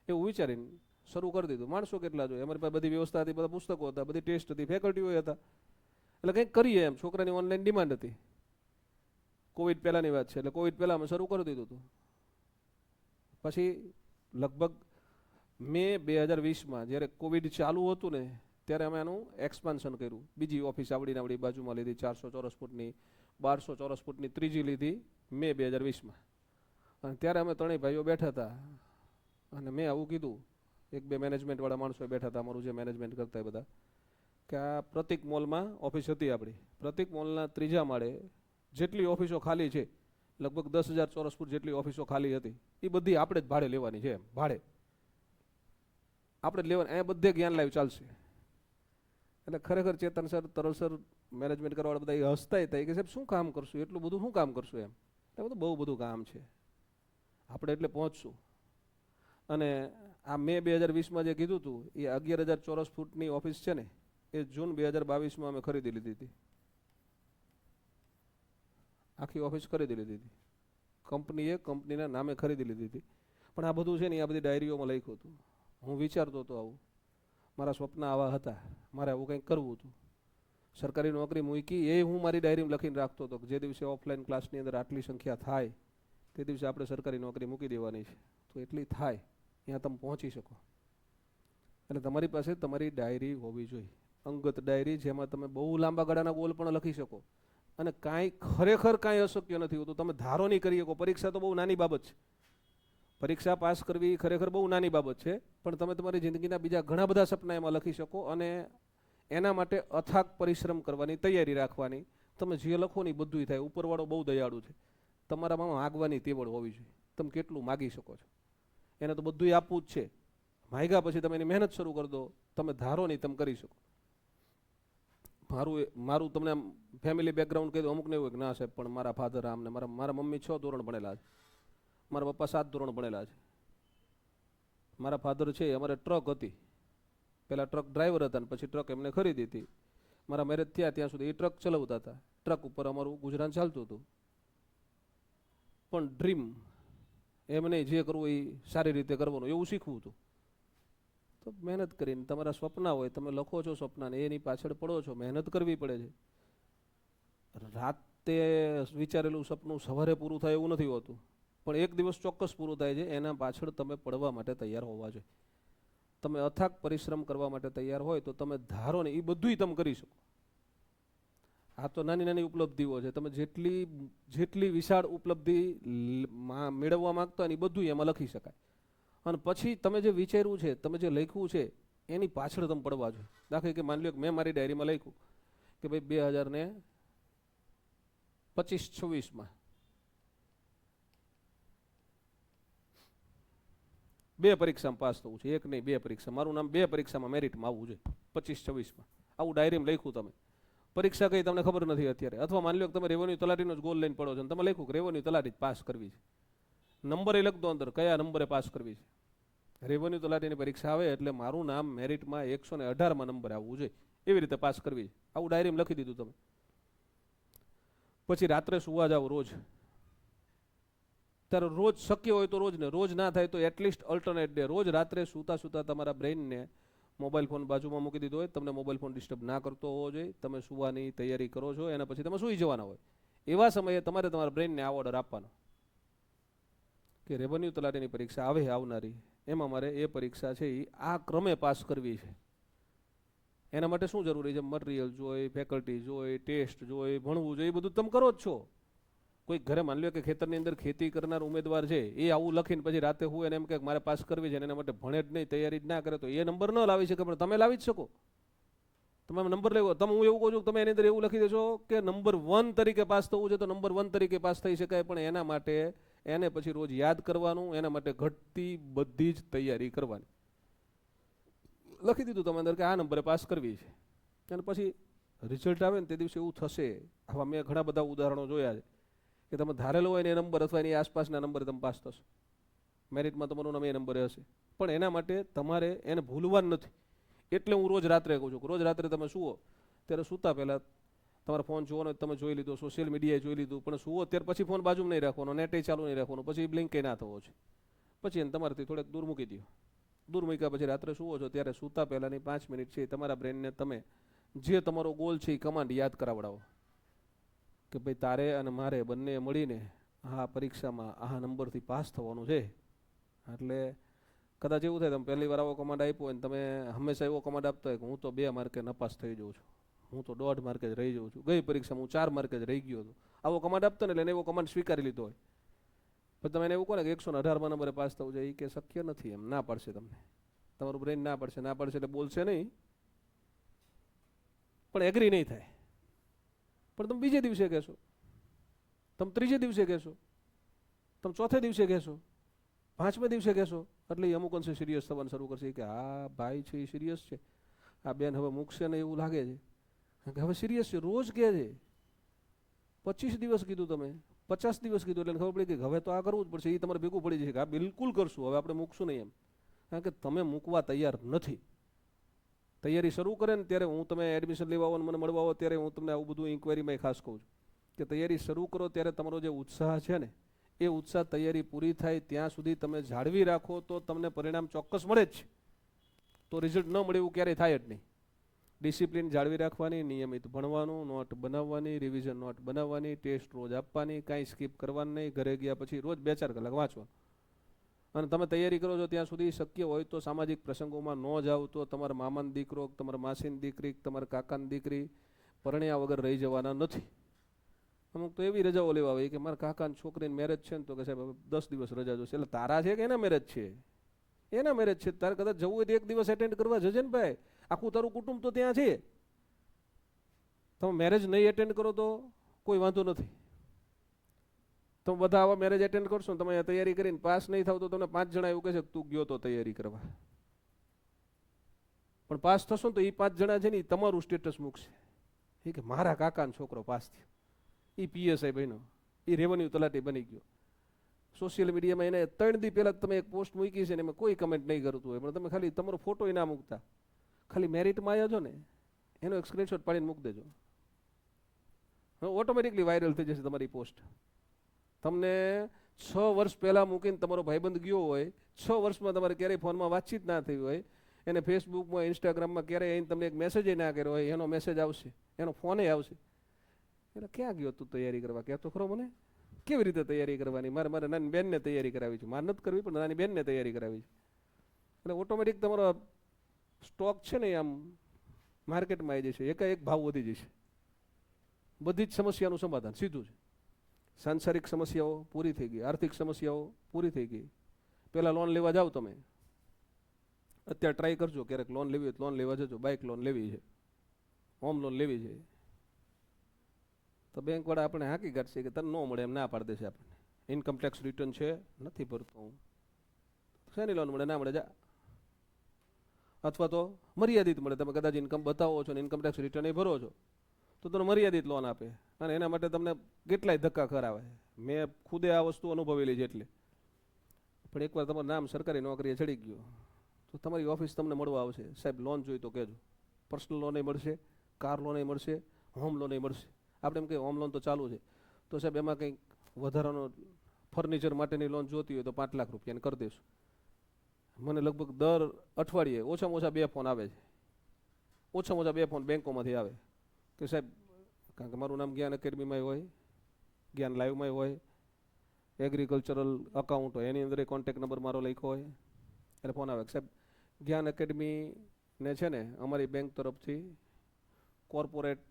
એવું વિચારીને શરૂ કરી દીધું. માણસો કેટલા જોઈએ, અમારી પાસે બધી વ્યવસ્થા હતી, બધા પુસ્તકો હતા, બધી ટેસ્ટ હતી, ફેકલ્ટીઓ હતા. એટલે કંઈક કરીએ એમ. છોકરાની ઓનલાઈન ડિમાન્ડ હતી. કોવિડ પહેલાંની વાત છે, એટલે કોવિડ પહેલાં અમે શરૂ કરી દીધું હતું. પછી લગભગ મે 2020માં જ્યારે કોવિડ ચાલુ હતું ને ત્યારે અમે આનું એક્સપાન્શન કર્યું. બીજી ઓફિસ આવડી બાજુમાં લીધી, 400 ચોરસ ફૂટની, 1200 ચોરસ ફૂટની ત્રીજી લીધી મે 2020માં. અને ત્યારે અમે ત્રણેય ભાઈઓ બેઠા હતા અને મેં આવું કીધું, 1-2 મેનેજમેન્ટવાળા માણસો બેઠા હતા, અમારું જે મેનેજમેન્ટ કરતા એ બધા, કે આ પ્રતિક મોલમાં ઓફિસ હતી આપણી. પ્રતિક મોલના 3જા માળે જેટલી ઓફિસો ખાલી છે, લગભગ 10,000 ચોરસ ફૂટ જેટલી ઓફિસો ખાલી હતી, એ બધી આપણે જ ભાડે લેવાની છે. એમ ભાડે આપણે જ લેવાની. અહીંયા બધે જ્ઞાન લાઈવ ચાલશે. એટલે ખરેખર ચેતન સર, તરલ સર, મેનેજમેન્ટ કરવાવાળા બધા એ હસતા હતા કે સાહેબ શું કામ કરશું, એટલું બધું શું કામ કરશું એમ. એટલે બધું બહુ બધું કામ છે, આપણે એટલે પહોંચશું. અને આ મે 2020માં જે કીધું હતું એ 11,000 ચોરસ ફૂટની ઓફિસ છે ને એ જૂન 2022માં અમે ખરીદી લીધી હતી. આખી ઓફિસ ખરીદી લીધી હતી કંપનીએ, કંપનીના નામે ખરીદી લીધી હતી. પણ આ બધું છે ને આ બધી ડાયરીઓમાં લખ્યું હતું. હું વિચારતો હતો આવું, મારા સ્વપ્ન આવા હતા, મારે આવું કંઈક કરવું હતું. સરકારી નોકરી મૂકી એ હું મારી ડાયરીમાં લખીને રાખતો હતો કે જે દિવસે ઓફલાઈન ક્લાસની અંદર આટલી સંખ્યા થાય તે દિવસે આપણે સરકારી નોકરી મૂકી દેવાની છે. તો એટલી થાય ત્યાં તમે પહોંચી શકો. એટલે તમારી પાસે તમારી ડાયરી હોવી જોઈએ, અંગત ડાયરી, જેમાં તમે બહુ લાંબા ગાળાના ગોલ પણ લખી શકો. અને કાંઈ ખરેખર કાંઈ અશક્ય નથી હોતું, તમે ધારો નહીં કરી શકો. પરીક્ષા તો બહુ નાની બાબત છે, પરીક્ષા પાસ કરવી ખરેખર બહુ નાની બાબત છે, પણ તમે તમારી જિંદગીના બીજા ઘણા બધા સપના એમાં લખી શકો. અને એના માટે અથાગ પરિશ્રમ કરવાની તૈયારી રાખવાની. તમે જે લખો ને એ બધું થાય. ઉપરવાળો બહુ દયાળુ છે, તમારામાં માગવાની તેવડ હોવી જોઈએ. તમે કેટલું માગી શકો છો, એને તો બધું આપવું જ છે. માગ્યા પછી તમે એની મહેનત શરૂ કરી દો, તમે ધારો નહીં તમે કરી શકો. મારું તમને ફેમિલી બેકગ્રાઉન્ડ કહી દો. અમુકને એવું કે ના સાહેબ પણ મારા ફાધર આમને, મારા મમ્મી 6 ધોરણ ભણેલા છે, મારા પપ્પા 7 ધોરણ ભણેલા છે. મારા ફાધર છે અમારે ટ્રક હતી, પહેલાં ટ્રક ડ્રાઈવર હતા ને પછી ટ્રક એમને ખરીદી હતી. મારા મેરેજ થયા ત્યાં સુધી એ ટ્રક ચલાવતા હતા, ટ્રક ઉપર અમારું ગુજરાન ચાલતું હતું. પણ ડ્રીમ એમ નહીં, જે કરવું એ સારી રીતે કરવાનું એવું શીખવું હતું. તો મહેનત કરીને તમારા સ્વપ્ના હોય, તમે લખો છો સ્વપ્નાને, એની પાછળ પડો છો, મહેનત કરવી પડે છે. રાતે વિચારેલું સપનું સવારે પૂરું થાય એવું નથી હોતું, પણ એક દિવસ ચોક્કસ પૂરું થાય છે. એના પાછળ તમે પડવા માટે તૈયાર હોવા જોઈએ. તમે અથાગ પરિશ્રમ કરવા માટે તૈયાર હોય તો તમે ધારો ને એ બધુંય તમે કરી શકો. આ તો નાની નાની ઉપલબ્ધિઓ છે, તમે જેટલી વિશાળ ઉપલબ્ધિ મેળવવા માંગતા હોય ને એ બધું એમાં લખી શકાય. અને પછી તમે જે વિચાર્યું છે, તમે જે લખ્યું છે એની પાછળ તમે પડવા જોઈએ. દાખલા કે માની લો કે મેં મારી ડાયરીમાં લખ્યું કે ભાઈ 2025-26માં 2 પરીક્ષામાં પાસ થવું છે, એક નહીં 2 પરીક્ષા. મારું નામ 2 પરીક્ષામાં મેરિટમાં આવવું જોઈએ 25-26માં. આવું ડાયરીમાં લખ્યું તમે. પરીક્ષા કઈ તમને ખબર નથી અત્યારે. અથવા માની લો કે તમે રેવન્યુ તલાટીનો જ ગોલ લઈને પડો છો, તમે લખ્યું કે રેવન્યુ તલાટી પાસ કરવી છે. નંબર એ લખ દો અંદર, કયા નંબરે પાસ કરવી છે. રેવન્યુ તલાટીની પરીક્ષા આવે એટલે મારું નામ મેરિટમાં 118માં નંબરે આવવું જોઈએ, એવી રીતે પાસ કરવી છે. આવું ડાયરીમાં લખી દીધું તમે. પછી રાત્રે સુવા જાવ રોજ, ત્યારે રોજ શક્ય હોય તો રોજ ને, રોજ ના થાય તો એટલીસ્ટ અલ્ટરનેટ ડે, રોજ રાત્રે સૂતા સૂતા તમારા બ્રેઇનને મોબાઈલ ફોન બાજુમાં મૂકી દીધો હોય, તમને મોબાઈલ ફોન ડિસ્ટર્બ ના કરતો હોવો જોઈએ. તમે સુવાની તૈયારી કરો છો, એના પછી તમે સૂઈ જવાના હોય. એવા સમયે તમારે તમારા બ્રેઇનને આ ઓર્ડર આપવાનો કે રેવન્યુ તલાટીની પરીક્ષા આવે આવનારી, એમાં મારે એ પરીક્ષા છે એ આ ક્રમે પાસ કરવી છે. એના માટે શું જરૂરી છે? મટીરિયલ જોઈએ, ફેકલ્ટી જોઈએ, ટેસ્ટ જોઈએ, ભણવું જોઈએ, એ બધું તમે કરો જ છો. કોઈ ઘરે માની લો કે ખેતરની અંદર ખેતી કરનાર ઉમેદવાર છે, એ આવું લખીને પછી રાતે હું એને એમ કે મારે પાસ કરવી છે, એના માટે ભણે જ નહીં, તૈયારી જ ના કરે, તો એ નંબર ન લાવી શકે, પણ તમે લાવી જ શકો. તમે નંબર લેવો, તમે હું એવું કહું છું કે તમે એની અંદર એવું લખી દેશો કે નંબર 1 તરીકે પાસ થવું છે, તો નંબર 1 તરીકે પાસ થઈ શકાય. પણ એના માટે એને પછી રોજ યાદ કરવાનું, એના માટે ઘટતી બધી જ તૈયારી કરવાની. લખી દીધું તમે અંદર કે આ નંબરે પાસ કરવી છે, અને પછી રિઝલ્ટ આવે ને તે દિવસે એવું થશે. આવા મેં ઘણા બધા ઉદાહરણો જોયા છે કે તમે ધારેલો હોય ને એ નંબર અથવા એની આસપાસના નંબરે તમે પાસ થશો. મેરિટમાં તમારું નામ એ નંબરે હશે, પણ એના માટે તમારે એને ભૂલવાનું નથી. એટલે હું રોજ રાત્રે કહું છું કે રોજ રાત્રે તમે સુવો ત્યારે સૂતા પહેલાં તમારો ફોન જોવાનો તમે જોઈ લીધો, સોશિયલ મીડિયાએ જોઈ લીધું, પણ સુવો ત્યારે પછી ફોન બાજુમાં નહીં રાખવાનો, નેટે ચાલુ નહીં રાખવાનું, પછી બ્લિંકે ના થવો છે. પછી એને તમારાથી થોડેક દૂર મૂકી દો. દૂર મૂક્યા પછી રાત્રે સુવો છો ત્યારે સૂતા પહેલાંની 5 મિનિટ છે તમારા બ્રેનને તમે જે તમારો ગોલ છે એ કમાન્ડ યાદ કરાવડાવો કે ભાઈ તારે અને મારે બંને મળીને આ પરીક્ષામાં આ નંબરથી પાસ થવાનું છે. એટલે કદાચ એવું થાય તમે પહેલી વાર આવો કમાન્ડ આપ્યો હોય ને તમે હંમેશા એવો કમાન્ડ આપતો હોય કે હું તો 2 માર્કે નપાસ થઈ જાઉં છું, હું તો 1.5 માર્કે જ રહી જાઉં છું, ગઈ પરીક્ષામાં હું 4 માર્કે જ રહી ગયો હતો, આવો કમાન્ડ આપતો ને એટલે એવો કમાન્ડ સ્વીકારી લીધો હોય. પણ તમે એને એવું કહો ને કે 118માં નંબરે પાસ થવું છે, એ કે શક્ય નથી, એમ ના પાડશે તમને. તમારું બ્રેન ના પાડશે એટલે બોલશે નહીં, પણ એગ્રી નહીં થાય. પણ તમે બીજે દિવસે કહેશો, તમે ત્રીજે દિવસે કહેશો, તમે ચોથે દિવસે કહેશો, 5મે દિવસે કહેશો, એટલે એ અમુક અંશે સિરિયસ થવાનું શરૂ કરશે કે આ ભાઈ છે એ સિરિયસ છે. આ બેન હવે મૂકશે ને એવું લાગે છે, કારણ કે હવે સિરિયસ છે, રોજ કહે છે. 25 દિવસ કીધું, તમે 50 દિવસ કીધું, એટલે ખબર પડી કે હવે તો આ કરવું જ પડશે. એ તમારે ભેગું પડી જશે કે આ બિલકુલ કરશું, હવે આપણે મૂકશું નહીં એમ. કારણ કે તમે મૂકવા તૈયાર નથી. તૈયારી શરૂ કરે ને ત્યારે હું તમે એડમિશન લેવા આવો ને મને મળવા આવો ત્યારે હું તમને આવું બધું ઇન્ક્વાયરીમાં ખાસ કહું છું કે તૈયારી શરૂ કરો ત્યારે તમારો જે ઉત્સાહ છે ને એ ઉત્સાહ તૈયારી પૂરી થાય ત્યાં સુધી તમે જાળવી રાખો તો તમને પરિણામ ચોક્કસ મળે જ છે. તો રિઝલ્ટ ન મળે એવું ક્યારેય થાય જ નહીં. ડિસિપ્લિન જાળવી રાખવાની, નિયમિત ભણવાનું, નોટ બનાવવાની, રિવિઝન નોટ બનાવવાની, ટેસ્ટ રોજ આપવાની, કાંઈ સ્કીપ કરવાનું નહીં, ઘરે ગયા પછી રોજ 2-4 કલાક વાંચવાનું. અને તમે તૈયારી કરો છો ત્યાં સુધી શક્ય હોય તો સામાજિક પ્રસંગોમાં ન જાવ તો તમારા મામાનો દીકરો, તમારા માસીની દીકરી, તમારા કાકાની દીકરી પરણ્યા વગર રહી જવાના નથી. અમુક તો એવી રજાઓ લેવા હોય કે મારા કાકાની છોકરીની મેરેજ છે ને તો કે સાહેબ 10 દિવસ રજા જોશે. એટલે તારા છે કે એના મેરેજ છે? એના મેરેજ છે. તારે કદાચ જવું હોય તો 1 દિવસ એટેન્ડ કરવા જજે ને ભાઈ. આખું તારું કુટુંબ તો ત્યાં છે. તમે મેરેજ નહીં એટેન્ડ કરો તો કોઈ વાંધો નથી. તમે બધા આવા મેરેજ એટેન્ડ કરશો ને તમે તૈયારી કરીને પાસ નહીં થાવ તો તમને 5 જણા એવું કહે છે કે તું ગયો તો તૈયારી કરવા, પણ પાસ થશો ને તો એ 5 જણા છે ને એ તમારું સ્ટેટસ મૂકશે એ કે મારા કાકાનો છોકરો પાસ થયો, એ પીએસઆઈ બન્યો, એ રેવન્યુ તલાટી બની ગયો. સોશિયલ મીડિયામાં એને 3 દી પહેલાં તમે એક પોસ્ટ મૂકી છે ને એમાં કોઈ કમેન્ટ નહીં કરતું હોય, પણ તમે ખાલી તમારો ફોટો ના મૂકતા, ખાલી મેરિટમાં આવ્યા છો ને એનો એક સ્ક્રીનશોટ પાડીને મૂકી દેજો, હવે ઓટોમેટિકલી વાયરલ થઈ જશે તમારી પોસ્ટ. તમને 6 વર્ષ પહેલાં મૂકીને તમારો ભાઈબંધ ગયો હોય, 6 વર્ષમાં તમારે ક્યારેય ફોનમાં વાતચીત ના થઈ હોય, એને ફેસબુકમાં ઇન્સ્ટાગ્રામમાં ક્યારેય એને તમને એક મેસેજ ના કર્યો હોય, એનો મેસેજ આવશે, એનો ફોને આવશે. એટલે ક્યાં ગયો તું તૈયારી કરવા? કહેતો ખરો મને કેવી રીતે તૈયારી કરવાની? મારે નાની બેનને તૈયારી કરાવી છે, મારે નથી કરવી પણ નાની બેનને તૈયારી કરાવી છે. એટલે ઓટોમેટિક તમારો સ્ટોક છે ને આમ માર્કેટમાં આવી જશે, એકાએક ભાવ વધી જશે. બધી જ સમસ્યાનું સમાધાન સીધું છે. સાંસારિક સમસ્યાઓ પૂરી થઈ ગઈ, આર્થિક સમસ્યાઓ પૂરી થઈ ગઈ. પહેલાં લોન લેવા જાઓ તમે, અત્યારે ટ્રાય કરજો ક્યારેક લોન લેવી હોય તો લોન લેવા જજો. બાઇક લોન લેવી છે, હોમ લોન લેવી છે, તો બેંકવાળા આપણે હાંકી કાઢશે કે તને ન મળે એમ ના પાડી દેશે આપણને. ઇન્કમ ટેક્સ રિટર્ન છે નથી ભરતો હું, શેની લોન મળે? ના મળે જા. અથવા તો મર્યાદિત મળે, તમે કદાચ ઇન્કમ બતાવો છો ને ઇન્કમ ટેક્સ રિટર્ન એ ભરો છો તો તમને મર્યાદિત લોન આપે, અને એના માટે તમને કેટલાય ધક્કા કરાવે. મેં ખુદે આ વસ્તુ અનુભવેલી છે. એટલે પણ એકવાર તમારું નામ સરકારી નોકરીએ ચડી ગયું તો તમારી ઓફિસ તમને મળવા આવશે, સાહેબ લોન જોઈ તો કહેજો. પર્સનલ લોન મળશે, કાર લોન મળશે, હોમ લોન મળશે. આપણે એમ કે હોમ લોન તો ચાલુ છે તો સાહેબ એમાં કંઈક વધારાનો ફર્નિચર માટેની લોન જોતી હોય તો 5 લાખ રૂપિયાની કરી દઈશું. મને લગભગ દર અઠવાડિયે ઓછામાં ઓછા 2 ફોન આવે છે, ઓછામાં ઓછા 2 ફોન બેંકોમાંથી આવે કે સાહેબ, કારણ કે મારું નામ જ્ઞાન એકેડમીમાં હોય, જ્ઞાન લાઈવમાં હોય, એગ્રીકલ્ચરલ અકાઉન્ટ હોય એની અંદર કોન્ટેક્ટ નંબર મારો લખ્યો હોય, એટલે ફોન આવે કે સાહેબ જ્ઞાન એકેડમીને છે ને અમારી બેંક તરફથી કોર્પોરેટ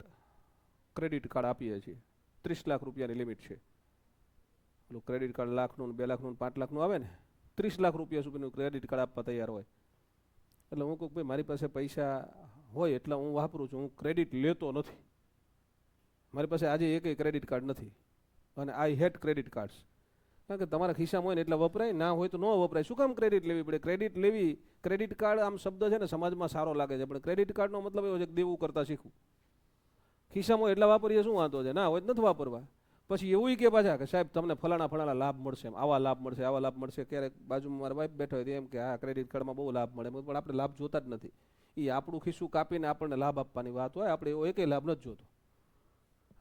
ક્રેડિટ કાર્ડ આપીએ છીએ, 30 લાખ રૂપિયાની લિમિટ છે. પેલું ક્રેડિટ કાર્ડ લાખનું, 2 લાખનું, 5 લાખનું આવે ને, 30 લાખ રૂપિયા સુધીનું ક્રેડિટ કાર્ડ આપવા તૈયાર હોય. એટલે હું કહું ભાઈ મારી પાસે પૈસા હોય એટલે હું વાપરું છું, હું ક્રેડિટ લેતો નથી. મારી પાસે આજે એકેય ક્રેડિટ કાર્ડ નથી અને આઈ હેટ ક્રેડિટ કાર્ડ્સ. કારણ કે તમારા ખિસ્સામાં હોય ને એટલા વપરાય, ના હોય તો ન વપરાય. શું કામ ક્રેડિટ લેવી પડે? ક્રેડિટ લેવી, ક્રેડિટ કાર્ડ આમ શબ્દ છે ને સમાજમાં સારો લાગે છે, પણ ક્રેડિટ કાર્ડનો મતલબ એવો છે કે દેવું કરતાં શીખવું. ખિસ્સામાં એટલા વાપરીએ શું વાંધો છે? ના હોય તો નથી વાપરવા. પછી એવું કે પાછા કે સાહેબ તમને ફલાણા લાભ મળશે, આવા લાભ મળશે, આવા લાભ મળશે. ક્યારેક બાજુમાં મારા વાઈફ બેઠો હોય એમ કે હા ક્રેડિટ કાર્ડમાં બહુ લાભ મળે, પણ આપણે લાભ જોતા જ નથી. એ આપણું ખિસ્સું કાપીને આપણને લાભ આપવાની વાત હોય, આપણે એવો એકેય લાભ નથી જોતો.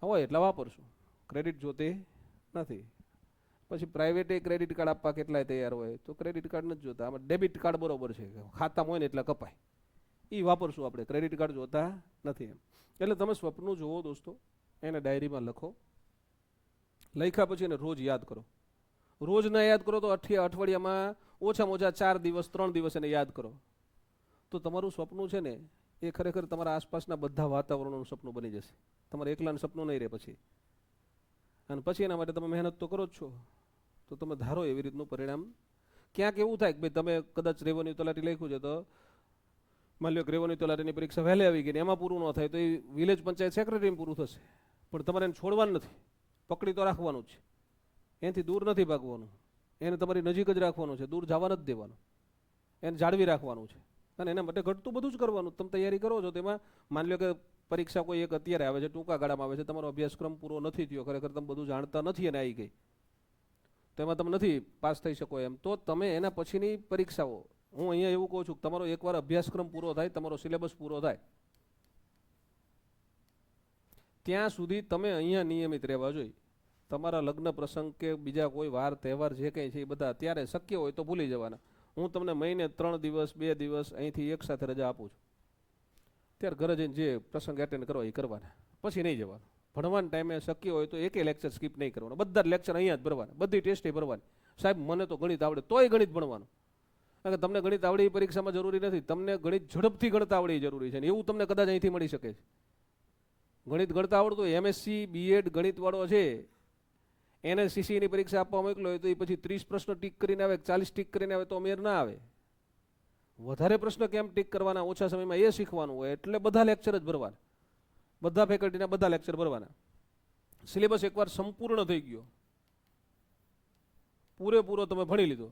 હોય એટલા વાપરશું, ક્રેડિટ જોતી નથી. પછી પ્રાઇવેટે ક્રેડિટ કાર્ડ આપવા કેટલાય તૈયાર હોય તો ક્રેડિટ કાર્ડ નથી જોતા. આમાં ડેબિટ કાર્ડ બરોબર છે, ખાતામાં હોય ને એટલે કપાય, એ વાપરશું આપણે, ક્રેડિટ કાર્ડ જોતા નથી એમ. એટલે તમે સ્વપ્નું જુઓ દોસ્તો, એને ડાયરીમાં લખો, લખ્યા પછી એને રોજ યાદ કરો. રોજ ના યાદ કરો તો અઠવાડિયામાં ઓછામાં ઓછા 4 દિવસ 3 દિવસ એને યાદ કરો તો તમારું સપનું છે ને એ ખરેખર તમારા આસપાસના બધા વાતાવરણનું સપનું બની જશે. તમારે એકલાનું સપનું નહીં રહે પછી. અને પછી એના માટે તમે મહેનત તો કરો જ છો, તો તમે ધારો એવી રીતનું પરિણામ. ક્યાંક એવું થાય કે ભાઈ તમે કદાચ રેવન્યુ તલાટી લખ્યું છે તો માની લો કે રેવન્યુ તલાટીની પરીક્ષા વહેલી આવી ગઈ ને એમાં પૂરું ન થાય તો એ વિલેજ પંચાયત સેક્રેટરીમાં પૂરું થશે. પણ તમારે એને છોડવાનું નથી, પકડી તો રાખવાનું જ છે. એનાથી દૂર નથી ભાગવાનું, એને તમારી નજીક જ રાખવાનું છે, દૂર જવા નથી દેવાનું, એને જાળવી રાખવાનું છે. અને એના માટે ઘટતું બધું જ કરવાનું. તમે તૈયારી કરો છો તેમાં માની લો કે પરીક્ષા કોઈ એક અત્યારે આવે છે, ટૂંકા ગાળામાં આવે છે, તમારો અભ્યાસક્રમ પૂરો નથી થયો, ખરેખર તમે બધું જાણતા નથી અને આવી ગઈ, તો એમાં તમે નથી પાસ થઈ શકો એમ, તો તમે એના પછીની પરીક્ષાઓ, હું અહીંયા એવું કહું છું કે તમારો એકવાર અભ્યાસક્રમ પૂરો થાય, તમારો સિલેબસ પૂરો થાય, ત્યાં સુધી તમે અહીંયા નિયમિત રહેવા જોઈએ. તમારા લગ્ન પ્રસંગ કે બીજા કોઈ વાર તહેવાર જે કંઈ છે એ બધા ત્યારે શક્ય હોય તો ભૂલી જવાના. હું તમને મહિને 3 દિવસ 2 દિવસ અહીંથી એક સાથે રજા આપું છું, ત્યારે ઘરે જઈને જે પ્રસંગ એટેન્ડ કરવા એ કરવાના, પછી નહીં જવાનું. ભણવાના ટાઈમે શક્ય હોય તો એકે લેક્ચર સ્કીપ નહીં કરવાનો, બધા જ લેક્ચર અહીંયા જ ભરવાના, બધી ટેસ્ટે ભરવાની. સાહેબ મને તો ગણિત આવડે, તોય ગણિત ભણવાનું. કારણ કે તમને ગણિત આવડે એ પરીક્ષામાં જરૂરી નથી, તમને ગણિત ઝડપથી ગણતા આવડે એ જરૂરી છે, ને એવું તમને કદાચ અહીંથી મળી શકે છે. ગણિત ગણતા આવડતું એમએસસી બીએડ ગણિતવાળો છે, એને સીસીની પરીક્ષા આપવા મોકલો હોય તો એ પછી 30 પ્રશ્ન ટીક કરીને આવે, 40 ટીક કરીને આવે તો મેર ના આવે. વધારે પ્રશ્ન કેમ ટીક કરવાના ઓછા સમયમાં એ શીખવાનું હોય, એટલે બધા લેક્ચર જ ભરવાના, બધા ફેકલ્ટીના બધા લેક્ચર ભરવાના. સિલેબસ એકવાર સંપૂર્ણ થઈ ગયો, પૂરેપૂરો તમે ભણી લીધો,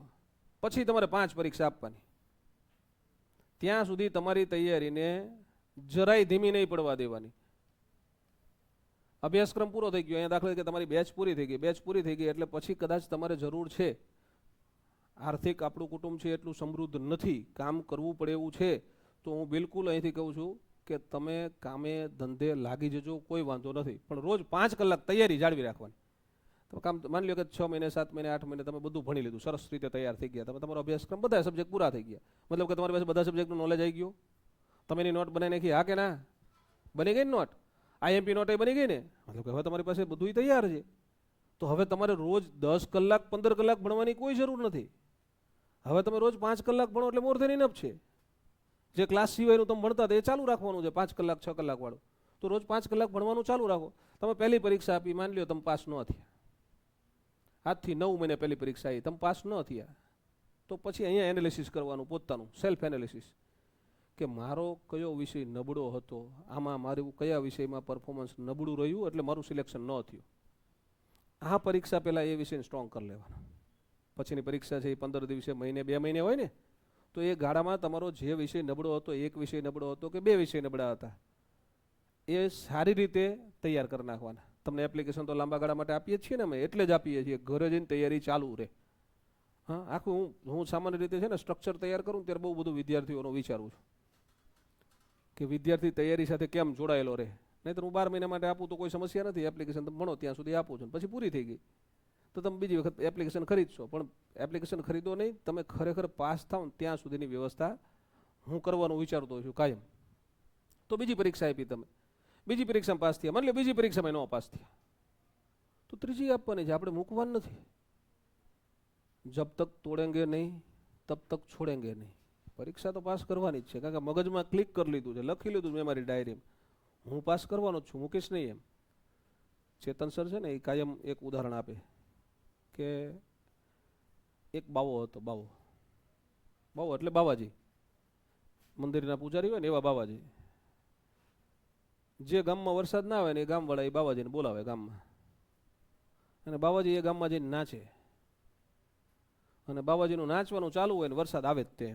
પછી તમારે 5 પરીક્ષા આપવાની. ત્યાં સુધી તમારી તૈયારીને જરાય ધીમી નહીં પડવા દેવાની. અભ્યાસક્રમ પૂરો થઈ ગયો, અહીંયા દાખલા કે તમારી બેચ પૂરી થઈ ગઈ, બેચ પૂરી થઈ ગઈ એટલે પછી કદાચ તમારે જરૂર છે, આર્થિક આપણું કુટુંબ છે એટલું સમૃદ્ધ નથી, કામ કરવું પડે એવું છે, તો હું બિલકુલ અહીંથી કહું છું કે તમે કામે ધંધે લાગી જજો, કોઈ વાંધો નથી, પણ રોજ 5 કલાક તૈયારી જાળવી રાખવાની. તમે કામ માની લો કે 6 મહિને 7 મહિને 8 મહિને તમે બધું ભણી લીધું, સરસ રીતે તૈયાર થઈ ગયા, તમે તમારો અભ્યાસક્રમ બધા સબ્જેક્ટ પૂરા થઈ ગયા, મતલબ કે તમારી પાસે બધા સબ્જેક્ટનું નોલેજ આવી ગયું, તમે એની નોટ બનાવી નાખી, હા કે ના બની ગઈ ને નોટ, આઈએમપી નોટ એ બની ગઈ ને, મતલબ કે હવે તમારી પાસે બધું તૈયાર છે. તો હવે તમારે રોજ 10 કલાક 15 કલાક ભણવાની કોઈ જરૂર નથી. હવે તમે રોજ 5 કલાક ભણો એટલે મોર ધેન ઇનફ છે. જે ક્લાસ સિવાયનું તમે ભણતા હતા એ ચાલુ રાખવાનું છે, 5 કલાક 6 કલાક વાળું, તો રોજ 5 કલાક ભણવાનું ચાલુ રાખો. તમે પહેલી પરીક્ષા આપી, માની લો તમે પાસ ન થયા, આજથી 9 મહિને પહેલી પરીક્ષા આવી, તમે પાસ ન થયા, તો પછી અહીંયા એનાલિસિસ કરવાનું, પોતાનું સેલ્ફ એનાલિસિસ, કે મારો કયો વિષય નબળો હતો, આમાં મારું કયા વિષયમાં પરફોર્મન્સ નબળું રહ્યું એટલે મારું સિલેક્શન ન થયું. આ પરીક્ષા પહેલાં એ વિષયને સ્ટ્રોંગ કરી લેવાનો. પછીની પરીક્ષા છે એ 15 દિવસે, મહિને 2 મહિને હોય ને, તો એ ગાળામાં તમારો જે વિષય નબળો હતો, એક વિષય નબળો હતો કે 2 વિષય નબળા હતા, એ સારી રીતે તૈયાર કરી નાખવાના. તમને એપ્લિકેશન તો લાંબા ગાળા માટે આપીએ છીએ ને, અમે એટલે જ આપીએ છીએ, ઘરે જઈને તૈયારી ચાલુ રહે. હા, આખું હું સામાન્ય રીતે છે ને સ્ટ્રક્ચર તૈયાર કરું ત્યારે બહુ બધું વિદ્યાર્થીઓનું વિચારું છું કે વિદ્યાર્થી તૈયારી સાથે કેમ જોડાયેલો રહે. નહીંતર હું 12 મહિના માટે આપું તો કોઈ સમસ્યા નથી, એપ્લિકેશન તમે ભણો ત્યાં સુધી આપું છું, પછી પૂરી થઈ ગઈ તો તમે બીજી વખત એપ્લિકેશન ખરીદશો, પણ એપ્લિકેશન ખરીદો નહીં, તમે ખરેખર પાસ થાવ ને ત્યાં સુધીની વ્યવસ્થા હું કરવાનું વિચારતો છું કાયમ. તો બીજી પરીક્ષા આપી, તમે બીજી પરીક્ષામાં પાસ થયા, માની લો બીજી પરીક્ષામાં ન પાસ થયા, તો ત્રીજી આપવાની છે, આપણે મૂકવાનું નથી. જબ તક તોડેંગે નહીં તબ તક છોડેંગે નહીં, પરીક્ષા તો પાસ કરવાની જ છે, કારણ કે મગજમાં ક્લિક કરી લીધું છે, લખી લીધું મેં મારી ડાયરીમાં, હું પાસ કરવાનો જ છું, મૂકીશ નહીં એમ. ચેતન સર છે ને એ કાયમ એક ઉદાહરણ આપે કે એક બાવો હતો, બાવો એટલે બાવાજી, મંદિરના પૂજારી હોય ને એવા બાવાજી. જે ગામમાં વરસાદ ના આવે ને એ ગામવાળા એ બાવાજીને બોલાવે ગામમાં, અને બાવાજી એ ગામમાં જઈને નાચે, અને બાવાજીનું નાચવાનું ચાલુ હોય ને વરસાદ આવે જ તે,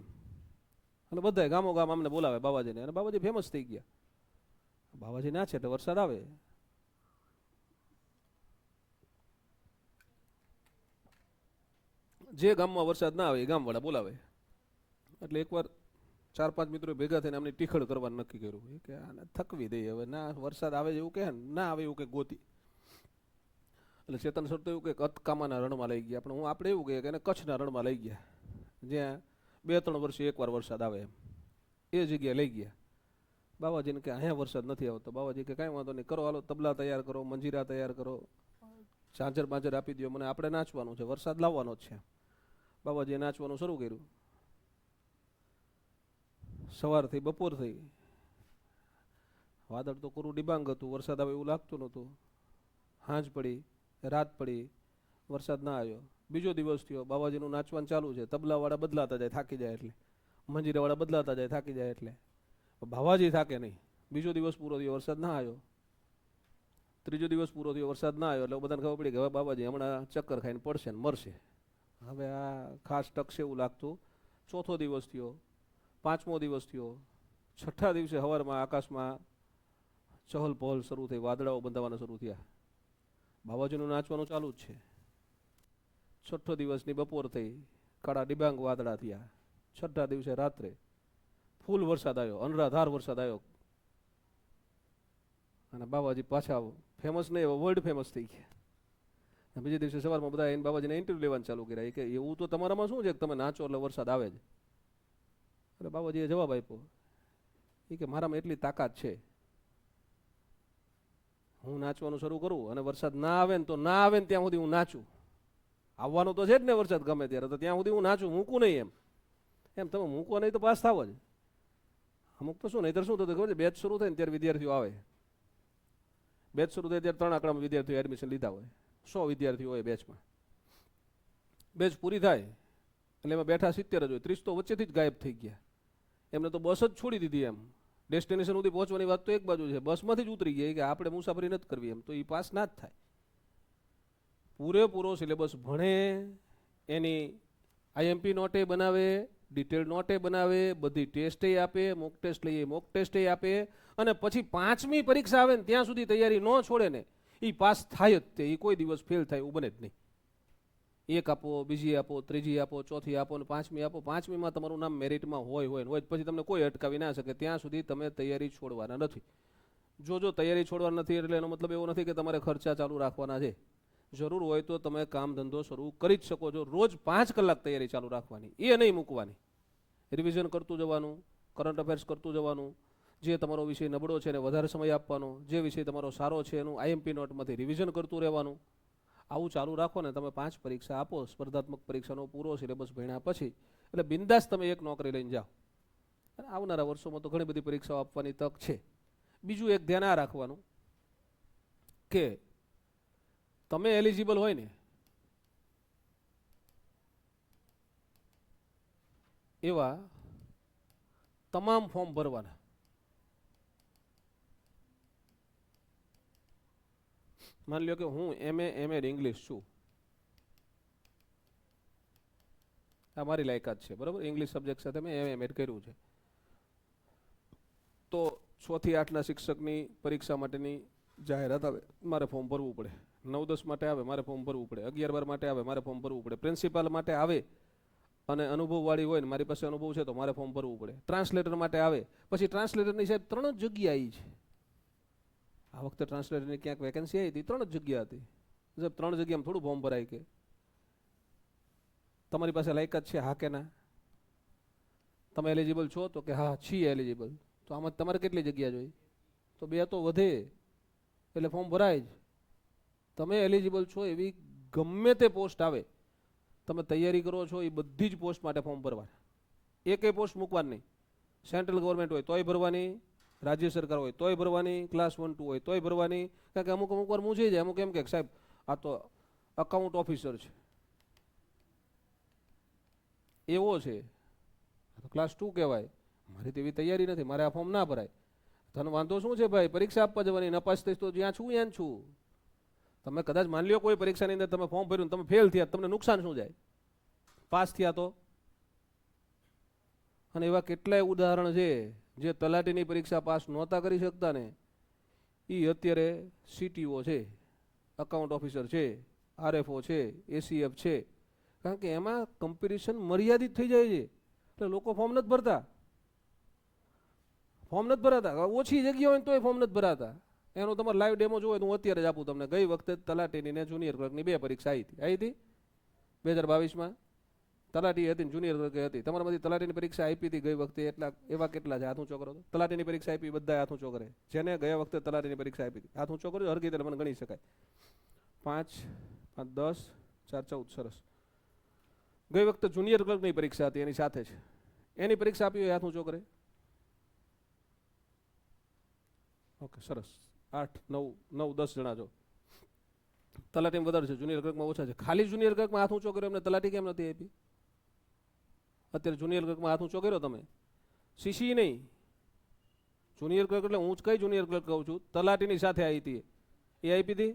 અને બધા ગામો ગામ અમને બોલાવે બાવાજીને, અને બાવાજી ફેમસ થઈ ગયા. બાવાજી નાચે એટલે વરસાદ આવે. જે ગામમાં વરસાદ ના આવે એ ગામવાળા બોલાવે. એટલે એકવાર 4-5 મિત્રો ભેગા થઈને અમને ટીખળ કરવાનું નક્કી કર્યું કે આને થકવી દઈએ, હવે ના વરસાદ આવે એવું કહે ના આવે એવું કે ગોતી. એટલે ચેતન સર તો એવું કે કતકામાના રણમાં લઈ ગયા, પણ આપણે એવું કહીએ કે એને કચ્છના રણમાં લઈ ગયા, જ્યાં 2-3 વર્ષે એકવાર વરસાદ આવે એમ, એ જગ્યાએ લઈ ગયા. બાવાજીને કે અહીંયા વરસાદ નથી આવતો. બાવાજી કે કાંઈ વાંધો નહીં, કરો હાલો, તબલા તૈયાર કરો, મંજીરા તૈયાર કરો, ઝાંઝર બાંઝર આપી દો, મને આપણે નાચવાનું છે, વરસાદ લાવવાનો જ છે. બાવાજીએ નાચવાનું શરૂ કર્યું. સવાર થઈ, બપોર થઈ, વાદળ તો કોરું ડિબાંગ હતું, વરસાદ આવે એવું લાગતું નહોતું. સાંજ પડી, રાત પડી, વરસાદ ના આવ્યો. બીજો દિવસ થયો, બાવાજીનું નાચવાનું ચાલુ છે, તબલાવાળા બદલાતા જાય થાકી જાય એટલે, મંજીરાવાળા બદલાતા જાય થાકી જાય એટલે, બાવાજી થાકે નહીં. બીજો દિવસ પૂરો થયો, વરસાદ ના આવ્યો. ત્રીજો દિવસ પૂરો થયો, વરસાદ ના આવ્યો, એટલે બધાને ખબર પડી કે હવે બાવાજી હમણાં ચક્કર ખાઈને પડશે ને મરશે, હવે આ ખાસ ટકશે એવું લાગતું. ચોથો દિવસ થયો, 5મો દિવસ થયો, 6ઠા દિવસે સવારમાં આકાશમાં ચહલ પહલ શરૂ થઈ, વાદળાઓ બંધાવાના શરૂ થયા, બાબાજીનું નાચવાનું ચાલુ જ છે. 6ઠ્ઠો દિવસની બપોર થઈ, કાળા ડિબાંગ વાદળા થયા. 6ઠ્ઠા દિવસે રાત્રે ફૂલ વરસાદ આવ્યો, અનરાધાર વરસાદ આવ્યો, અને બાબાજી પાછા ફેમસ નહીં, વર્લ્ડ ફેમસ થઈ ગયા. બીજે દિવસે સવારમાં બધા એને બાબાજીને ઇન્ટરવ્યુ લેવાનું ચાલુ કર્યા કે એવું તો તમારામાં શું છે કે તમે નાચો એટલે વરસાદ આવે છે? એટલે બાબાજીએ જવાબ આપ્યો કે મારામાં એટલી તાકાત છે, હું નાચવાનું શરૂ કરું અને વરસાદ ના આવે ને તો ના આવે ને ત્યાં સુધી હું નાચું. આવવાનો તો છે જ ને વરસાદ ગમે ત્યારે, તો ત્યાં સુધી હું નાચું, મૂકું નહીં. એમ તમે મૂકો નહીં તો પાસ થાવ જ. અમુક તો શું નહીતર શું થતું ખબર છે, બેચ શરૂ થાય ને ત્યારે વિદ્યાર્થીઓ આવે, બેચ શરૂ થાય ત્યારે 3 આંકડામાં વિદ્યાર્થીઓ એડમિશન લીધા હોય, 100 વિદ્યાર્થીઓ હોય બેચમાં. બેચ પૂરી થાય એટલે એમાં બેઠા 70 જ હોય, 30 તો વચ્ચેથી જ ગાયબ થઈ ગયા. એમને તો બસ જ છોડી દીધી. એમ ડેસ્ટિનેશન સુધી પહોંચવાની વાત તો એક બાજુ છે, બસમાંથી જ ઉતરી ગયા કે આપણે મુસાફરી નથી કરવી, એમ તો એ પાસ ના જ થાય. પૂરેપૂરો સિલેબસ ભણે, એની આઈએમપી નોટે બનાવે, ડિટેલ નોટે બનાવે, બધી ટેસ્ટે આપે, મોક ટેસ્ટ લઈએ મોક ટેસ્ટે આપે, અને પછી 5મી પરીક્ષા આવે ને ત્યાં સુધી તૈયારી ન છોડે ને એ પાસ થાય જ. તે એ કોઈ દિવસ ફેલ થાય એવું બને જ નહીં. 1 આપો, બીજી આપો, ત્રીજી આપો, ચોથી આપો ને 5મી આપો. 5મીમાં તમારું નામ મેરિટમાં હોય પછી તમને કોઈ અટકાવી ના શકે ત્યાં સુધી તમે તૈયારી છોડવાના નથી. જો તૈયારી છોડવાના નથી એટલે એનો મતલબ એવો નથી કે તમારે ખર્ચા ચાલુ રાખવાના છે. જરૂર હોય તો તમે કામ ધંધો શરૂ કરી જ શકો છો. રોજ 5 કલાક તૈયારી ચાલુ રાખવાની, એ નહીં મૂકવાની. રિવિઝન કરતું જવાનું, કરંટ અફેર્સ કરતું જવાનું, જે તમારો વિષય નબળો છે એને વધારે સમય આપવાનો, જે વિષય તમારો સારો છે એનું આઈએમપી નોટમાંથી રિવિઝન કરતું રહેવાનું. આવું ચાલુ રાખો ને તમે 5 પરીક્ષા આપો, સ્પર્ધાત્મક પરીક્ષાનો પૂરો સિલેબસ ભણ્યા પછી, એટલે બિંદાસ તમે એક નોકરી લઈને જાઓ. અને આવનારા વર્ષોમાં તો ઘણી બધી પરીક્ષાઓ આપવાની તક છે. બીજું એક ધ્યાન આ રાખવાનું કે તમે એલિજિબલ હોય ને એવા તમામ ફોર્મ ભરવાના. માની લો કે હું એમએ ઇંગ્લિશ છું, આ મારી લાયકાત છે, બરાબર, ઇંગ્લિશ સબ્જેક્ટ સાથે મેં એમએ કર્યું છે. તો 6 થી 8ના શિક્ષકની પરીક્ષા માટેની જાહેરાત આવે, મારે ફોર્મ ભરવું પડે. 9-10 માટે આવે, મારે ફોર્મ ભરવું પડે. 11-12 માટે આવે, મારે ફોર્મ ભરવું પડે. પ્રિન્સિપાલ માટે આવે અને અનુભવવાળી હોય ને મારી પાસે અનુભવ છે તો મારે ફોર્મ ભરવું પડે. ટ્રાન્સલેટર માટે આવે, પછી ટ્રાન્સલેટરની સાહેબ 3 જ જગ્યા આવી છે. આ વખતે ટ્રાન્સલેટરની ક્યાંક વેકેન્સી આવી હતી, 3 જ જગ્યા હતી. સાહેબ 3 જગ્યામાં થોડું ફોર્મ ભરાય કે તમારી પાસે લાયકાત છે હા કે ના? તમે એલિજિબલ છો તો કે હા છીએ એલિજિબલ. તો આમાં તમારે કેટલી જગ્યા જોઈએ? તો 2 તો વધે, એટલે ફોર્મ ભરાય જ. તમે એલિજિબલ છો એવી ગમે તે પોસ્ટ આવે, તમે તૈયારી કરો છો એ બધી જ પોસ્ટ માટે ફોર્મ ભરવાના. એકેય પોસ્ટ મૂકવાની નહીં. સેન્ટ્રલ ગવર્મેન્ટ હોય તોય ભરવાની, રાજ્ય સરકાર હોય તોય ભરવાની, ક્લાસ 1-2 હોય તોય ભરવાની. કારણ કે અમુક વાર મૂંઝાઈ જાય. અમુક એમ કે સાહેબ આ તો અકાઉન્ટ ઓફિસર છે, એવો છે, ક્લાસ 2 કહેવાય, મારી તો એવી તૈયારી નથી, મારે આ ફોર્મ ના ભરાય. તને વાંધો શું છે ભાઈ? પરીક્ષા આપવા જવાની, નપાસ થઈશ તો જ્યાં છું ત્યાં છું. તમે કદાચ માની લો કોઈ પરીક્ષાની અંદર તમે ફોર્મ ભર્યું, તમે ફેલ થયા, તમને નુકસાન શું જાય? પાસ થયા તો? અને એવા કેટલાય ઉદાહરણ છે જે તલાટીની પરીક્ષા પાસ નહોતા કરી શકતા ને એ અત્યારે સીટીઓ છે, અકાઉન્ટ ઓફિસર છે, આરએફઓ છે, એસીએફ છે. કારણ કે એમાં કમ્પિટિશન મર્યાદિત થઈ જાય છે, એટલે લોકો ફોર્મ નથી ભરતા. ઓછી જગ્યા હોય તોય ફોર્મ નથી ભરાતા. એનો તમારે લાઈવ ડેમો જોવો તો હું અત્યારે જ આપું તમને. ગઈ વખતે તલાટીની ને જુનિયર ક્લર્કની 2 પરીક્ષા આવી હતી 2022માં. તલાટી હતી, જુનિયર ક્લર્ક હતી. તમારામાંથી તલાટીની પરીક્ષા આપી હતી ગઈ વખતે એવા કેટલા છે? હાથ ઊંચો કરો. તલાટીની પરીક્ષા આપી બધા હાથ ઊંચો કરે. જેને ગયા વખતે તલાટીની પરીક્ષા આપી હતી હાથ ઊંચો કરજો, હરકી રીતે મને ગણી શકાય. 5, 10, 4, 14, સરસ. ગઈ વખતે જુનિયર ક્લર્કની પરીક્ષા હતી, એની સાથે છે. એની પરીક્ષા આપી હોય હાથ ઊંચો કરે. ઓકે, સરસ. 8, 9, 10 જણા છો. તલાટીમાં વધારે છે, જુનિયર ક્લર્કમાં ઓછા છે. ખાલી જુનિયર ક્લર્કમાં હાથ ઊંચો કર્યો, એમને તલાટી કેમ નથી આપી? અત્યારે જુનિયર ક્લર્કમાં હાથ ઊંચો કર્યો તમે, સીસી નહીં, જુનિયર ક્લર્ક એટલે હું જ કઈ જુનિયર ક્લર્ક કહું છું, તલાટીની સાથે આવી હતી એ આપી હતી.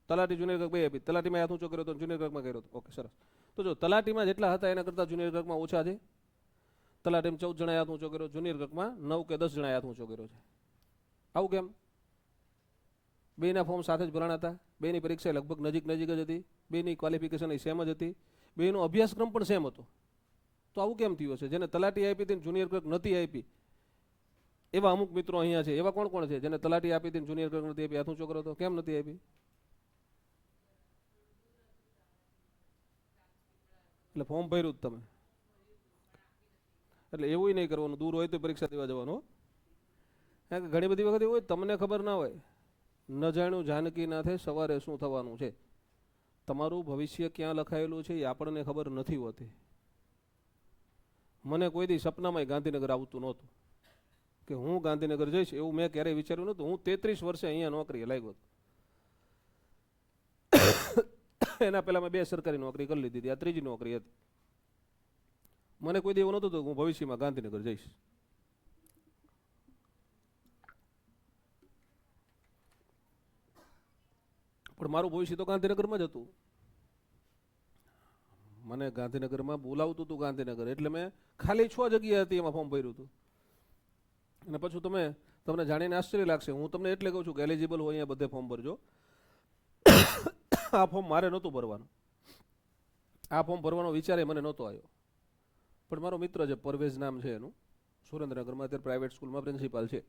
તલાટી જુનિયર ક્લર્ક 2 આપી. તલાટીમાં હાથ ઊંચો કર્યો તો જુનિયર ક્લર્કમાં કર્યો હતો. ઓકે, સરસ. તો જો તલાટીમાં જેટલા હતા એના કરતાં જુનિયર ક્લર્કમાં ઓછા છે. તલાટીમાં 14 જણાએ હાથ ઊંચો કર્યો, જુનિયર ક્લર્કમાં 9 કે 10 જણાએ હાથ ઊંચો કર્યો છે. આવું કેમ? બેના ફોર્મ સાથે જ ભરાણા હતા, બેની પરીક્ષા લગભગ નજીક જ હતી, બેની ક્વોલિફિકેશન સેમ જ હતી, બેનો અભ્યાસક્રમ પણ સેમ હતો. તો આવું કેમ થયું હશે? જેને તલાટી આપી હતી જુનિયર ક્લર્ક નથી આપી, એવા અમુક મિત્રો અહીંયા છે. એવા કોણ કોણ છે જેને તલાટી આપી હતી જુનિયર ક્લર્ક નથી આપી? હાથ ઊંચો કરો તો. કેમ નથી આપી? એટલે ફોર્મ ભર્યું જ તમે. એટલે એવું નહીં કરવાનું, દૂર હોય તો પરીક્ષા દેવા જવાનું. કારણ કે ઘણી બધી વખત એવું હોય તમને ખબર ના હોય, ન જાણ્યું જાનકી નાથે સવારે શું થવાનું છે. તમારું ભવિષ્ય ક્યાં લખાયેલું છે એ આપણને ખબર નથી હોતી. મને કોઈ દી સપનામાં ગાંધીનગર આવતું નહોતું કે હું ગાંધીનગર જઈશ, એવું મેં ક્યારેય વિચાર્યું નહોતું. હું 33 વર્ષે અહીંયા નોકરીએ લાગ્યો હતો. એના પહેલા મેં 2 સરકારી નોકરી કરી લીધી હતી, આ 3જી નોકરી હતી. મને કોઈ દી એવું નહોતું હું ભવિષ્યમાં ગાંધીનગર જઈશ. પણ મારું ભવિષ્ય તો ગાંધીનગરમાં જ હતું. મને ગાંધીનગરમાં બોલાવતું હતું ગાંધીનગર, એટલે મેં ખાલી 6 જગ્યા હતી એમાં ફોર્મ ભર્યું હતું. અને પછી તમને જાણીને આશ્ચર્ય લાગશે, હું તમને એટલે કહું છું કે એલિજિબલ હોય અહીંયા બધે ફોર્મ ભરજો. આ ફોર્મ મારે નહોતું ભરવાનું. આ ફોર્મ ભરવાનો વિચાર મને નહોતો આવ્યો. પણ મારો મિત્ર છે, પરવેઝ નામ છે એનું, સુરેન્દ્રનગરમાં અત્યારે પ્રાઇવેટ સ્કૂલમાં પ્રિન્સિપાલ છે.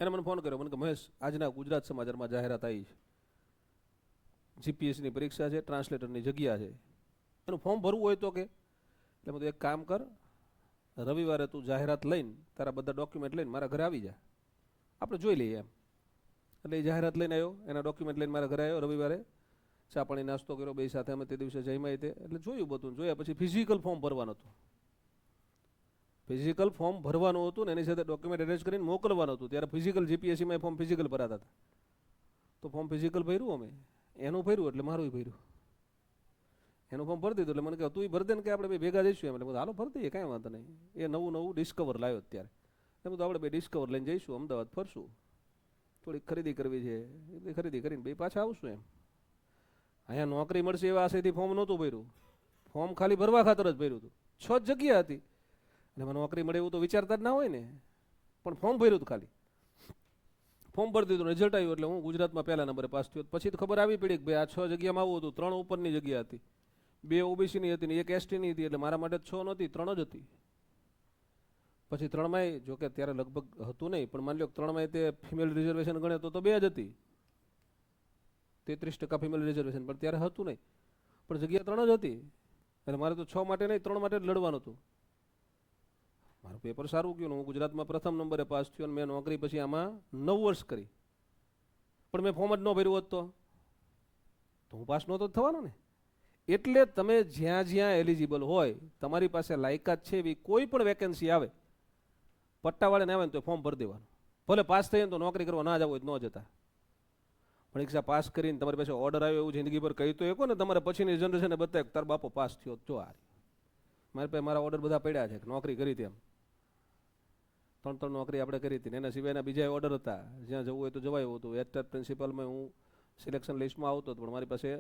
એને મને ફોન કર્યો, મને કે મહેશ, આજના ગુજરાત સમાચારમાં જાહેરાત આવી છે, જીપીએસની પરીક્ષા છે, ટ્રાન્સલેટરની જગ્યા છે, એનું ફોર્મ ભરવું હોય તો કે. એટલે મેં એક કામ કર, રવિવારે તું જાહેરાત લઈને તારા બધા ડોક્યુમેન્ટ લઈને મારા ઘરે આવી જા, આપણે જોઈ લઈએ એમ. એટલે એ જાહેરાત લઈને આવ્યો, એના ડોક્યુમેન્ટ લઈને મારા ઘરે આવ્યો રવિવારે, ચા પાણી નાસ્તો કર્યો, બે સાથે અમે તે દિવસે જમ્યા તે. એટલે જોયું બધું, જોયા પછી ફિઝિકલ ફોર્મ ભરવાનું હતું. ફિઝિકલ ફોર્મ ભરવાનું હતું ને એની સાથે ડોક્યુમેન્ટ એરેન્જ કરીને મોકલવાનું હતું. ત્યારે ફિઝિકલ જીપીએસસીમાં ફોર્મ ફિઝિકલ ભરાતા હતા. તો ફોર્મ ફિઝિકલ ભર્યું અમે, એનું ભર્યું એટલે મારું ભર્યું. એનું ફોર્મ ભરી દીધું. એટલે મને કહે તું ભરી દે ને કે આપણે બે ભેગા જઈશું એમ. એટલે હાલો ભરી દઈએ, કાંઈ વાંધો નહીં. એ નવું ડિસ્કવર લાવ્યો અત્યારે. એટલે બધું આપણે બે ડિસ્કવર લઈને જઈશું, અમદાવાદ ફરશું, થોડીક ખરીદી કરવી છે, એટલે ખરીદી કરીને બે પાછા આવશું એમ. અહીંયા નોકરી મળશે એવા આશયથી ફોર્મ નહોતું ભર્યું, ફોર્મ ખાલી ભરવા ખાતર જ ભર્યું હતું. 6 જગ્યા હતી અને મને નોકરી મળે એવું તો વિચારતા જ ના હોય ને, પણ ફોર્મ ભર્યું હતું ખાલી. ફોર્મ ભરી દીધું, રિઝલ્ટ આવ્યું એટલે હું ગુજરાતમાં પહેલા નંબરે પાસ થયો. પછી તો ખબર આવી પડી કે ભાઈ આ 6 જગ્યામાં આવું હતું. 3 ઉપરની જગ્યા હતી, 2 ઓબીસીની હતી ને 1 એસટીની હતી. એટલે મારા માટે 6 નહોતી, 3 જ હતી. પછી 3માંય જોકે ત્યારે લગભગ હતું નહીં, પણ માની લો 3માંય તે ફિમેલ રિઝર્વેશન ગણે તો 2 જ હતી, 33% ફિમેલ રિઝર્વેશન, પણ ત્યારે હતું નહીં. પણ જગ્યા 3 જ હતી. એટલે મારે તો 6 માટે નહીં, 3 માટે જ લડવાનું હતું. મારું પેપર સારું ગયું, હું ગુજરાતમાં પ્રથમ નંબરે પાસ થયો અને મેં નોકરી પછી આમાં 9 વર્ષ કરી. પણ મેં ફોર્મ જ ન ભર્યું હોત તો હું પાસ નહોતો થવાનો ને. એટલે તમે જ્યાં જ્યાં એલિજિબલ હોય, તમારી પાસે લાયકાત છે એવી કોઈ પણ વેકેન્સી આવે, પટ્ટાવાળાને આવે ને તો ફોર્મ ભરી દેવાનું. ભલે પાસ થઈએ ને તો નોકરી કરવા ના જાવ હોય ન જતા. પરીક્ષા પાસ કરીને તમારી પાસે ઓર્ડર આવ્યો એવું જિંદગીભર કહી તો એકો ને તમારે પછીની જનરેશનને બતાવે કે તાર બાપો પાસ થયો. જો આ મારી પાસે મારા ઓર્ડર બધા પડ્યા છે કે નોકરી કરી હતી એમ. 3 નોકરી આપણે કરી હતી ને એના સિવાયના બીજા ઓર્ડર હતા, જ્યાં જવું હોય તો જવાયું હતું. એચઆર પ્રિન્સિપલમાં હું સિલેક્શન લિસ્ટમાં આવતો હતો, પણ મારી પાસે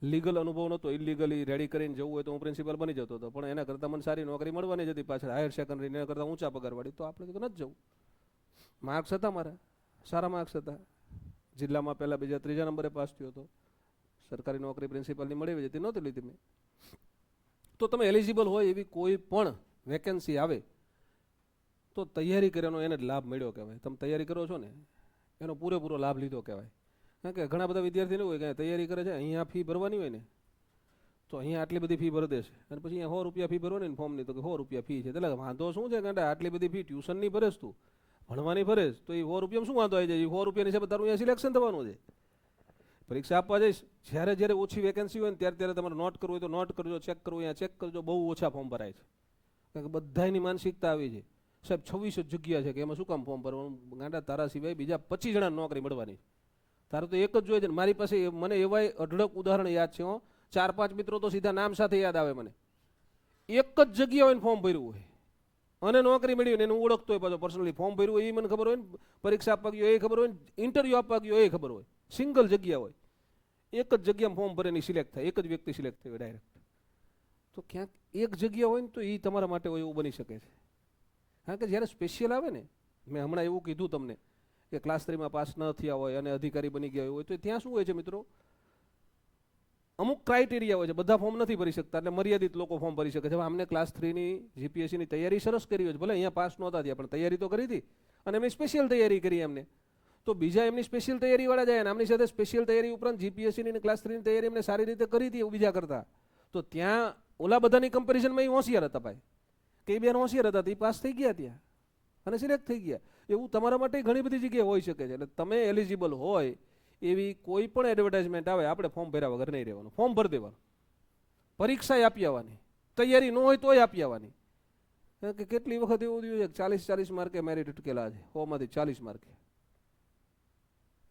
લીગલ અનુભવ નહોતો. ઇલીગલી રેડી કરીને જવું હોય તો હું પ્રિન્સિપલ બની જતો હતો, પણ એના કરતાં મને સારી નોકરી મળવાની જ હતી પાછળ, હાયર સેકન્ડરી એના કરતાં ઊંચા પગારવાળી. તો આપણે કીધું નથી જવું. માર્ક્સ હતા મારા, સારા માર્ક્સ હતા. જિલ્લામાં પહેલા, બીજા, 3જા નંબરે પાસ થયો હતો. સરકારી નોકરી પ્રિન્સિપલની મળી જતી, નહોતી લીધી મેં. તો તમે એલિજિબલ હોય એવી કોઈ પણ વેકેન્સી આવે તો તૈયારી કર્યાનો એને જ લાભ મળ્યો કહેવાય. તમે તૈયારી કરો છો ને એનો પૂરેપૂરો લાભ લીધો કહેવાય. કારણ કે ઘણા બધા વિદ્યાર્થીઓ હોય કે તૈયારી કરે છે, અહીંયા ફી ભરવાની હોય ને તો અહીંયા આટલી બધી ફી ભરી દેશે અને પછી અહીંયા 100 રૂપિયા ફી ભરવાની ને ફોર્મની, તો કે 100 રૂપિયા ફી છે. એટલે વાંધો શું છે કે આટલી બધી ફી ટ્યુશનની ભરેશ તું, ભણવાની ભરેશ, તો એ 100 રૂપિયામાં શું વાંધો આવી જાય? 100 રૂપિયાની હિસાબે તારું અહીંયા સિલેક્શન થવાનું છે. પરીક્ષા આપવા જઈશ, જ્યારે ઓછી વેકેન્સી હોય ને ત્યારે તમારે નોટ કરવું હોય તો નોટ કરજો, ચેક કરવું અહીંયા ચેક કરજો. બહુ ઓછા ફોર્મ ભરાય છે, કારણ કે બધાની માનસિકતા આવી છે સાહેબ 26 જગ્યા છે કે એમાં શું કામ ફોર્મ ભરવાનું? ગાંડા, તારા સિવાય બીજા 25 જણા નોકરી મળવાની, તારે તો એક જ જોઈએ છે. મારી પાસે મને એવાય અઢળક ઉદાહરણ યાદ છે. 4-5 મિત્રો તો સીધા નામ સાથે યાદ આવે મને. એક જ જગ્યા હોય ને ફોર્મ ભર્યું હોય અને નોકરી મળી હોય ને એને ઓળખતો હોય, પાછો પર્સનલી ફોર્મ ભર્યું હોય એ મને ખબર હોય ને, પરીક્ષા આપવા ગયો એ ખબર હોય ને, ઇન્ટરવ્યૂ આપવા ગયો એ ખબર હોય. સિંગલ જગ્યા હોય, એક જ જગ્યામાં ફોર્મ ભરીને સિલેક્ટ થાય, એક જ વ્યક્તિ સિલેક્ટ થાય ડાયરેક્ટ. તો તો ક્યાંક એક જગ્યા હોય ને તો એ તમારા માટે હોય એવું બની શકે છે. કારણ કે જ્યારે સ્પેશિયલ આવે ને, મેં હમણાં એવું કીધું તમને કે ક્લાસ 3માં પાસ ન થયા હોય અને અધિકારી બની ગયા હોય, તો ત્યાં શું હોય છે મિત્રો, અમુક ક્રાઇટેરિયા હોય છે, બધા ફોર્મ નથી ભરી શકતા, એટલે મર્યાદિત લોકો ફોર્મ ભરી શકે છે. હવે અમને ક્લાસ 3ની જીપીએસસીની તૈયારી સરસ કરી હોય છે, ભલે અહીંયા પાસ નહોતા થયા પણ તૈયારી તો કરી હતી અને એમની સ્પેશિયલ તૈયારી કરી એમને, તો બીજા એમની સ્પેશિયલ તૈયારીવાળા જાય અને આમની સાથે સ્પેશિયલ તૈયારી ઉપરાંત જીપીએસસીની ક્લાસ 3ની તૈયારી એમને સારી રીતે કરી હતી એવું બીજા કરતા, તો ત્યાં ઓલા બધાની કમ્પેરિઝનમાં એ હોશિયાર હતા ભાઈ, કે એ બેન હોશિયાર હતા, એ પાસ થઈ ગયા ત્યાં અને સિલેક્ટ થઈ ગયા. એવું તમારા માટે ઘણી બધી જગ્યાએ હોઈ શકે છે. એટલે તમે એલિજિબલ હોય એવી કોઈ પણ એડવર્ટાઇઝમેન્ટ આવે, આપણે ફોર્મ ભર્યા વગર નહીં રહેવાનું, ફોર્મ ભરી દેવાનું, પરીક્ષા આપી આવવાની, તૈયારી ન હોય તોય આપી આવવાની. કારણ કે કેટલી વખત એવું થયું છે 40 માર્કે મેરિટ અટકેલા છે, 100માંથી 40 માર્કે,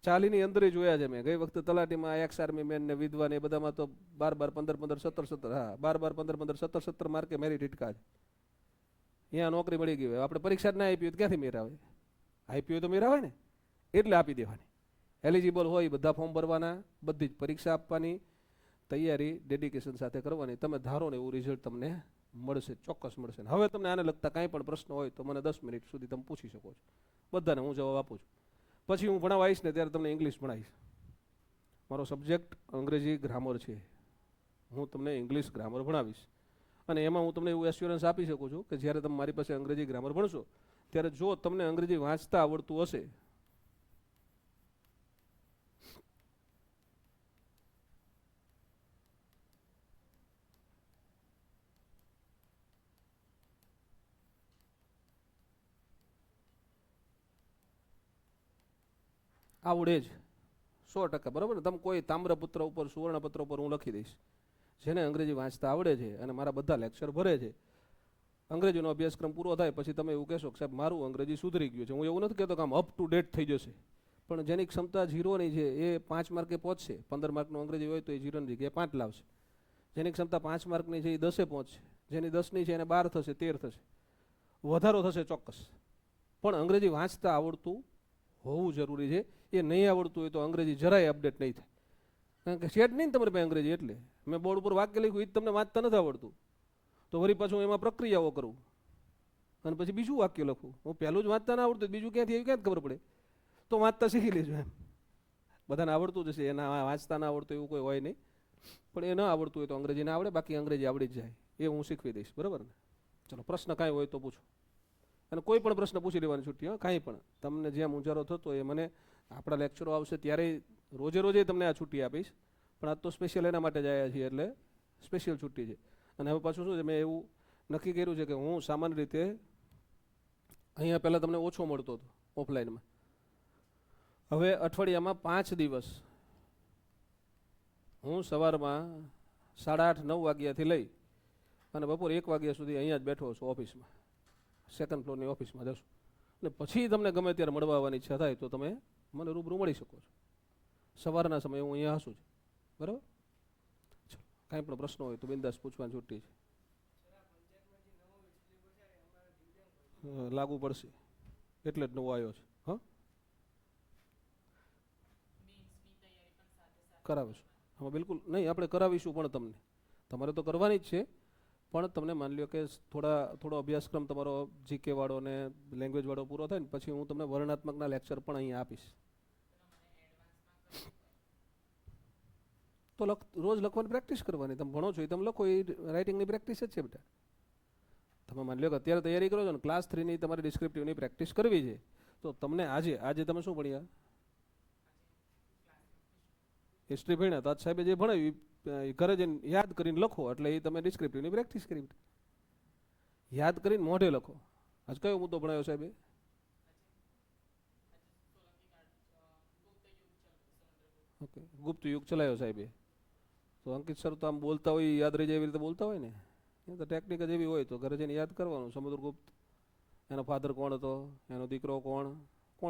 40ની અંદર જોયા છે મેં. ગઈ વખતે તલાટીમાં એક્સ આર્મી મેન ને વિધવા ને એ બધામાં તો 12 15 17 હા 12 15 17 માર્કે મેરિટ અટકા છે. અહીંયા નોકરી મળી ગઈ હોય, આપણે પરીક્ષા જ ના આપી હોય તો ક્યાંથી મેર આવે? આપી હોય તો મેર આવે ને, એટલે આપી દેવાની. એલિજિબલ હોય બધા ફોર્મ ભરવાના, બધી જ પરીક્ષા આપવાની, તૈયારી ડેડિકેશન સાથે કરવાની. તમે ધારો ને એવું રિઝલ્ટ તમને મળશે, ચોક્કસ મળશે. હવે તમને આને લગતા કાંઈ પણ પ્રશ્ન હોય તો મને 10 મિનિટ સુધી તમે પૂછી શકો છો, બધાને હું જવાબ આપું છું. પછી હું ભણાવવા આવીશ ને ત્યારે તમને ઇંગ્લિશ ભણાવીશ. મારો સબ્જેક્ટ અંગ્રેજી ગ્રામર છે, હું તમને ઇંગ્લિશ ગ્રામર ભણાવીશ. અને એમાં હું તમને એવું એશ્યોરન્સ આપી શકું છું કે જ્યારે તમે મારી પાસે અંગ્રેજી ગ્રામર ભણશો ત્યારે જો તમને અંગ્રેજી વાંચતા આવડતું હશે, આવડે જ 100%, બરાબર ને? તમે કોઈ તામ્રપત્ર ઉપર સુવર્ણપત્ર ઉપર હું લખી દઈશ, જેને અંગ્રેજી વાંચતા આવડે છે અને મારા બધા લેક્ચર ભરે છે, અંગ્રેજીનો અભ્યાસક્રમ પૂરો થાય પછી તમે એવું કહેશો કે સાહેબ મારું અંગ્રેજી સુધરી ગયું છે. હું એવું નથી કહેતો કે આમ અપ ટુ ડેટ થઈ જશે, પણ જેની ક્ષમતા 0ની છે એ 5 માર્કે પહોંચશે. 15 માર્કનું અંગ્રેજી હોય તો એ 0ની જગ્યાએ 5 લાવશે. જેની ક્ષમતા 5 માર્કની છે એ 10એ પહોંચશે. જેની 10ની છે એને 12 થશે, 13 થશે, વધારો થશે ચોક્કસ. પણ અંગ્રેજી વાંચતા આવડતું હોવું જરૂરી છે. એ નહીં આવડતું હોય તો અંગ્રેજી જરાય અપડેટ નહીં થાય. કારણ કે શેડ નહીં ને તમારી પાસે અંગ્રેજી, એટલે મેં બોર્ડ ઉપર વાક્ય લખ્યું એ જ તમને વાંચતા નથી આવડતું, તો વળી પાછું એમાં પ્રક્રિયાઓ કરું અને પછી બીજું વાક્ય લખું. હું પહેલું જ વાંચતા ના આવડતું, બીજું ક્યાંથી આવી ક્યાં ખબર પડે? તો વાંચતા શીખી લેજો એમ. બધાને આવડતું જ હશે, એના વાંચતા ના આવડતું એવું કોઈ હોય નહીં, પણ એ ન આવડતું હોય તો અંગ્રેજી ના આવડે, બાકી અંગ્રેજી આવડી જ જાય, એ હું શીખવી દઈશ, બરાબર ને? ચલો, પ્રશ્ન કાંઈ હોય તો પૂછો, અને કોઈ પણ પ્રશ્ન પૂછી લેવાની છૂટી હોય, કાંઈ પણ તમને જ્યાં મૂંઝારો થતો હોય એ મને, આપણા લેક્ચરો આવશે ત્યારે રોજે રોજે તમને આ છૂટી આપીશ, પણ આજ તો સ્પેશિયલ એના માટે જ આવ્યા છીએ એટલે સ્પેશિયલ છૂટી છે. અને હવે પાછું શું છે, મેં એવું નક્કી કર્યું છે કે હું સામાન્ય રીતે અહીંયા પહેલાં તમને ઓછો મળતો હતો ઓફલાઈનમાં, હવે અઠવાડિયામાં 5 દિવસ હું સવારમાં 8:30 9 વાગ્યાથી લઈ અને બપોર 1 વાગ્યા સુધી અહીંયા જ બેઠો છું ઓફિસમાં, સેકન્ડ ફ્લોરની ઓફિસમાં જશું. અને પછી તમને ગમે ત્યારે મળવા આવવાની ઈચ્છા થાય તો તમે મને રૂબરૂ મળી શકો છો. સવારના સમયે હું અહીંયા હશું છું, બરાબર? ચલો, કાંઈ પણ પ્રશ્ન હોય તો બિંદાસ પૂછવાની છૂટી છે. લાગુ પડશે એટલે જ નવો આવ્યો છે. હા, કરાવીશું. હા બિલકુલ નહીં, આપણે કરાવીશું, પણ તમને, તમારે તો કરવાની જ છે, પણ તમને માની લો કે થોડો અભ્યાસક્રમ તમારો જીકે વાળો ને લેંગ્વેજ વાળો પૂરો થાય ને પછી હું તમને વર્ણનાત્મકના લેક્ચર પણ અહીંયા આપીશ. તો રોજ લખવાની પ્રેક્ટિસ કરવાની. તમે ભણો છો એ તમે લખો, એ રાઇટિંગની પ્રેક્ટિસ જ છે બેટા. તમે માની લો કે અત્યારે તૈયારી કરો છો ને, ક્લાસ 3ની તમારી ડિસ્ક્રિપ્ટિવની પ્રેક્ટિસ કરવી છે, તો તમને આજે તમે શું ભણ્યા? હિસ્ટ્રી ભણ્યા, તો આજ સાહેબે જે ભણાવ્યું એ ઘરે જઈને યાદ કરીને લખો, એટલે એ તમે ડિસ્ક્રિપ્ટિવની પ્રેક્ટિસ કરી. યાદ કરીને મોઢે લખો. આજ કયો મુદ્દો ભણાવ્યો સાહેબે? ઓકે, ગુપ્ત યુગ ચલાવ્યો સાહેબે. તો અંકિત સર તો આમ બોલતા હોય, યાદ રહી જાય એવી રીતે બોલતા હોય ને, એ તો ટેકનિક જ એવી હોય, તો ઘરે જઈને યાદ કરવાનું. સમુદ્રગુપ્ત, એનો ફાધર કોણ હતો, એનો દીકરો કોણ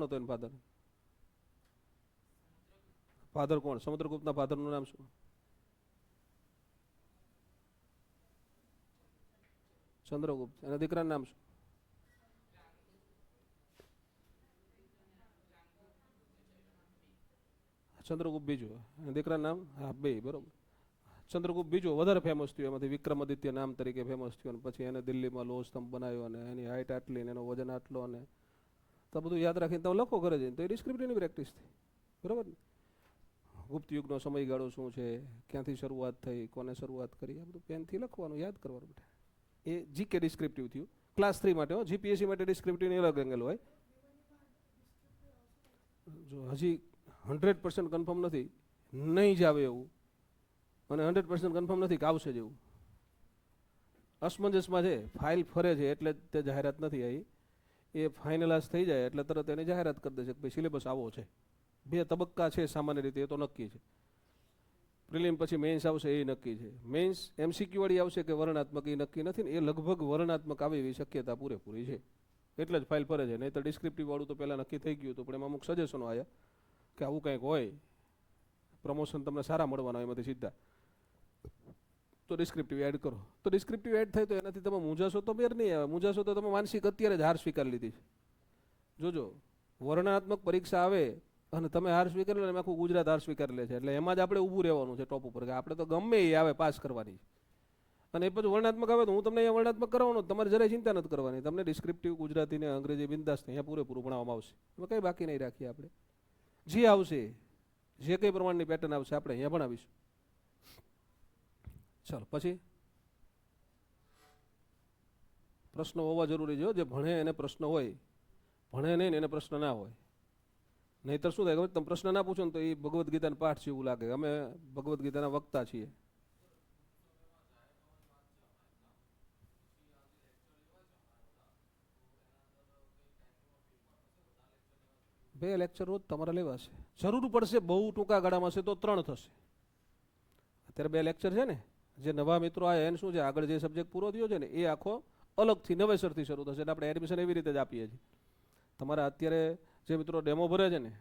હતો, એનો ફાધર કોણ? સમુદ્રગુપ્તના ફાધરનું નામ શું? ચંદ્રગુપ્ત. એના દીકરાનું નામ શું? ચંદ્રગુપ્ત બીજો. એના દીકરાનું નામ? હા, બે, બરોબર. ચંદ્રગુપ્ત બીજો વધારે ફેમસ થયો, એમાંથી વિક્રમાદિત્ય નામ તરીકે ફેમસ થયો, અને પછી એને દિલ્હીમાં લોહ સ્તંભ બનાવ્યો, અને એની હાઇટ આટલી ને એનો વજન આટલો, અને તો બધું યાદ રાખીને તમે લખો ઘરે જઈને, તો એ ડિસ્ક્રિપ્ટિવની પ્રેક્ટિસ થઈ. બરાબર ને? ગુપ્ત યુગનો સમયગાળો શું છે, ક્યાંથી શરૂઆત થઈ, કોને શરૂઆત કરી, આ બધું પેનથી લખવાનું, યાદ કરવાનું બેટા. એ જીકે ડિસ્ક્રિપ્ટિવ થયું ક્લાસ 3 માટે. જીપીએસસી માટે ડિસ્ક્રિપ્ટિવની અલગ એંગલ હોય. જો હજી 100% કન્ફર્મ નથી, નહીં જ આવે એવું, અને 100% કન્ફર્મ નથી કે આવશે જ એવું, અસમંજસમાં છે, ફાઇલ ફરે છે એટલે તે જાહેરાત નથી આવી. એ ફાઇનલાઇઝ થઈ જાય એટલે તરત એની જાહેરાત કરી દેશે કે ભાઈ સિલેબસ આવો છે. 2 તબક્કા છે સામાન્ય રીતે, એ તો નક્કી છે. પ્રિલિમ પછી મેન્સ આવશે એ નક્કી છે. મેન્સ એમસીક્યુ વાળી આવશે કે વર્ણનાત્મક એ નક્કી નથી ને, એ લગભગ વર્ણનાત્મક આવે એવી શક્યતા પૂરેપૂરી છે, એટલે જ ફાઇલ ફરે છે. નહીં તો ડિસ્ક્રિપ્ટિવ વાળું તો પહેલાં નક્કી થઈ ગયું હતું, પણ એમાં અમુક સજેશનો આવ્યા કે આવું કંઈક હોય, પ્રમોશન તમને સારા મળવાના એમાંથી સીધા, તો ડિસ્ક્રિપ્ટિવ એડ કરો. તો ડિસ્ક્રિપ્ટિવ એડ થાય તો એનાથી તમે મૂંઝાશો તો મેર નહીં આવે. મૂંઝાશો તો તમે માનસિક અત્યારે જ હાર સ્વીકાર લીધી છે. જોજો, વર્ણનાત્મક પરીક્ષા આવે અને તમે હાર સ્વીકારી લો, એમ આખું ગુજરાત હાર સ્વીકારી લે છે. એટલે એમાં જ આપણે ઊભું રહેવાનું છે ટોપ ઉપર, કે આપણે તો ગમે એ આવે પાસ કરવાની. અને એ પછી વર્ણનાત્મક આવે તો હું તમને અહીંયા વર્ણનાત્મક કરવાનો, તમારે જરાય ચિંતા નથી કરવાની. તમને ડિસ્ક્રિપ્ટિવ ગુજરાતી ને અંગ્રેજી બિંદાસ અહીંયા પૂરેપૂરું ભણાવવામાં આવશે. એમાં કંઈ બાકી નહીં રાખીએ આપણે. જે આવશે, જે કંઈ પ્રમાણની પેટર્ન આવશે આપણે અહીંયા ભણાવીશું. ચાલો પછી પ્રશ્નો હોવા જરૂરી છે. જે ભણે એને પ્રશ્ન હોય, ભણે નહીં ને એને પ્રશ્ન ના હોય. નહીંતર શું થાય ખબર, તમે પ્રશ્ન ના પૂછો ને તો એ ભગવદ્ ગીતાના પાઠ છે એવું લાગે. અમે ભગવદ્ ગીતાના વક્તા છીએ. બે લેક્ચર રોજ તમારે લેવા છે. જરૂર પડશે બહુ ટૂંકા ગાળામાં છે તો 3 થશે. અત્યારે 2 લેક્ચર છે ને, જે નવા મિત્રો આવ્યા એને શું છે, આગળ જે સબ્જેક્ટ પૂરો થયો છે ને એ આખો અલગથી નવેસરથી શરૂ થશે. એટલે આપણે એડમિશન એવી રીતે જ આપીએ છીએ. તમારા અત્યારે જે મિત્રો ડેમો ભરે છે ને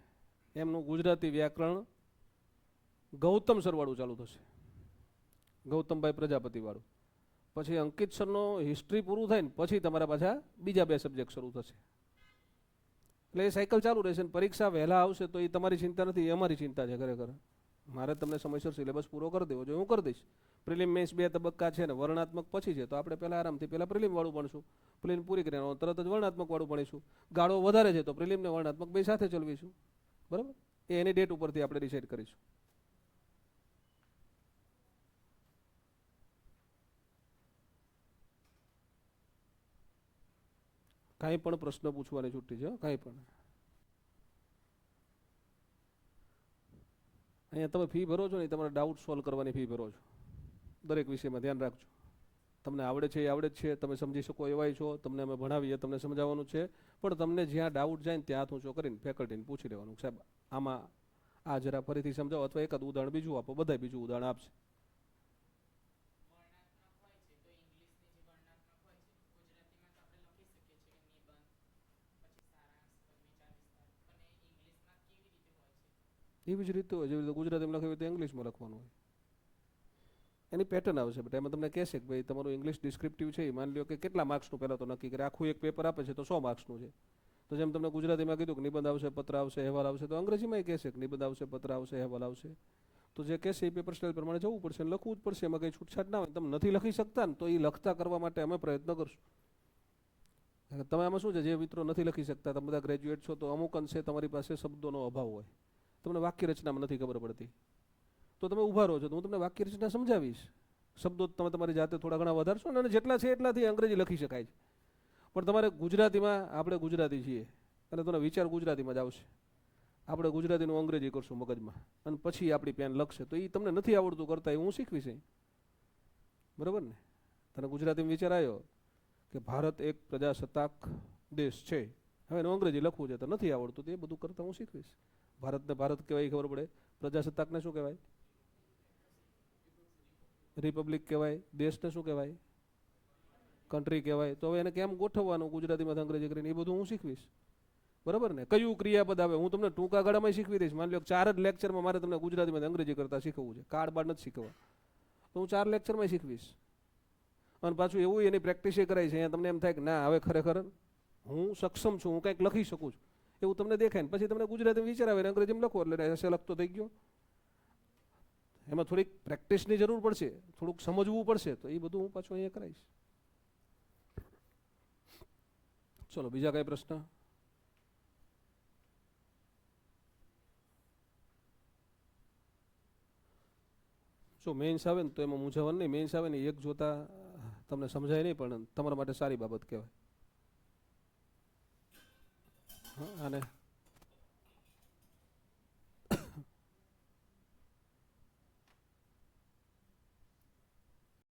એમનું ગુજરાતી વ્યાકરણ ગૌતમ સરવાળું ચાલુ થશે, ગૌતમભાઈ પ્રજાપતિવાળું. પછી અંકિત સરનો હિસ્ટ્રી પૂરું થાય ને પછી તમારા પાછા બીજા 2 સબ્જેક્ટ શરૂ થશે. એટલે એ સાયકલ ચાલુ રહેશે. ને પરીક્ષા વહેલા આવશે તો એ તમારી ચિંતા નથી, એ અમારી ચિંતા છે ખરેખર. મારે તમને સમયસર સિલેબસ પૂરો કરી દેવો જોઈએ, હું કરી દઈશ. પ્રિલિમ મેન્સ 2 તબક્કા છે ને, વર્ણનાત્મક પછી છે, તો આપણે પહેલાં આરામથી પહેલાં પ્રિલિમ વાળું ભણશું. પ્રિલિમ પૂરી કરીને તરત જ વર્ણનાત્મક વાળું ભણીશું. ગાળો વધારે છે તો પ્રિલિમ ને વર્ણનાત્મક 2 સાથે ચલાવીશું. બરાબર? એ એની ડેટ ઉપરથી આપણે ડિસાઇડ કરીશું. કાંઈ પણ પ્રશ્ન પૂછવાની છૂટી છે, કાંઈ પણ. અહીંયા તમે ફી ભરો છો ને, તમારે ડાઉટ સોલ્વ કરવાની ફી ભરો છો. દરેક વિષયમાં ધ્યાન રાખજો. તમને આવડે છે એ આવડે જ છે, તમે સમજી શકો એવાય છો, તમને અમે ભણાવીએ તમને સમજાવવાનું છે. પણ તમને જ્યાં ડાઉટ જાય ને ત્યાં હાથ ઊંચો કરીને ફેકલ્ટીને પૂછી લેવાનું, સાહેબ આમાં આ જરા ફરીથી સમજાવો, અથવા એકાદ ઉદાહરણ બીજું આપો. બધા બીજું ઉદાહરણ આપશે. એવી જ રીતે હોય, જેવી રીતે ગુજરાતીમાં લખ્યું હોય તો ઇંગ્લિશમાં લખવાનું હોય. એની પેટર્ન આવશે બેટા. એમાં તમને કહેશે કે ભાઈ તમારું ઇંગ્લિશ ડિસ્ક્રિપ્ટિવ છે, માની લો કે કેટલા માર્ક્સનું પહેલાં તો નક્કી કરે. આખું એક પેપર આપે છે તો 100 માર્ક્સનું છે. તો જેમ તમને ગુજરાતીમાં કીધું કે નિબંધ આવશે, પત્ર આવશે, અહેવાલ આવશે, તો અંગ્રેજીમાં એ કહેશે કે નિબંધ આવશે, પત્ર આવશે, અહેવાલ આવશે. તો જે કહેશે એ પેપર સ્ટાઇલ પ્રમાણે જવું પડશે, લખવું જ પડશે. એમાં કંઈ છૂટછાટ ના હોય. તમે નથી લખી શકતા ને તો એ લખતા કરવા માટે અમે પ્રયત્ન કરશું. તમે આમાં શું છે, જે મિત્રો નથી લખી શકતા, તમે બધા ગ્રેજ્યુએટ છો, તો અમુક અંશે તમારી પાસે શબ્દોનો અભાવ હોય, તમને વાક્ય રચનામાં નથી ખબર પડતી, તો તમે ઊભા રહો છો તો હું તમને વાક્ય રચના સમજાવીશ. શબ્દો તમે તમારી જાતે થોડા ઘણા વધારશો ને, અને જેટલા છે એટલાથી અંગ્રેજી લખી શકાય છે. પણ તમારે ગુજરાતીમાં, આપણે ગુજરાતી છીએ અને તમને વિચાર ગુજરાતીમાં જ આવશે. આપણે ગુજરાતીનું અંગ્રેજી કરશું મગજમાં, અને પછી આપણી પેન લખશે. તો એ તમને નથી આવડતું કરતા, એ હું શીખવીશ. બરાબર ને? તને ગુજરાતીમાં વિચાર આવ્યો કે ભારત એક પ્રજાસત્તાક દેશ છે, હવે એનું અંગ્રેજી લખવું છે, તો નથી આવડતું, તો એ બધું કરતાં હું શીખવીશ. ભારતને ભારત કહેવાય ખબર પડે, પ્રજાસત્તાકને શું કહેવાય? રિપબ્લિક કહેવાય, દેશને શું કહેવાય? કન્ટ્રી કહેવાય. તો હવે એને કેમ ગોઠવવાનું ગુજરાતીમાં અંગ્રેજી કરીને, એ બધું હું શીખવીશ. બરાબર ને? કયું ક્રિયાપદ આવે હું તમને ટૂંકા ગાળામાં શીખવી દઈશ. માની લો 4 જ લેક્ચરમાં મારે તમને ગુજરાતીમાં અંગ્રેજી કરતા શીખવવું છે, કાર્ડ બાર નથી શીખવા, તો હું 4 લેક્ચરમાં શીખવીશ. અને પાછું એવું એની પ્રેક્ટિસ કરાય છે. અહીંયા તમને એમ થાય કે ના હવે ખરેખર હું સક્ષમ છું, હું કંઈક લખી શકું છું એવું તમને દેખાય ને પછી તમને ગુજરાતીમાં વિચાર આવે ને અંગ્રેજીમાં લખો એટલે એસે લખતો થઈ ગયો. એમાં થોડીક પ્રેક્ટિસની જરૂર પડશે, થોડુંક સમજવું પડશે, તો એ બધું હું પાછું અહીંયા કરાવીશ. ચલો બીજા કઈ પ્રશ્ન? જો મેઇન્સ આવે ને તો એમાં મૂંઝાવણ નહીં, મેઇન્સ આવે ને એક જોતા તમને સમજાય નહીં, પણ તમારા માટે સારી બાબત કહેવાય. અને